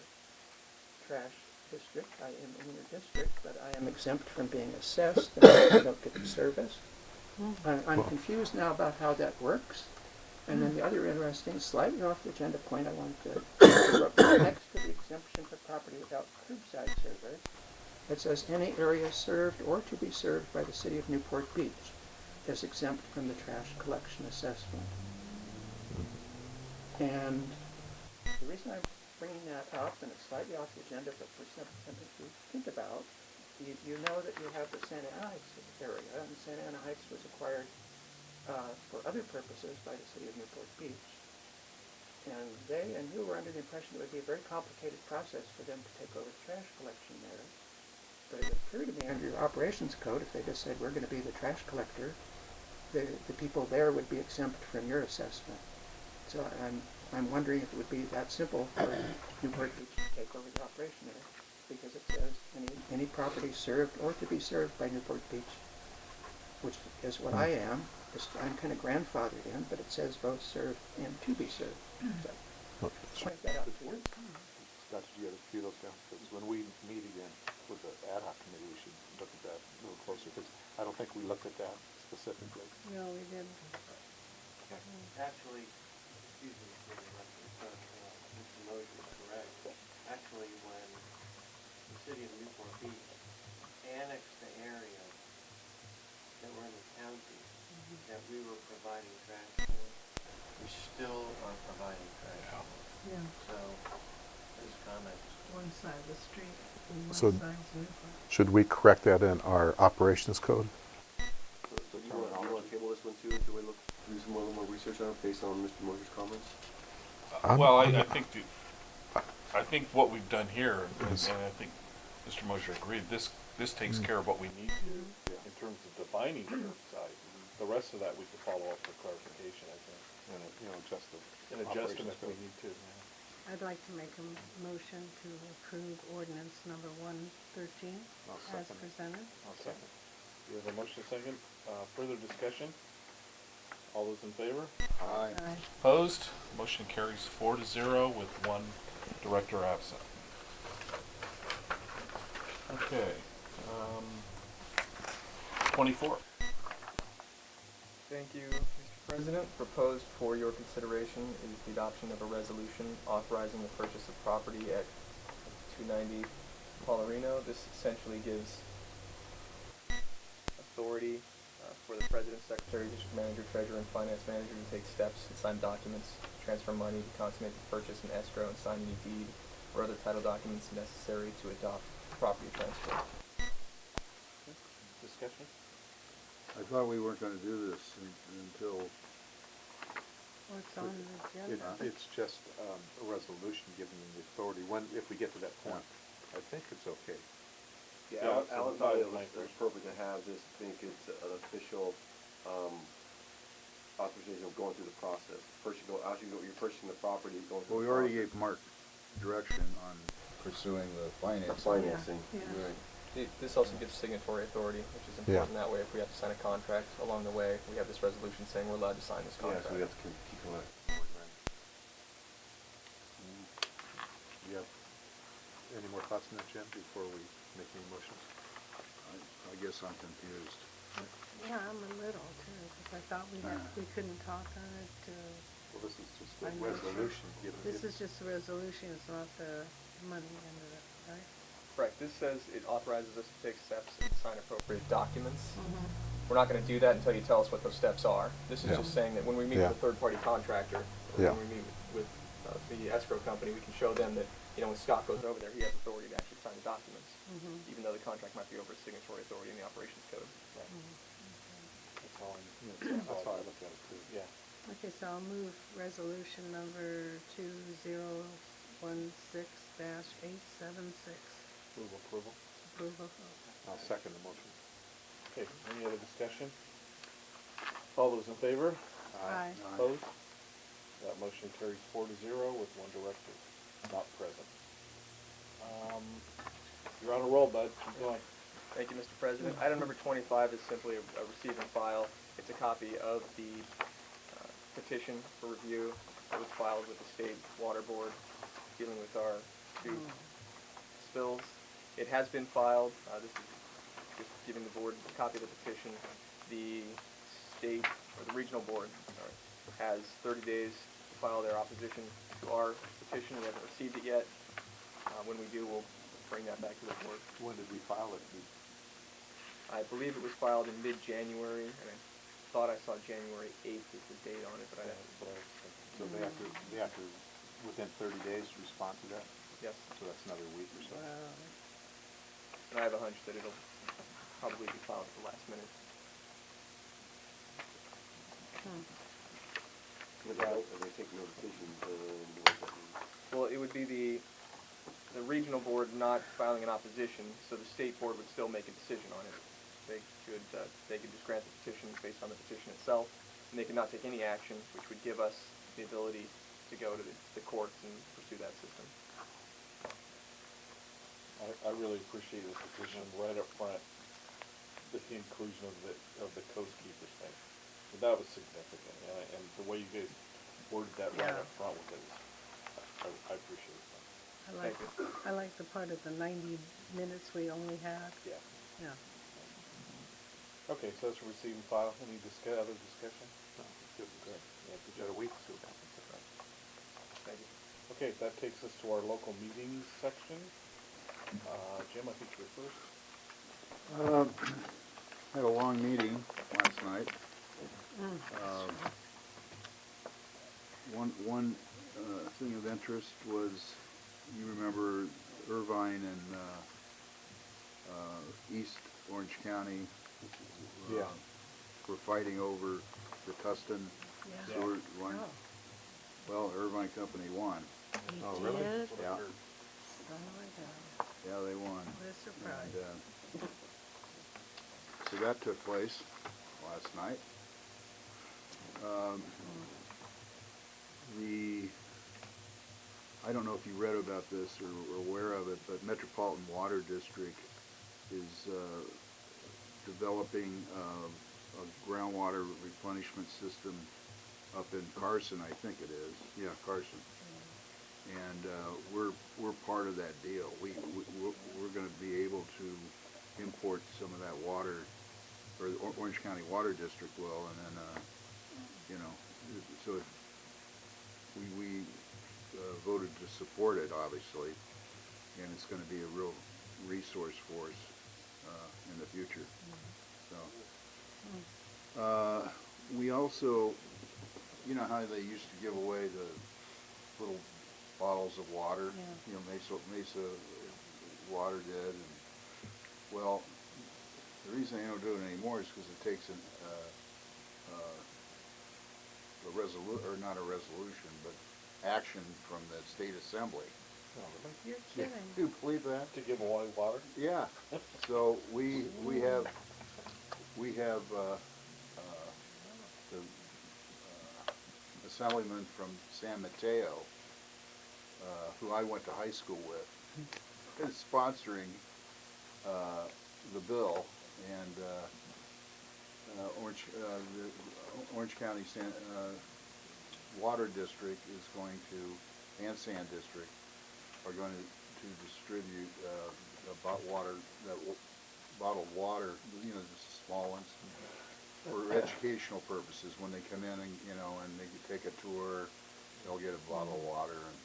trash district, I am in your district, but I am exempt from being assessed and I don't get the service. I'm confused now about how that works. And then the other interesting, slightly off the agenda point I wanted to next to the exemption for property without curbside service, it says any area served or to be served by the city of Newport Beach is exempt from the trash collection assessment. And the reason I'm bringing that up, and it's slightly off the agenda, but for something to think about, you know that you have the Santa Ana Heights area, and Santa Ana Heights was acquired for other purposes by the city of Newport Beach. And they and you were under the impression it would be a very complicated process for them to take over the trash collection there. But it would appear to me under your operations code, if they just said we're going to be the trash collector, the people there would be exempt from your assessment. So I'm wondering if it would be that simple for Newport Beach to take over the operation there, because it says any property served or to be served by Newport Beach, which is what I am. I'm kind of grandfathered in, but it says both served and to be served. So, point that out to you. Scott, did you have a few of those down? Because when we meet again with the ad hoc committee, we should look at that a little closer, because I don't think we looked at that specifically. No, we didn't. Actually, excuse me for interrupting, but Mr. Mosher is correct. Actually, when the city of Newport Beach annexed the areas that were in the county that we were providing trash for, we still are providing trash for. Yeah. So, this comment. One side of the street and one So side's Newport. should we correct that in our operations code? So you want to table this one too until we do some more research on it based on Mr. Mosher's comments? Well, I think what we've done here, and I think Mr. Mosher agreed, this takes care of what we need to in terms of defining curbside. The rest of that we could follow up for clarification, I think. And, adjust them if we need to. I'd like to make a motion to approve ordinance number 113 as presented. I'll second. We have a motion second. Further discussion? All those in favor? Aye. Aye. Opposed? Motion carries 4-0 with one director absent. Okay. 24. Thank you, Mr. President. Proposed for your consideration is the adoption of a resolution authorizing the purchase of property at 290 Paularino. This essentially gives authority for the President, Secretary, District Manager, Treasurer, and Finance Manager to take steps and sign documents, transfer money, to consummate the purchase and escrow, and sign any deed or other title documents necessary to adopt property transfer. Discussion? I thought we weren't gonna do this until, What's on the agenda? It's just a resolution giving them the authority if we get to that point. I think it's okay. Yeah, Yeah, Alan it's thought it about was appropriate to have this. I think it's an official authorization of going through the process. First you're purchasing the property, going well, through we the already process. gave Mark direction on pursuing the financing. Financing, Yeah. right. This also gives signatory authority, which is important. That way, if we have to sign a contract along the way, we have this resolution saying we're allowed to sign this Yeah, contract. so we have to keep going forward, right? You have any more thoughts on that, Jim, before we make any motions? I guess I'm confused. Yeah, I'm a little too, because I thought we couldn't talk on it. Well, this is just a I'm not sure. resolution giving. This is just a resolution, it's not the money end of it, right? Right. This says it authorizes us to take steps and sign appropriate documents. We're not going to do that until you tell us what those steps are. This is just saying that when we meet with a third-party contractor, or when we meet with the escrow company, we can show them that, when Scott goes over there, he has authority to actually sign the documents, even though the contract might be over a signatory authority in the operations code. That's all I look at it too. Yeah. Okay, so I'll move resolution number 2016-876. Move approval. Approval. I'll second the motion. Okay, any other discussion? All those in favor? Aye. Opposed? That motion carries 4-0 with one director not present. You're on a roll, bud. Keep going. Thank you, Mr. President. Item number 25 is simply a receive and file. It's a copy of the petition for review that was filed with the State Water Board dealing with our two spills. It has been filed. This is just giving the board a copy of the petition. The state, or the regional board, has 30 days to file their opposition to our petition. We haven't received it yet. When we do, we'll bring that back to the board. When did we file it? I believe it was filed in mid-January, and I thought I saw January 8th as the date on it, but I have to. So they have to, within 30 days, respond to that? Yes. So that's another week or so. And I have a hunch that it'll probably be filed at the last minute. If they take no decision, Well, it would be the regional board not filing an opposition, so the state board would still make a decision on it. They could just grant the petition based on the petition itself, and they could not take any action, which would give us the ability to go to the courts and pursue that system. I really appreciate the petition right up front, the inclusion of the coast keepers thing. So that was significant, and the way you guys worded that right up front with it, I appreciate it. I like the part of the 90 minutes we only had. Yeah. Yeah. Okay, so that's a receive and file. Any other discussion? No, good. Great. Yeah, We've got a week to go. Thank you. Okay, that takes us to our local meetings section. Jim, I think you're first. Had a long meeting last night. One thing of interest was, you remember Irvine and East Orange County were fighting over the Tustin sewer line. Well, Irvine Company won. Oh, really? Yeah. Oh my God. Yeah, they won. What a surprise. And, so that took place last night. I don't know if you read about this or aware of it, but Metropolitan Water District is developing a groundwater replenishment system up in Carson, I think it is. Yeah, Carson. And we're part of that deal. We're going to be able to import some of that water, or the Orange County Water District will, and then so we voted to support it, obviously, and it's going to be a real resource for us in the future. So we also, you know how they used to give away the little bottles of water, Mesa Water did, and well, the reason they don't do it anymore is because it takes not a resolution, but action from the state assembly. You're kidding. Do you believe that? To give away water? Yeah. So we have the assemblyman from San Mateo, who I went to high school with, is sponsoring the bill, and the Orange County Water District is going to, and Sand District, are going to distribute bottled water, the small ones, for educational purposes. When they come in and and they can take a tour, they'll get a bottle of water. And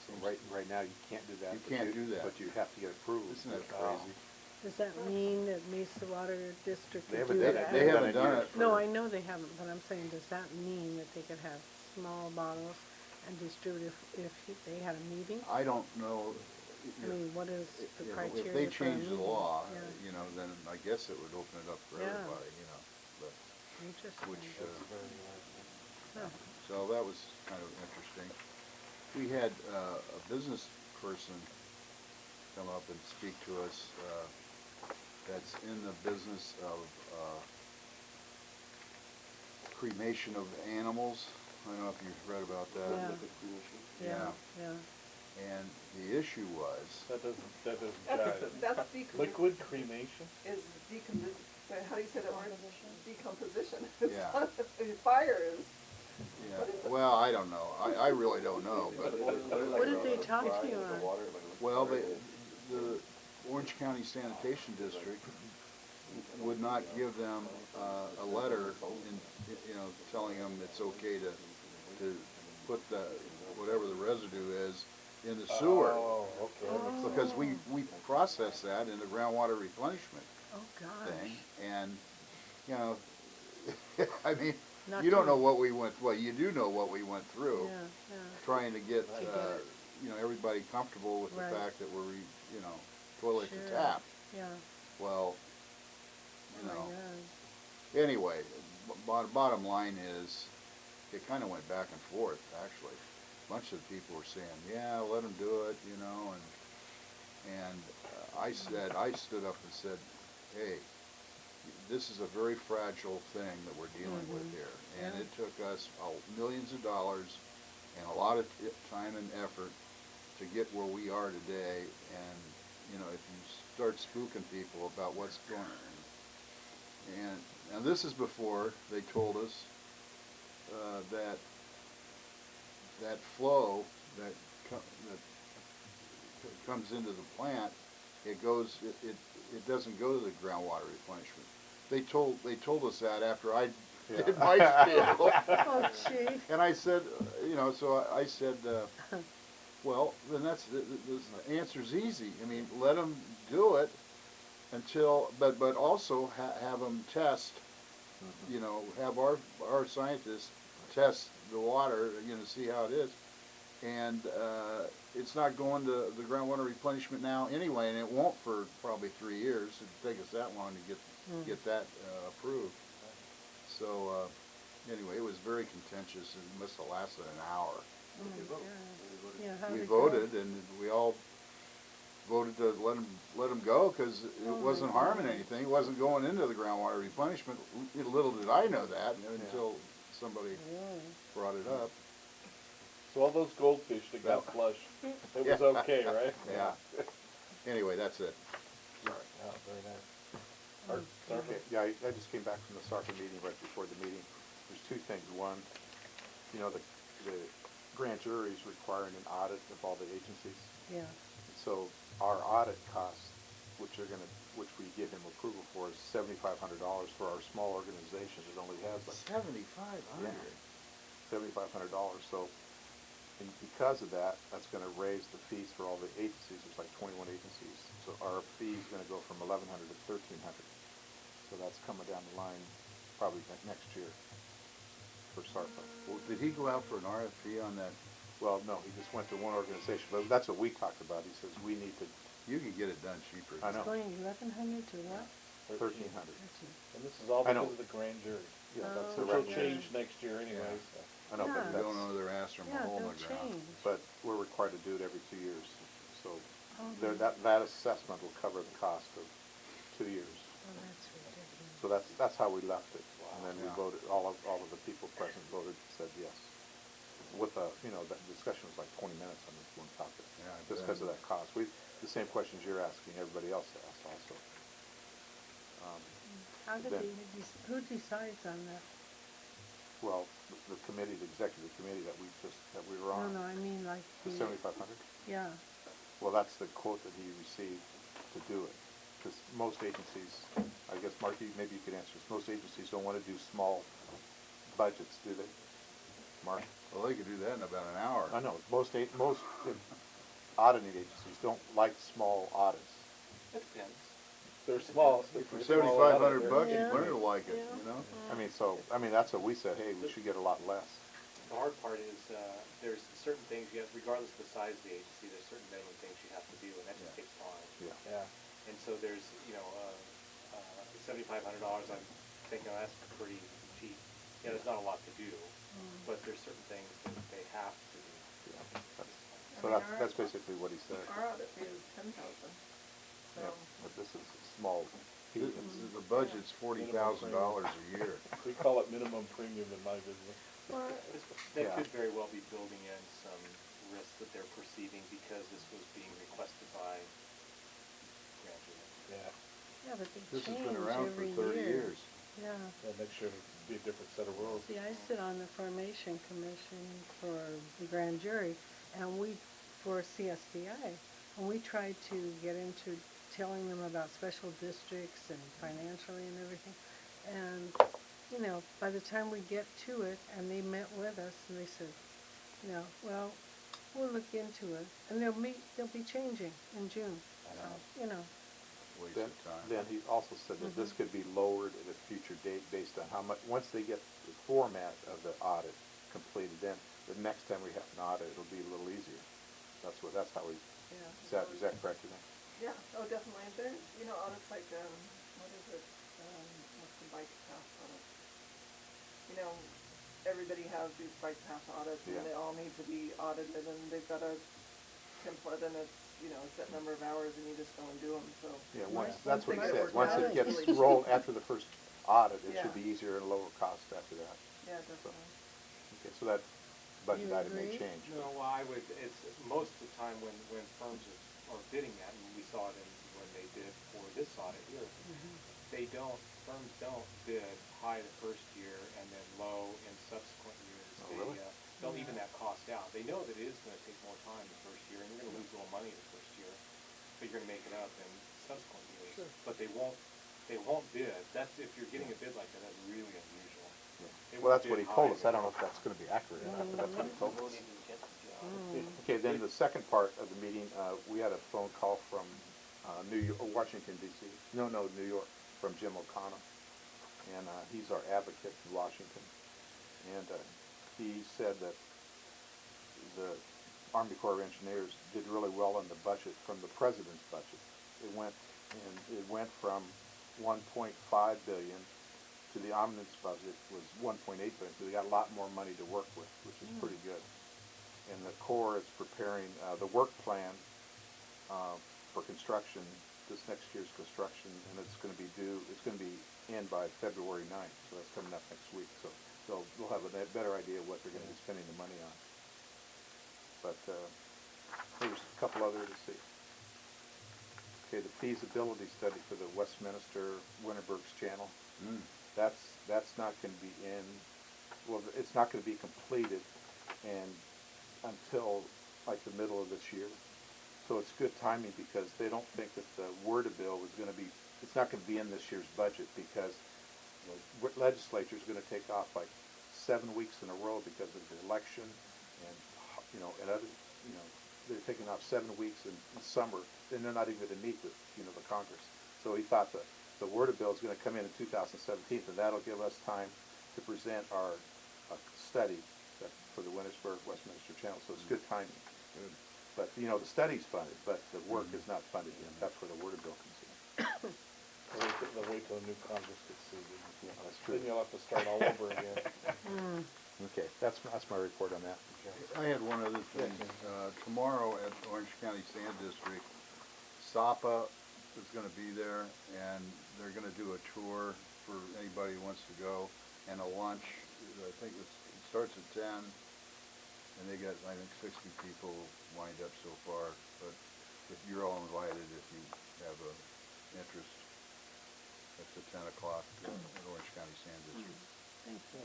so right now you can't do that. You can't do that, but you have to get approved. Isn't that crazy? Does that mean that Mesa Water District They could haven't do done it. that? They haven't done it. No, I know they haven't, but I'm saying, does that mean that they could have small bottles and distribute if they had a meeting? I don't know. I mean, what is the criteria if they for a change the meeting? law, Yeah. then I guess it would open it up for Yeah. everybody, but Interesting. which Huh. so that was kind of interesting. We had a business person come up and speak to us that's in the business of cremation of animals, I don't know if you've read about that. Yeah. Liquid cremation. Yeah, yeah. And the issue was, That doesn't That's, jive. that's decomposition. Liquid cremation? Is how do you say that word? Decomposition. It's Yeah. not- Fire is. yeah, What is it? well, I don't know. I really don't know, but, What did they talk to you on? well, the Orange County Sanitation District would not give them a letter telling them it's okay to put the, whatever the residue is in the sewer. Oh, okay. Because we process that in the groundwater replenishment Oh, gosh. thing, and, I mean, Not you don't to- know what we went, well, you do know what we went through, Yeah, yeah. trying to get, To get it. everybody comfortable with Right. the fact that we're, toilet to Sure. tap. Yeah. Well, Oh, my God. anyway, bottom line is, it kind of went back and forth, actually. A bunch of people were saying, yeah, let them do it, and I stood up and said, hey, this is a very fragile thing that we're dealing with here. And Yeah. it took us millions of dollars and a lot of time and effort to get where we are today. And, if you start spooking people about what's going on. And this is before they told us that flow that comes into the plant, it doesn't go to the groundwater replenishment. They told us that after I did my spiel. Oh, gee. And I said, so I said, well, then the answer's easy. I mean, let them do it until, but also have them test, have our scientists test the water, see how it is. And it's not going to the groundwater replenishment now anyway, and it won't for probably 3 years. It'd take us that long to get that approved. So anyway, it was very contentious. It must have lasted an hour. Oh, my God. Yeah, how We did it go? voted, and we all voted to let them go because it Oh, my wasn't harming God. anything. It wasn't going into the groundwater replenishment. Little did I know that until somebody Really? brought it up. So all those goldfish that got flushed, it was okay, right? Yeah. Anyway, that's it. Sorry. Oh, very nice. Okay, yeah, I just came back from the SARPA meeting right before the meeting. There's two things. One, the grand jury is requiring an audit of all the agencies. Yeah. So our audit costs, which we give him approval for, is $7,500 for our small organization. It only has like $7,500. $7,500. So, and because of that, that's going to raise the fees for all the agencies. There's like 21 agencies. So our fee is going to go from $1,100 to $1,300. So that's coming down the line probably next year for SARPA. Well, did he go out for an RFP on that? Well, no, he just went to one organization, but that's what we talked about. He says we need to. You can get it done cheaper. I know. It's going 1,100 to what? 1,300. And this is all I know. because of the grand jury. Yeah, that's Oh, the Which will recommendation. change next year anyway, so. I know, Yeah. but I that's, don't know their ass from a Yeah, hole in they'll the ground. change. but we're required to do it every 2 years. So Okay. that assessment will cover the cost of 2 years. Oh, that's ridiculous. So that's how we left it. And then we Yeah. voted, all of the people present voted, said yes. With that discussion was like 20 minutes on this one topic. Yeah, I Just bet. because of that cost. The same questions you're asking, everybody else asked also. How did then- who decides on that? Well, the committee, the executive committee that we were on. No, I mean like The 7,500? yeah. Well, that's the quote that he received to do it. Because most agencies, I guess, Mark, maybe you could answer this, most agencies don't want to do small budgets, do they? Mark? Well, they could do that in about an hour. I know, most auditing agencies don't like small audits. It depends. They're small. For $7,500 bucks, Yeah. you learn to like it, Yeah. I mean, that's what we said, hey, we should get a lot less. The hard part is, there's certain things you have, regardless of the size of the agency, there's certain minimum things you have to do, and that just takes time. Yeah. And so there's, $7,500, I'm thinking, that's pretty cheap. There's not a lot to do, but there's certain things that they have to do. So that's basically what he said. Our audit fee is $10,000. So, Yeah, but this is small. The budget's $40,000 a year. We call it minimum premium in my business. That Yeah. could very well be building in some risk that they're perceiving because this was being requested by Grand Jury. Yeah. Yeah, but they This has change been around for every 30 year. years. Yeah. That next year would be a different set of rules. See, I sit on the Formation Commission for the grand jury, and for CSDI, and we try to get into telling them about special districts and financially and everything. And, you know, by the time we get to it, and they met with us, and they said, you know, well, we'll look into it, and they'll be changing in June. So, you know. Waste Then, of time. then he also said that this could be lowered at a future date based on how much, once they get the format of the audit completed, then the next time we have an audit, it'll be a little easier. That's how we, Yeah. is that correct, you think? Yeah, oh, definitely. And there's, you know, audits like, what is it, what's the bike path audit? You know, everybody has these bike path audits, and Yeah. they all need to be audited, and they've got a template, and it's, you know, a set number of hours, and you just go and do them, so. Yeah, that's Once what he they get said. it Once worked it out, gets it's really rolled cheap. after the first audit, it Yeah. should be easier and lower cost after that. Yeah, definitely. Okay, so that budget You item may agree? change. No, well, it's most of the time when firms are bidding that, and we saw it when they did for this audit here, firms don't bid high the first year and then low in subsequent years. Oh, really? They'll even that cost out. They know that it is gonna take more time the first year, and you're gonna lose a little money the first year, but you're gonna make it up in subsequent years. Sure. But they won't bid. That's, if you're getting a bid like that, that's really unusual. They Well, won't that's what bid he told high. us. I don't know if that's gonna be accurate or not, but that's what he told us. Mm. Okay, then the second part of the meeting, we had a phone call from Washington DC. No, New York, from Jim O'Connell. And he's our advocate in Washington. And he said that the Army Corps of Engineers did really well in the budget from the president's budget. It went from 1.5 billion to the omnibus budget was 1.8 billion. So they got a lot more money to work with, which is pretty good. And the Corps is preparing the work plan for construction, this next year's construction, and it's going to be in by February 9th, so that's coming up next week. So we'll have a better idea of what they're going to be spending the money on. But there's a couple other to see. Okay, the feasibility study for the Westminster Winterberg's Channel. That's not going to be it's not going to be completed until like the middle of this year. So it's good timing because they don't think that the WRDA bill is going to be, it's not going to be in this year's budget because the legislature is going to take off like 7 weeks in a row because of the election and, and other, they're taking off 7 weeks in summer, and they're not even going to meet with, the Congress. So he thought that the WRDA bill is going to come in 2017, and that'll give us time to present our study for the Westminster Channel. So it's good timing. But, the study's funded, but the work is not funded yet. That's where the WRDA bill comes in. They'll wait till the new Congress gets seated. Yeah, that's true. Then you'll have to start all over again. Okay, that's my report on that. I had one other thing. Tomorrow at Orange County Sand District, SAPA is going to be there, and they're going to do a tour for anybody who wants to go, and a lunch. I think it starts at 10, and they got, I think, 60 people lined up so far. But if you're all invited, if you have an interest, that's at 10 o'clock at Orange County Sand District. Thank you.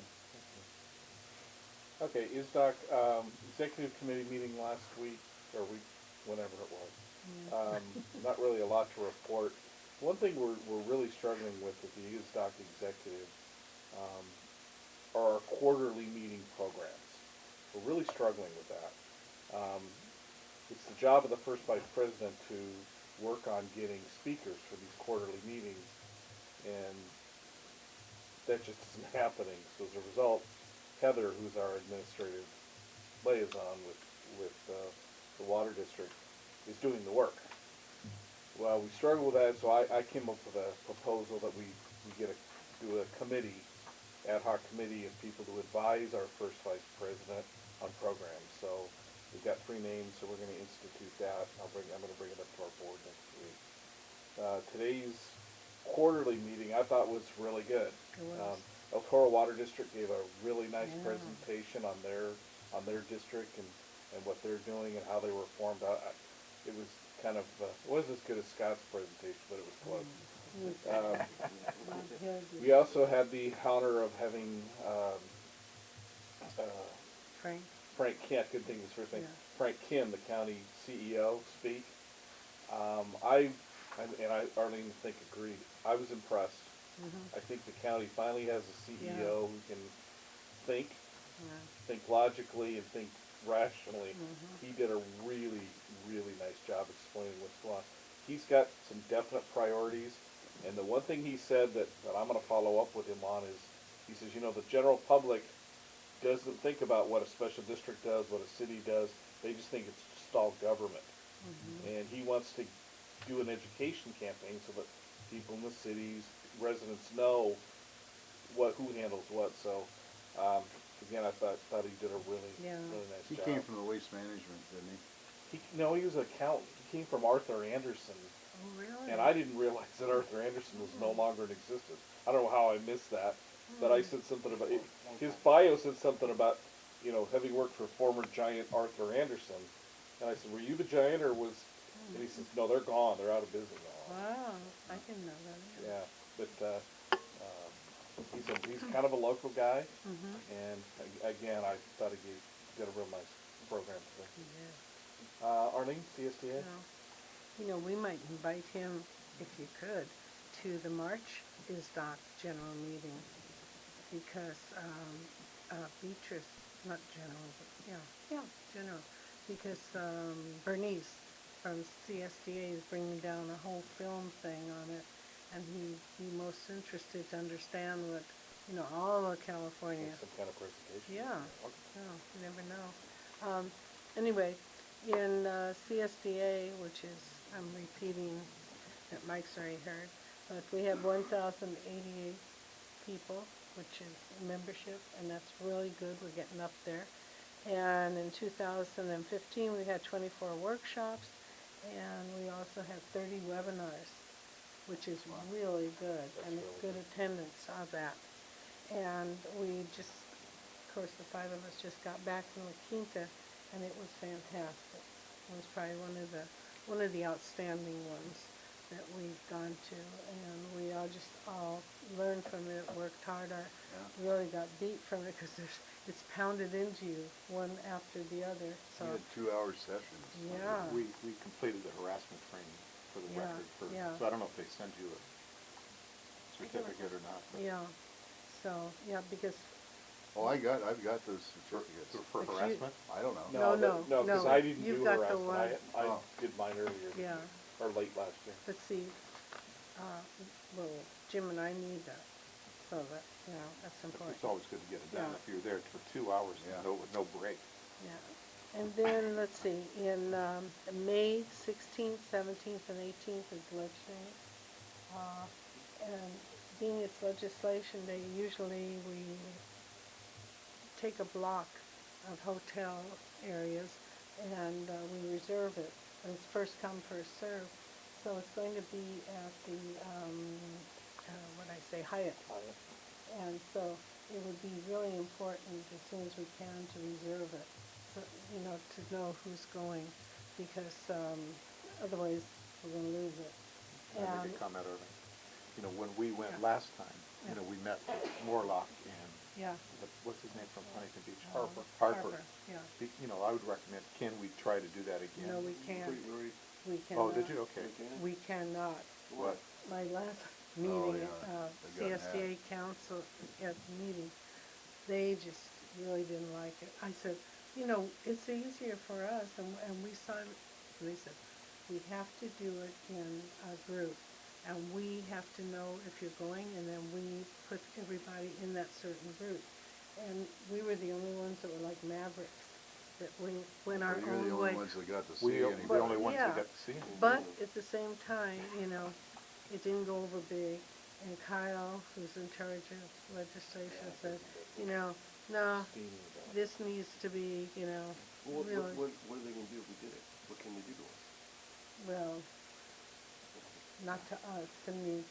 Okay, ISDOC, executive committee meeting last week, or week, whenever it was. Not really a lot to report. One thing we're really struggling with the ISDOC executive are our quarterly meeting programs. We're really struggling with that. It's the job of the first vice president to work on getting speakers for these quarterly meetings, and that just isn't happening. So as a result, Heather, who's our administrative liaison with the water district, is doing the work. Well, we struggle with that, so I came up with a proposal that we do a committee, ad hoc committee of people to advise our first vice president on programs. So we've got 3 names, so we're going to institute that. I'm going to bring it up to our board next week. Today's quarterly meeting I thought was really good. El Toro Water District gave a really nice presentation on their district and what they're doing and how they were formed. It was kind of, it wasn't as good as Scott's presentation, but it was close. We also had the honor of having Frank Kent, good thing his first name, Frank Kim, the county CEO, speak. Arlene, I think, agreed. I was impressed. I think the county finally has a CEO who can think logically and think rationally. He did a really, really nice job explaining what's going on. He's got some definite priorities, and the one thing he said that I'm going to follow up with him on is, he says, you know, the general public doesn't think about what a special district does, what a city does. They just think it's just all government. And he wants to do an education campaign so that people in the cities, residents know who handles what. So again, I thought he did a really nice He job. came from the waste management, didn't he? No, he was an accountant. He came from Arthur Anderson. Oh, really? And I didn't realize that Arthur Anderson was no longer in existence. I don't know how I missed that, but I said something about it. His bio said something about, you know, having worked for former giant Arthur Anderson. And I said, were you the giant or was, and he says, no, they're gone. They're out of business now. Wow, I didn't know that. Yeah, but he's kind of a local guy, and again, I thought he did a real nice program today. Arlene, CSDA? You know, we might invite him, if you could, to the March ISDOC general meeting, because Beatrice, not general, but general, because Bernice from CSDA is bringing down a whole film thing on it, and he'd be most interested to understand what, you know, all of California. Some kind of presentation. Yeah, you never know. Anyway, in CSDA, which is, I'm repeating that Mike's already heard, but we have 1,088 people, which is membership, and that's really good. We're getting up there. And in 2015, we had 24 workshops, and we also had 30 webinars, which is really good, and it's good attendance of that. And we just, of course, the 5 of us just got back from La Quinta, and it was fantastic. It was probably one of the outstanding ones that we've gone to, and we all learned from it, worked harder, really got beat from it, because it's pounded into you one after the other. So We had 2-hour sessions. Yeah. We completed the harassment training for the record. So I don't know if they send you a certificate or not. But So, because... Oh, I've got those certificates. For harassment? I don't know. No, because I didn't you've do got the harassment. one. I did mine earlier. Yeah. Or late last year. But see, well, Jim and I need that, so that, you know, that's important. It's always good to get it done if you're there for 2 hours with no break. Yeah. And then, let's see, in May 16th, 17th, and 18th is legislative. And being it's legislation day, usually we take a block of hotel areas and we reserve it. And it's first come, first served. So it's going to be at the, Hyatt. And so it would be really important as soon as we can to reserve it, so, you know, to know who's going, because otherwise we're going to lose it. I make a comment on it. You know, when we went last time, you know, we met with Morlock and what's his name from Huntington Beach? Harper. You know, I would recommend, can we try to do that again? No, we can't. We cannot. Oh, did you? Okay. We cannot. What? My last meeting, CSDA council at the meeting, they just really didn't like it. I said, you know, it's easier for us, and we saw it. They said, we have to do it in a group, and we have to know if you're going, and then we put everybody in that certain group. And we were the only ones that were like mavericks, that we went our own way. You're the only ones that got to see anybody. We're the only ones that got to see him. But at the same time, you know, it didn't go over big. And Kyle, who's in charge of legislation, said, you know, no, this needs to be, you know, really. What are they going to do if we did it? What can they do to us? Well, not to us, to me.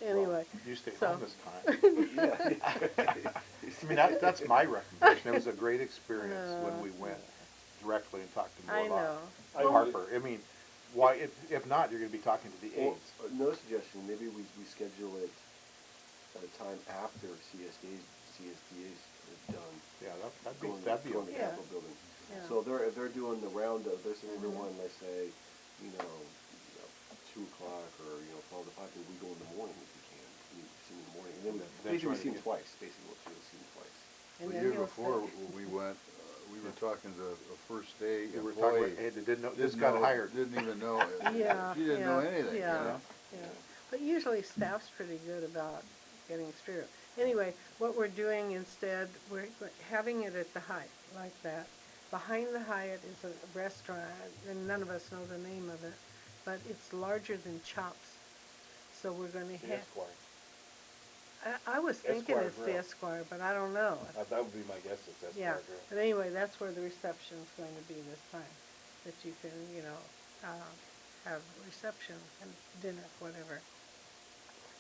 Anyway, You stayed so- home this time. I mean, that's my recommendation. It was a great experience when we went directly and talked to I Morlock. know. Harper, I mean, why, if not, you're gonna be talking to the Well, aides. another suggestion, maybe we schedule it at a time after CSDA's done. Yeah, that'd going be, that'd be going to okay. Capitol building. Yeah. So if they're doing the roundup, they're saying Mhm. everyone, let's say, 2 o'clock or, 12 to 5, then we go in the morning if we can. We see them in the morning. And then That's basically we right, see them yeah. twice, basically we'll see them twice. And The then year he'll before, say- when we went, we were talking to a first day We were talking employee. about, hey, they didn't know, Didn't just got know- hired. Didn't even know, Yeah, she didn't know yeah, anything, you yeah. know? Yeah, but usually staff's pretty good about getting straight. Anyway, what we're doing instead, we're having it at the Hyatt, like that. Behind the Hyatt is a restaurant, and none of us know the name of it, but it's larger than Chops. So we're gonna The have, Esquire. I was thinking Esquire it's the Grill. Esquire, but I don't know. That would be my guess, it's Esquire Yeah, Grill. but anyway, that's where the reception's going to be this time, that you can, have reception and dinner, whatever.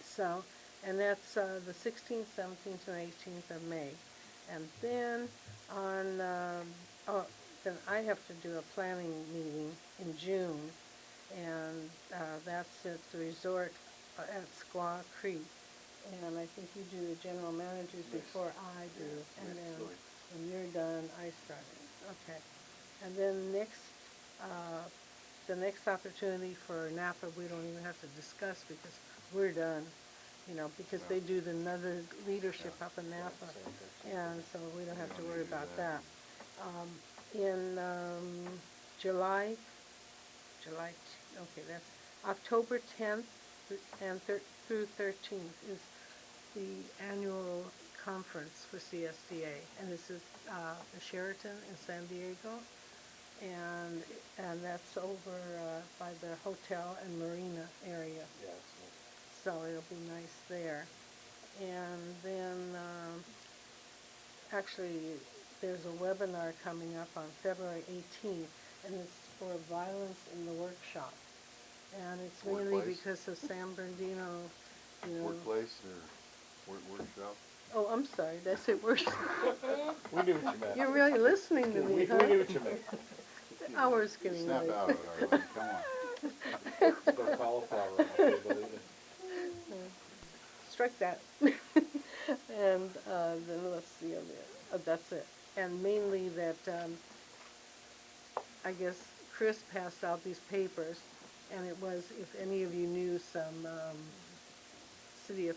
So, and that's, the 16th, 17th, and 18th of May. And then on, then I have to do a planning meeting in June, and, that's at the resort at Squaw Creek. And I think you do the general managers Yes. before I do, and Yes, then Zoe. when you're done, I start it. Okay. And then the next opportunity for Napa, we don't even have to discuss because we're done, because they do another leadership up in Napa. And so we don't have to worry about that. In July, okay, that's October 10th and through 13th is the annual conference for CSDA, and this is the Sheraton in San Diego, and that's over by the hotel and marina area. Yeah, So it'll be nice there. And then, actually, there's a webinar coming up on February 18th, and it's for violence in the workshop. And it's mainly Workplace? because of San Bernardino, Workplace or workshop? Oh, I'm sorry, did I say workshop? We knew what you meant. You're really listening to me, We huh? knew what you meant. The hour's getting Snap late. out of it, Arlene, come on. Go cauliflower on the table, even. Strike that. And then let's see, that's it. And mainly that, I guess Chris passed out these papers, and it was, if any of you knew some city of,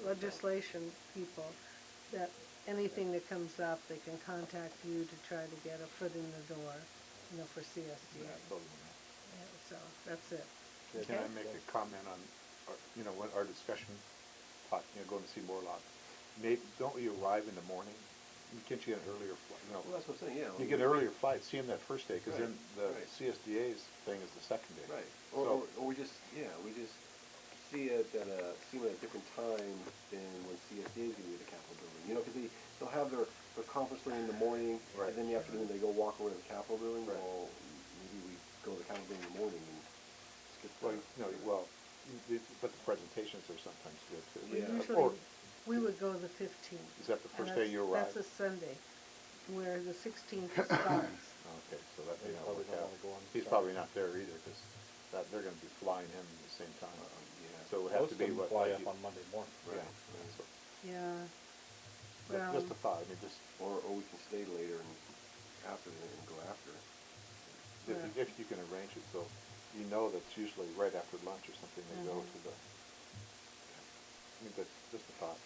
legislation people, that anything that comes up, they can contact you to try to get a foot in the door, for CSDA. Yeah, so, that's it. Can I make a comment on, when our discussion, going to see Morlock? Maybe, don't you arrive in the morning? Can't you get an earlier flight? Well, that's what I'm saying, yeah. You get an earlier flight, see them that first day, because Right, then the right. CSDA's thing is the second day. Right. So- Or we just see it at a different time than when CSDA is going to be at the Capitol building. Because they'll have their conference during in the morning, Right. and then in the afternoon they go walk over to the Capitol building. Right. Well, maybe we go to the Capitol building in the morning and skip But the presentations are sometimes good too. Usually, we would go the 15th. Is that the and first day you arrive? That's a Sunday, where the 16th starts. Okay, so that may They not probably work don't out. wanna go on He's Saturday. probably not there either, because they're gonna be flying him at the same time. So it would have Most to of be them what? fly like up on Monday morning. Yeah. Yeah. Just a thought, I mean, just, or we can stay later and after and go after. if you can arrange it, so that's usually right after lunch or something, they go to the, that's just a thought.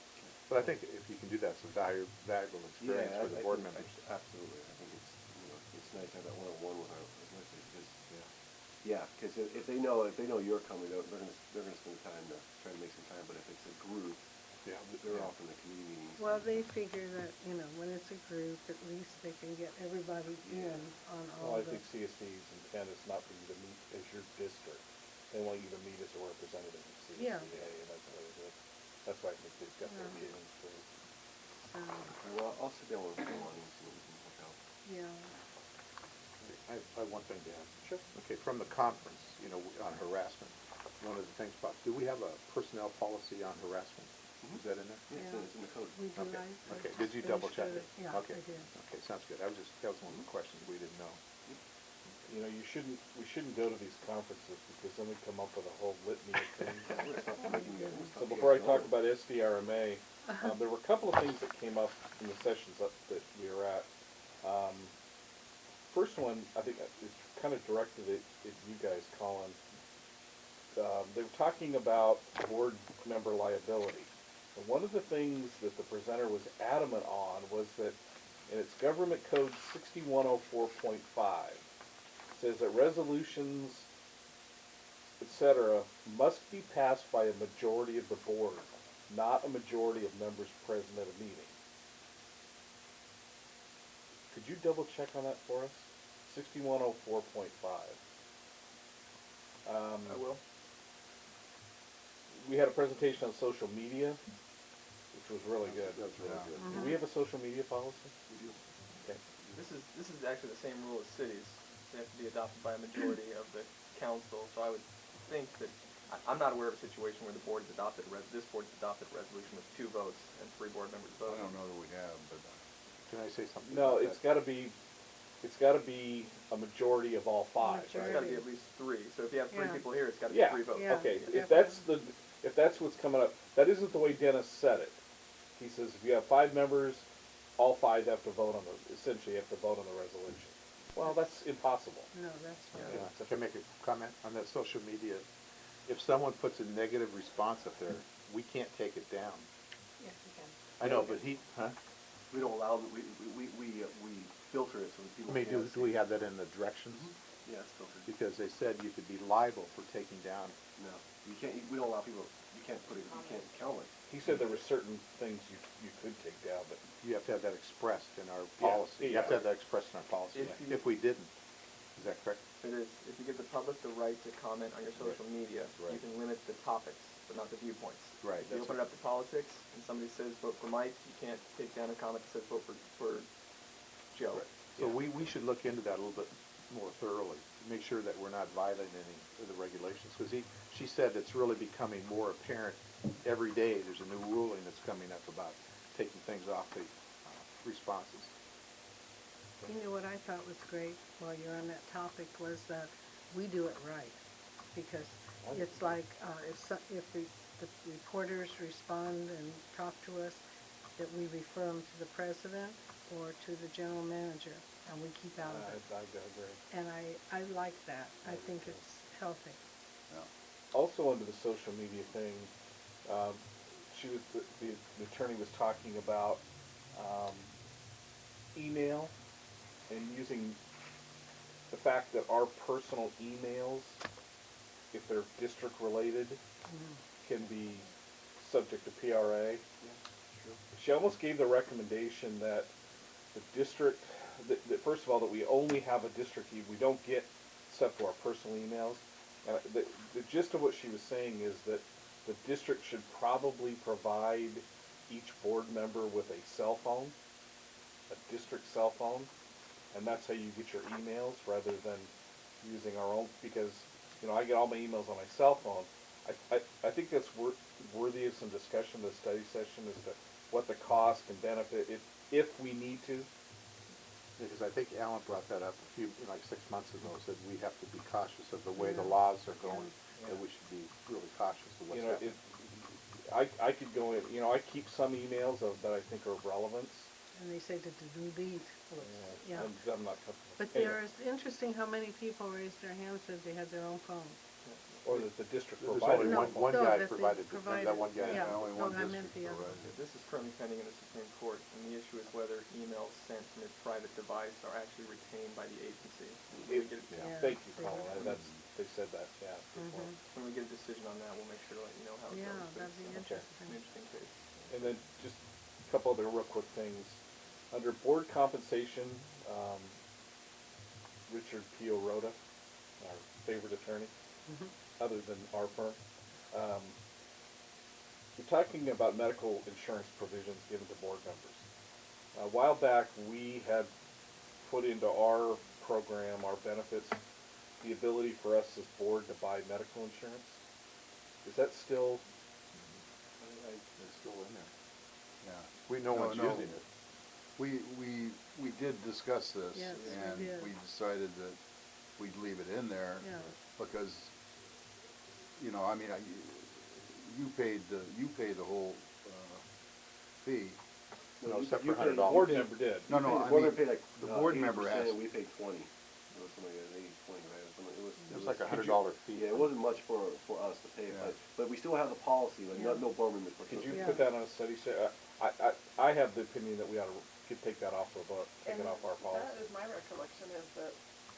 But I think if you can do that, it's a valuable experience for the board members. Absolutely. I think it's nice to have that one-on-one with our because if they know you're coming, they're gonna spend time to try to make some time. But if it's a group, they're off in the committee meetings. Well, they figure that, when it's a group, at least they can get everybody in on all Well, I the. think CSD's intent is not for you to meet as your district. They want you to meet as a representative of CSDA, Yeah. and that's why I think they've got their Yeah. meetings for. Well, I'll sit down with Lonnie and see what we can work out. Yeah. I I have one thing to add. Sure. Okay, from the conference, on harassment, one of the things about, do we have a personnel policy on harassment? Is that in there? Yes, it's in the code. We do Okay, like. okay, did you double check it? Yeah, I Okay, did. okay, sounds good. That was one of the questions we didn't know. We shouldn't go to these conferences because then we come up with a whole litany of things. So before I talk about SDRMA, there were a couple of things that came up in the sessions that we were at. First one, I think is kind of directed at you guys, Colin. They were talking about board member liability. And one of the things that the presenter was adamant on was that in its Government Code 6104.5, says that resolutions, etc., must be passed by a majority of the board, not a majority of members present at a meeting. Could you double check on that for us? 6104.5. I will. We had a presentation on social media, which was really good. That's really good. Do we have a social media policy? We do. Okay. This is actually the same rule as cities. They have to be adopted by a majority of the council. So I would think that I'm not aware of a situation where the board has adopted this board's adopted a resolution with 2 votes and 3 board members voting. I don't know that we have, but. Can I say something? No, about it's that? got to be a majority of all 5. So it's got to be at least 3. So if you have 3 Yeah. people here, it's got to be Yeah. 3 votes. Yeah. Okay, Yeah. if that's what's coming up, that isn't the way Dennis said it. He says if you have 5 members, all 5 have to vote on essentially have to vote on the resolution. Well, that's impossible. No, that's fine. Yeah, so can I make a comment on that social media? If someone puts a negative response up there, we can't take it down. Yes, you can. I know, but We don't allow them, we filter it so that people I mean, can't do we have that in the directions? Yeah, it's filtered. Because they said you could be liable for taking down. No, you can't, we don't allow people, you can't count it. He said there were certain things you could take down, but You have to have that expressed in our Yeah, policy. You have to have that expressed in our policy. If we didn't, is that correct? It is. If you give the public the right to comment on your social media, Right. you can limit the topics, but not the viewpoints. Right, If you that's open it up to politics and somebody says vote for Mike, you can't take down a comment that says vote for Joe. Right. So we should look into that a little bit more thoroughly, make sure that we're not violating any of the regulations. Because she said it's really becoming more apparent every day. There's a new ruling that's coming up about taking things off the responses. You know what I thought was great while you're on that topic was that we do it right. Because it's like, if the reporters respond and talk to us, that we refer them to the president or to the general manager, and we keep out of it. I agree. And I like that. I think it's healthy. Also under the social media thing, the attorney was talking about email and using the fact that our personal emails, if they're district related, can be subject to PRA. She almost gave the recommendation that the district, that first of all, that we only have a district, we don't get stuff to our personal emails. The gist of what she was saying is that the district should probably provide each board member with a cell phone, a district cell phone, and that's how you get your emails rather than using our own, because, I get all my emails on my cell phone. I think that's worthy of some discussion in the study session as to what the cost and benefit, if we need to. Because I think Alan brought that up like 6 months ago, said we have to be cautious of the way the laws are going, and we should be really cautious of what's happening. I could go in, I keep some emails that I think are of relevance. And they say to delete. Yeah. I'm not comfortable. But it's interesting how many people raised their hands, said they had their own phone. Or that the district There's provided. only one No, guy that they provided, provided, that one guy. yeah. Only No, one I meant district the other. provided. This is currently pending in the Supreme Court, and the issue is whether emails sent from a private device are actually retained by the agency. When we get, Thank you, Colin. They said that, yeah. before. when we get a decision on that, we'll make sure to let you know how it Yeah, goes. but that'd be it's, interesting. an interesting case. And then just a couple other real quick things. Under board compensation, Richard P. O'Roda, our favorite attorney, other than our firm, we're talking about medical insurance provisions given to board members. A while back, we had put into our program, our benefits, the ability for us as board to buy medical insurance. Is that still? It's still in there. Yeah. No one's using it. We did discuss this, Yes, we and did. we decided that we'd leave it in there. Yeah. Because, you know, I mean, you pay the whole, fee. No, except you for paid- $100. Board member did. No, no, The I board mean, member paid like, the board member 80%, has. we paid 20. It was something like 80-20, right? It was like $100 fee. Yeah, it wasn't much for us to pay, Yeah. but we still have the policy, like, Yeah. no board members. Could you Yeah. put that on a study session? I have the opinion that we ought to take that off the book, take it off our That policy. is my recollection, is that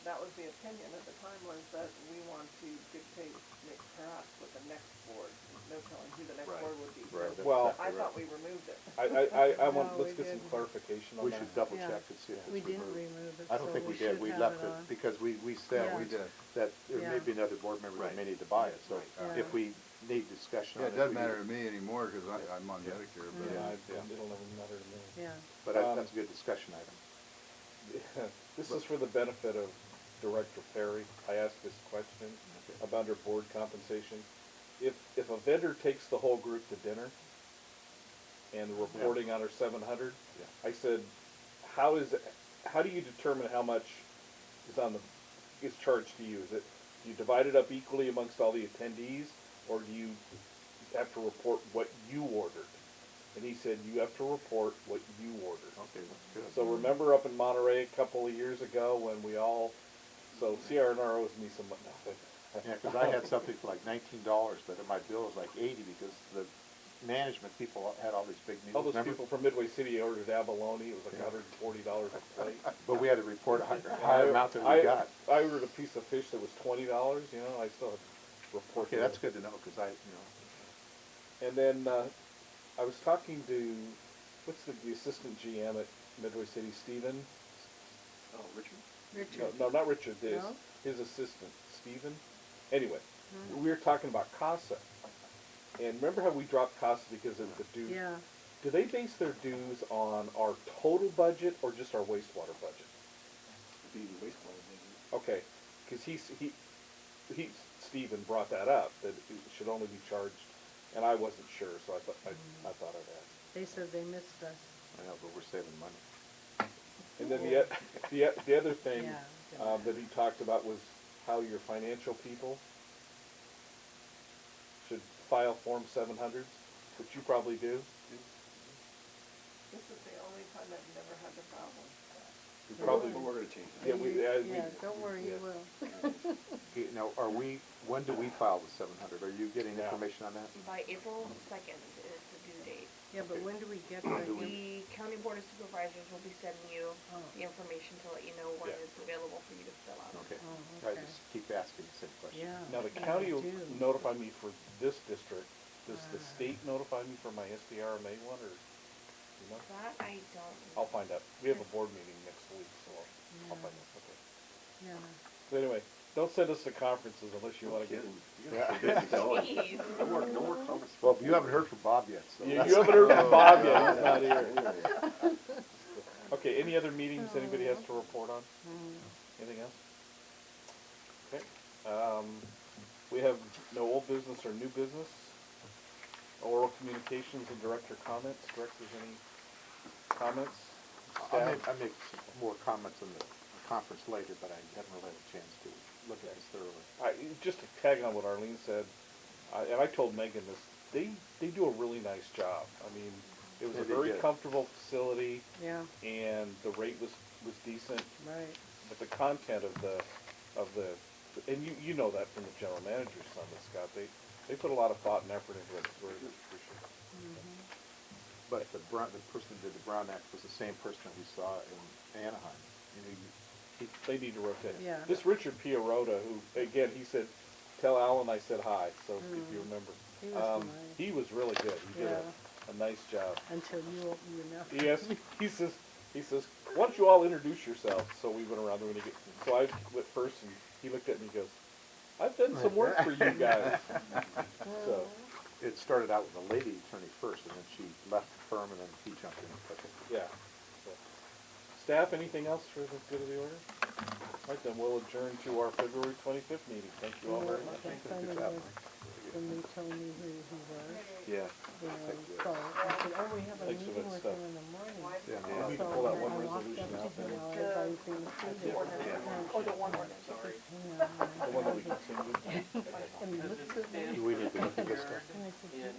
that was the opinion at the time, was that we want to dictate perhaps with the next board, no telling who the next Right. board would be. Right. So Well- I thought we removed it. I want, No, let's we get some didn't. clarification on We that. should double Yeah. check and see if it's We didn't removed. remove it, I don't so think we should did, we have left it it, on. because we said Yeah. We did. that there Yeah. may be another board member that Right. may need to buy it, so Right. if we need discussion Yeah, on it it. doesn't we matter need- to me anymore, because I'm on Yeah. Medicare, Yeah, but. it'll never matter to me. Yeah. But that's a good discussion item. This is for the benefit of Director Perry. I asked this question about her board compensation. If a vendor takes the whole group to dinner and the reporting on her 700, Yeah. I said, how do you determine how much is charged to you? Do you divide it up equally amongst all the attendees, or do you have to report what you ordered? And he said, you have to report what you ordered. Okay, that's good. So remember up in Monterey a couple of years ago when so CRNR owes me some money. Yeah, because I had something for like $19, but my bill was like 80 because the management people had all these big meals. All those remember? people from Midway City ordered abalone, it was like $140 a plate. But we had to report a higher amount than we got. I ordered a piece of fish that was $20, you know, I still had to report. Okay, that's good to know, because And then, I was talking to, what's the assistant GM at Midway City, Stephen? Oh, Richard? Richard. No, not Richard, No? his assistant, Stephen. Anyway, we were talking about CASA. And remember how we dropped CASA because of the dues? Yeah. Do they base their dues on our total budget or just our wastewater budget? The wastewater budget. Okay, because Stephen brought that up, that it should only be charged, and I wasn't sure, so I thought I'd ask. They said they missed us. I know, but we're saving money. And then the other thing Yeah. that he talked about was how your financial people should file Form 700s, which you probably do. This is the only time I've never had the problem. You probably. But we're gonna change that. Yeah, don't worry, you will. Okay, now, when do we file the 700? Are you getting information on that? By April 2nd is the due date. Yeah, but when do we get The County Board of Supervisors will be sending you Oh. the information to let you know when Yeah. it's available for you to fill out. Okay. Oh, I okay. just keep asking the same question. Yeah. Now, the yeah, county they will do. notify me for this district. Does the Ah. state notify me for my SDRMA one, or, you know? That I don't. I'll find out. We have a board meeting next week, so I'll find out. Okay. Yeah. So anyway, don't send us to conferences unless you want to get. Jeez. No more conference. Well, you haven't heard from Bob yet, so. You that's- haven't heard from Bob yet, he's not here. Okay, any other meetings anybody has to report on? Anything else? Okay, we have no old business or new business. Oral communications and director comments. Directors, any comments? Staff? I make some more comments on the conference later, but I haven't really had a chance to look at this thoroughly. Just to tag on what Arlene said, and I told Megan this, they do a really nice job. I mean, it was Yeah, a they very did. comfortable facility, Yeah, and the rate was decent, right. but the content of the, and you know that from the general manager's son, Scott, they put a lot of thought and effort into it. It's very appreciated. But the person who did the Brown Act was the same person that we saw in Anaheim. They need to rotate. Yeah. This Richard Piarota, who, again, he said, tell Alan I said hi, so if you remember. He was nice. He was really good. He did Yeah. a nice job. Until you open your mouth. He asked me, he says, why don't you all introduce yourselves? So we went around the room, so I went first, and he looked at me and goes, I've done some work for you guys. So, It started out with a lady attorney first, and then she left the firm, and then he jumped in and took it. yeah. Staff, anything else for the good of the order? All right, then we'll adjourn to our February 25th meeting. Thank you all very much. When they told me who he was. Yeah. And so I said, oh, we have a Thanks for meeting that with stuff. him in the morning. Yeah, So maybe we can pull that one I walked resolution up to out him there. while everybody's being seated. Or the one ordinance. Sorry. The one that we continued. And he looked at me. Do we need to look at this stuff? And I said,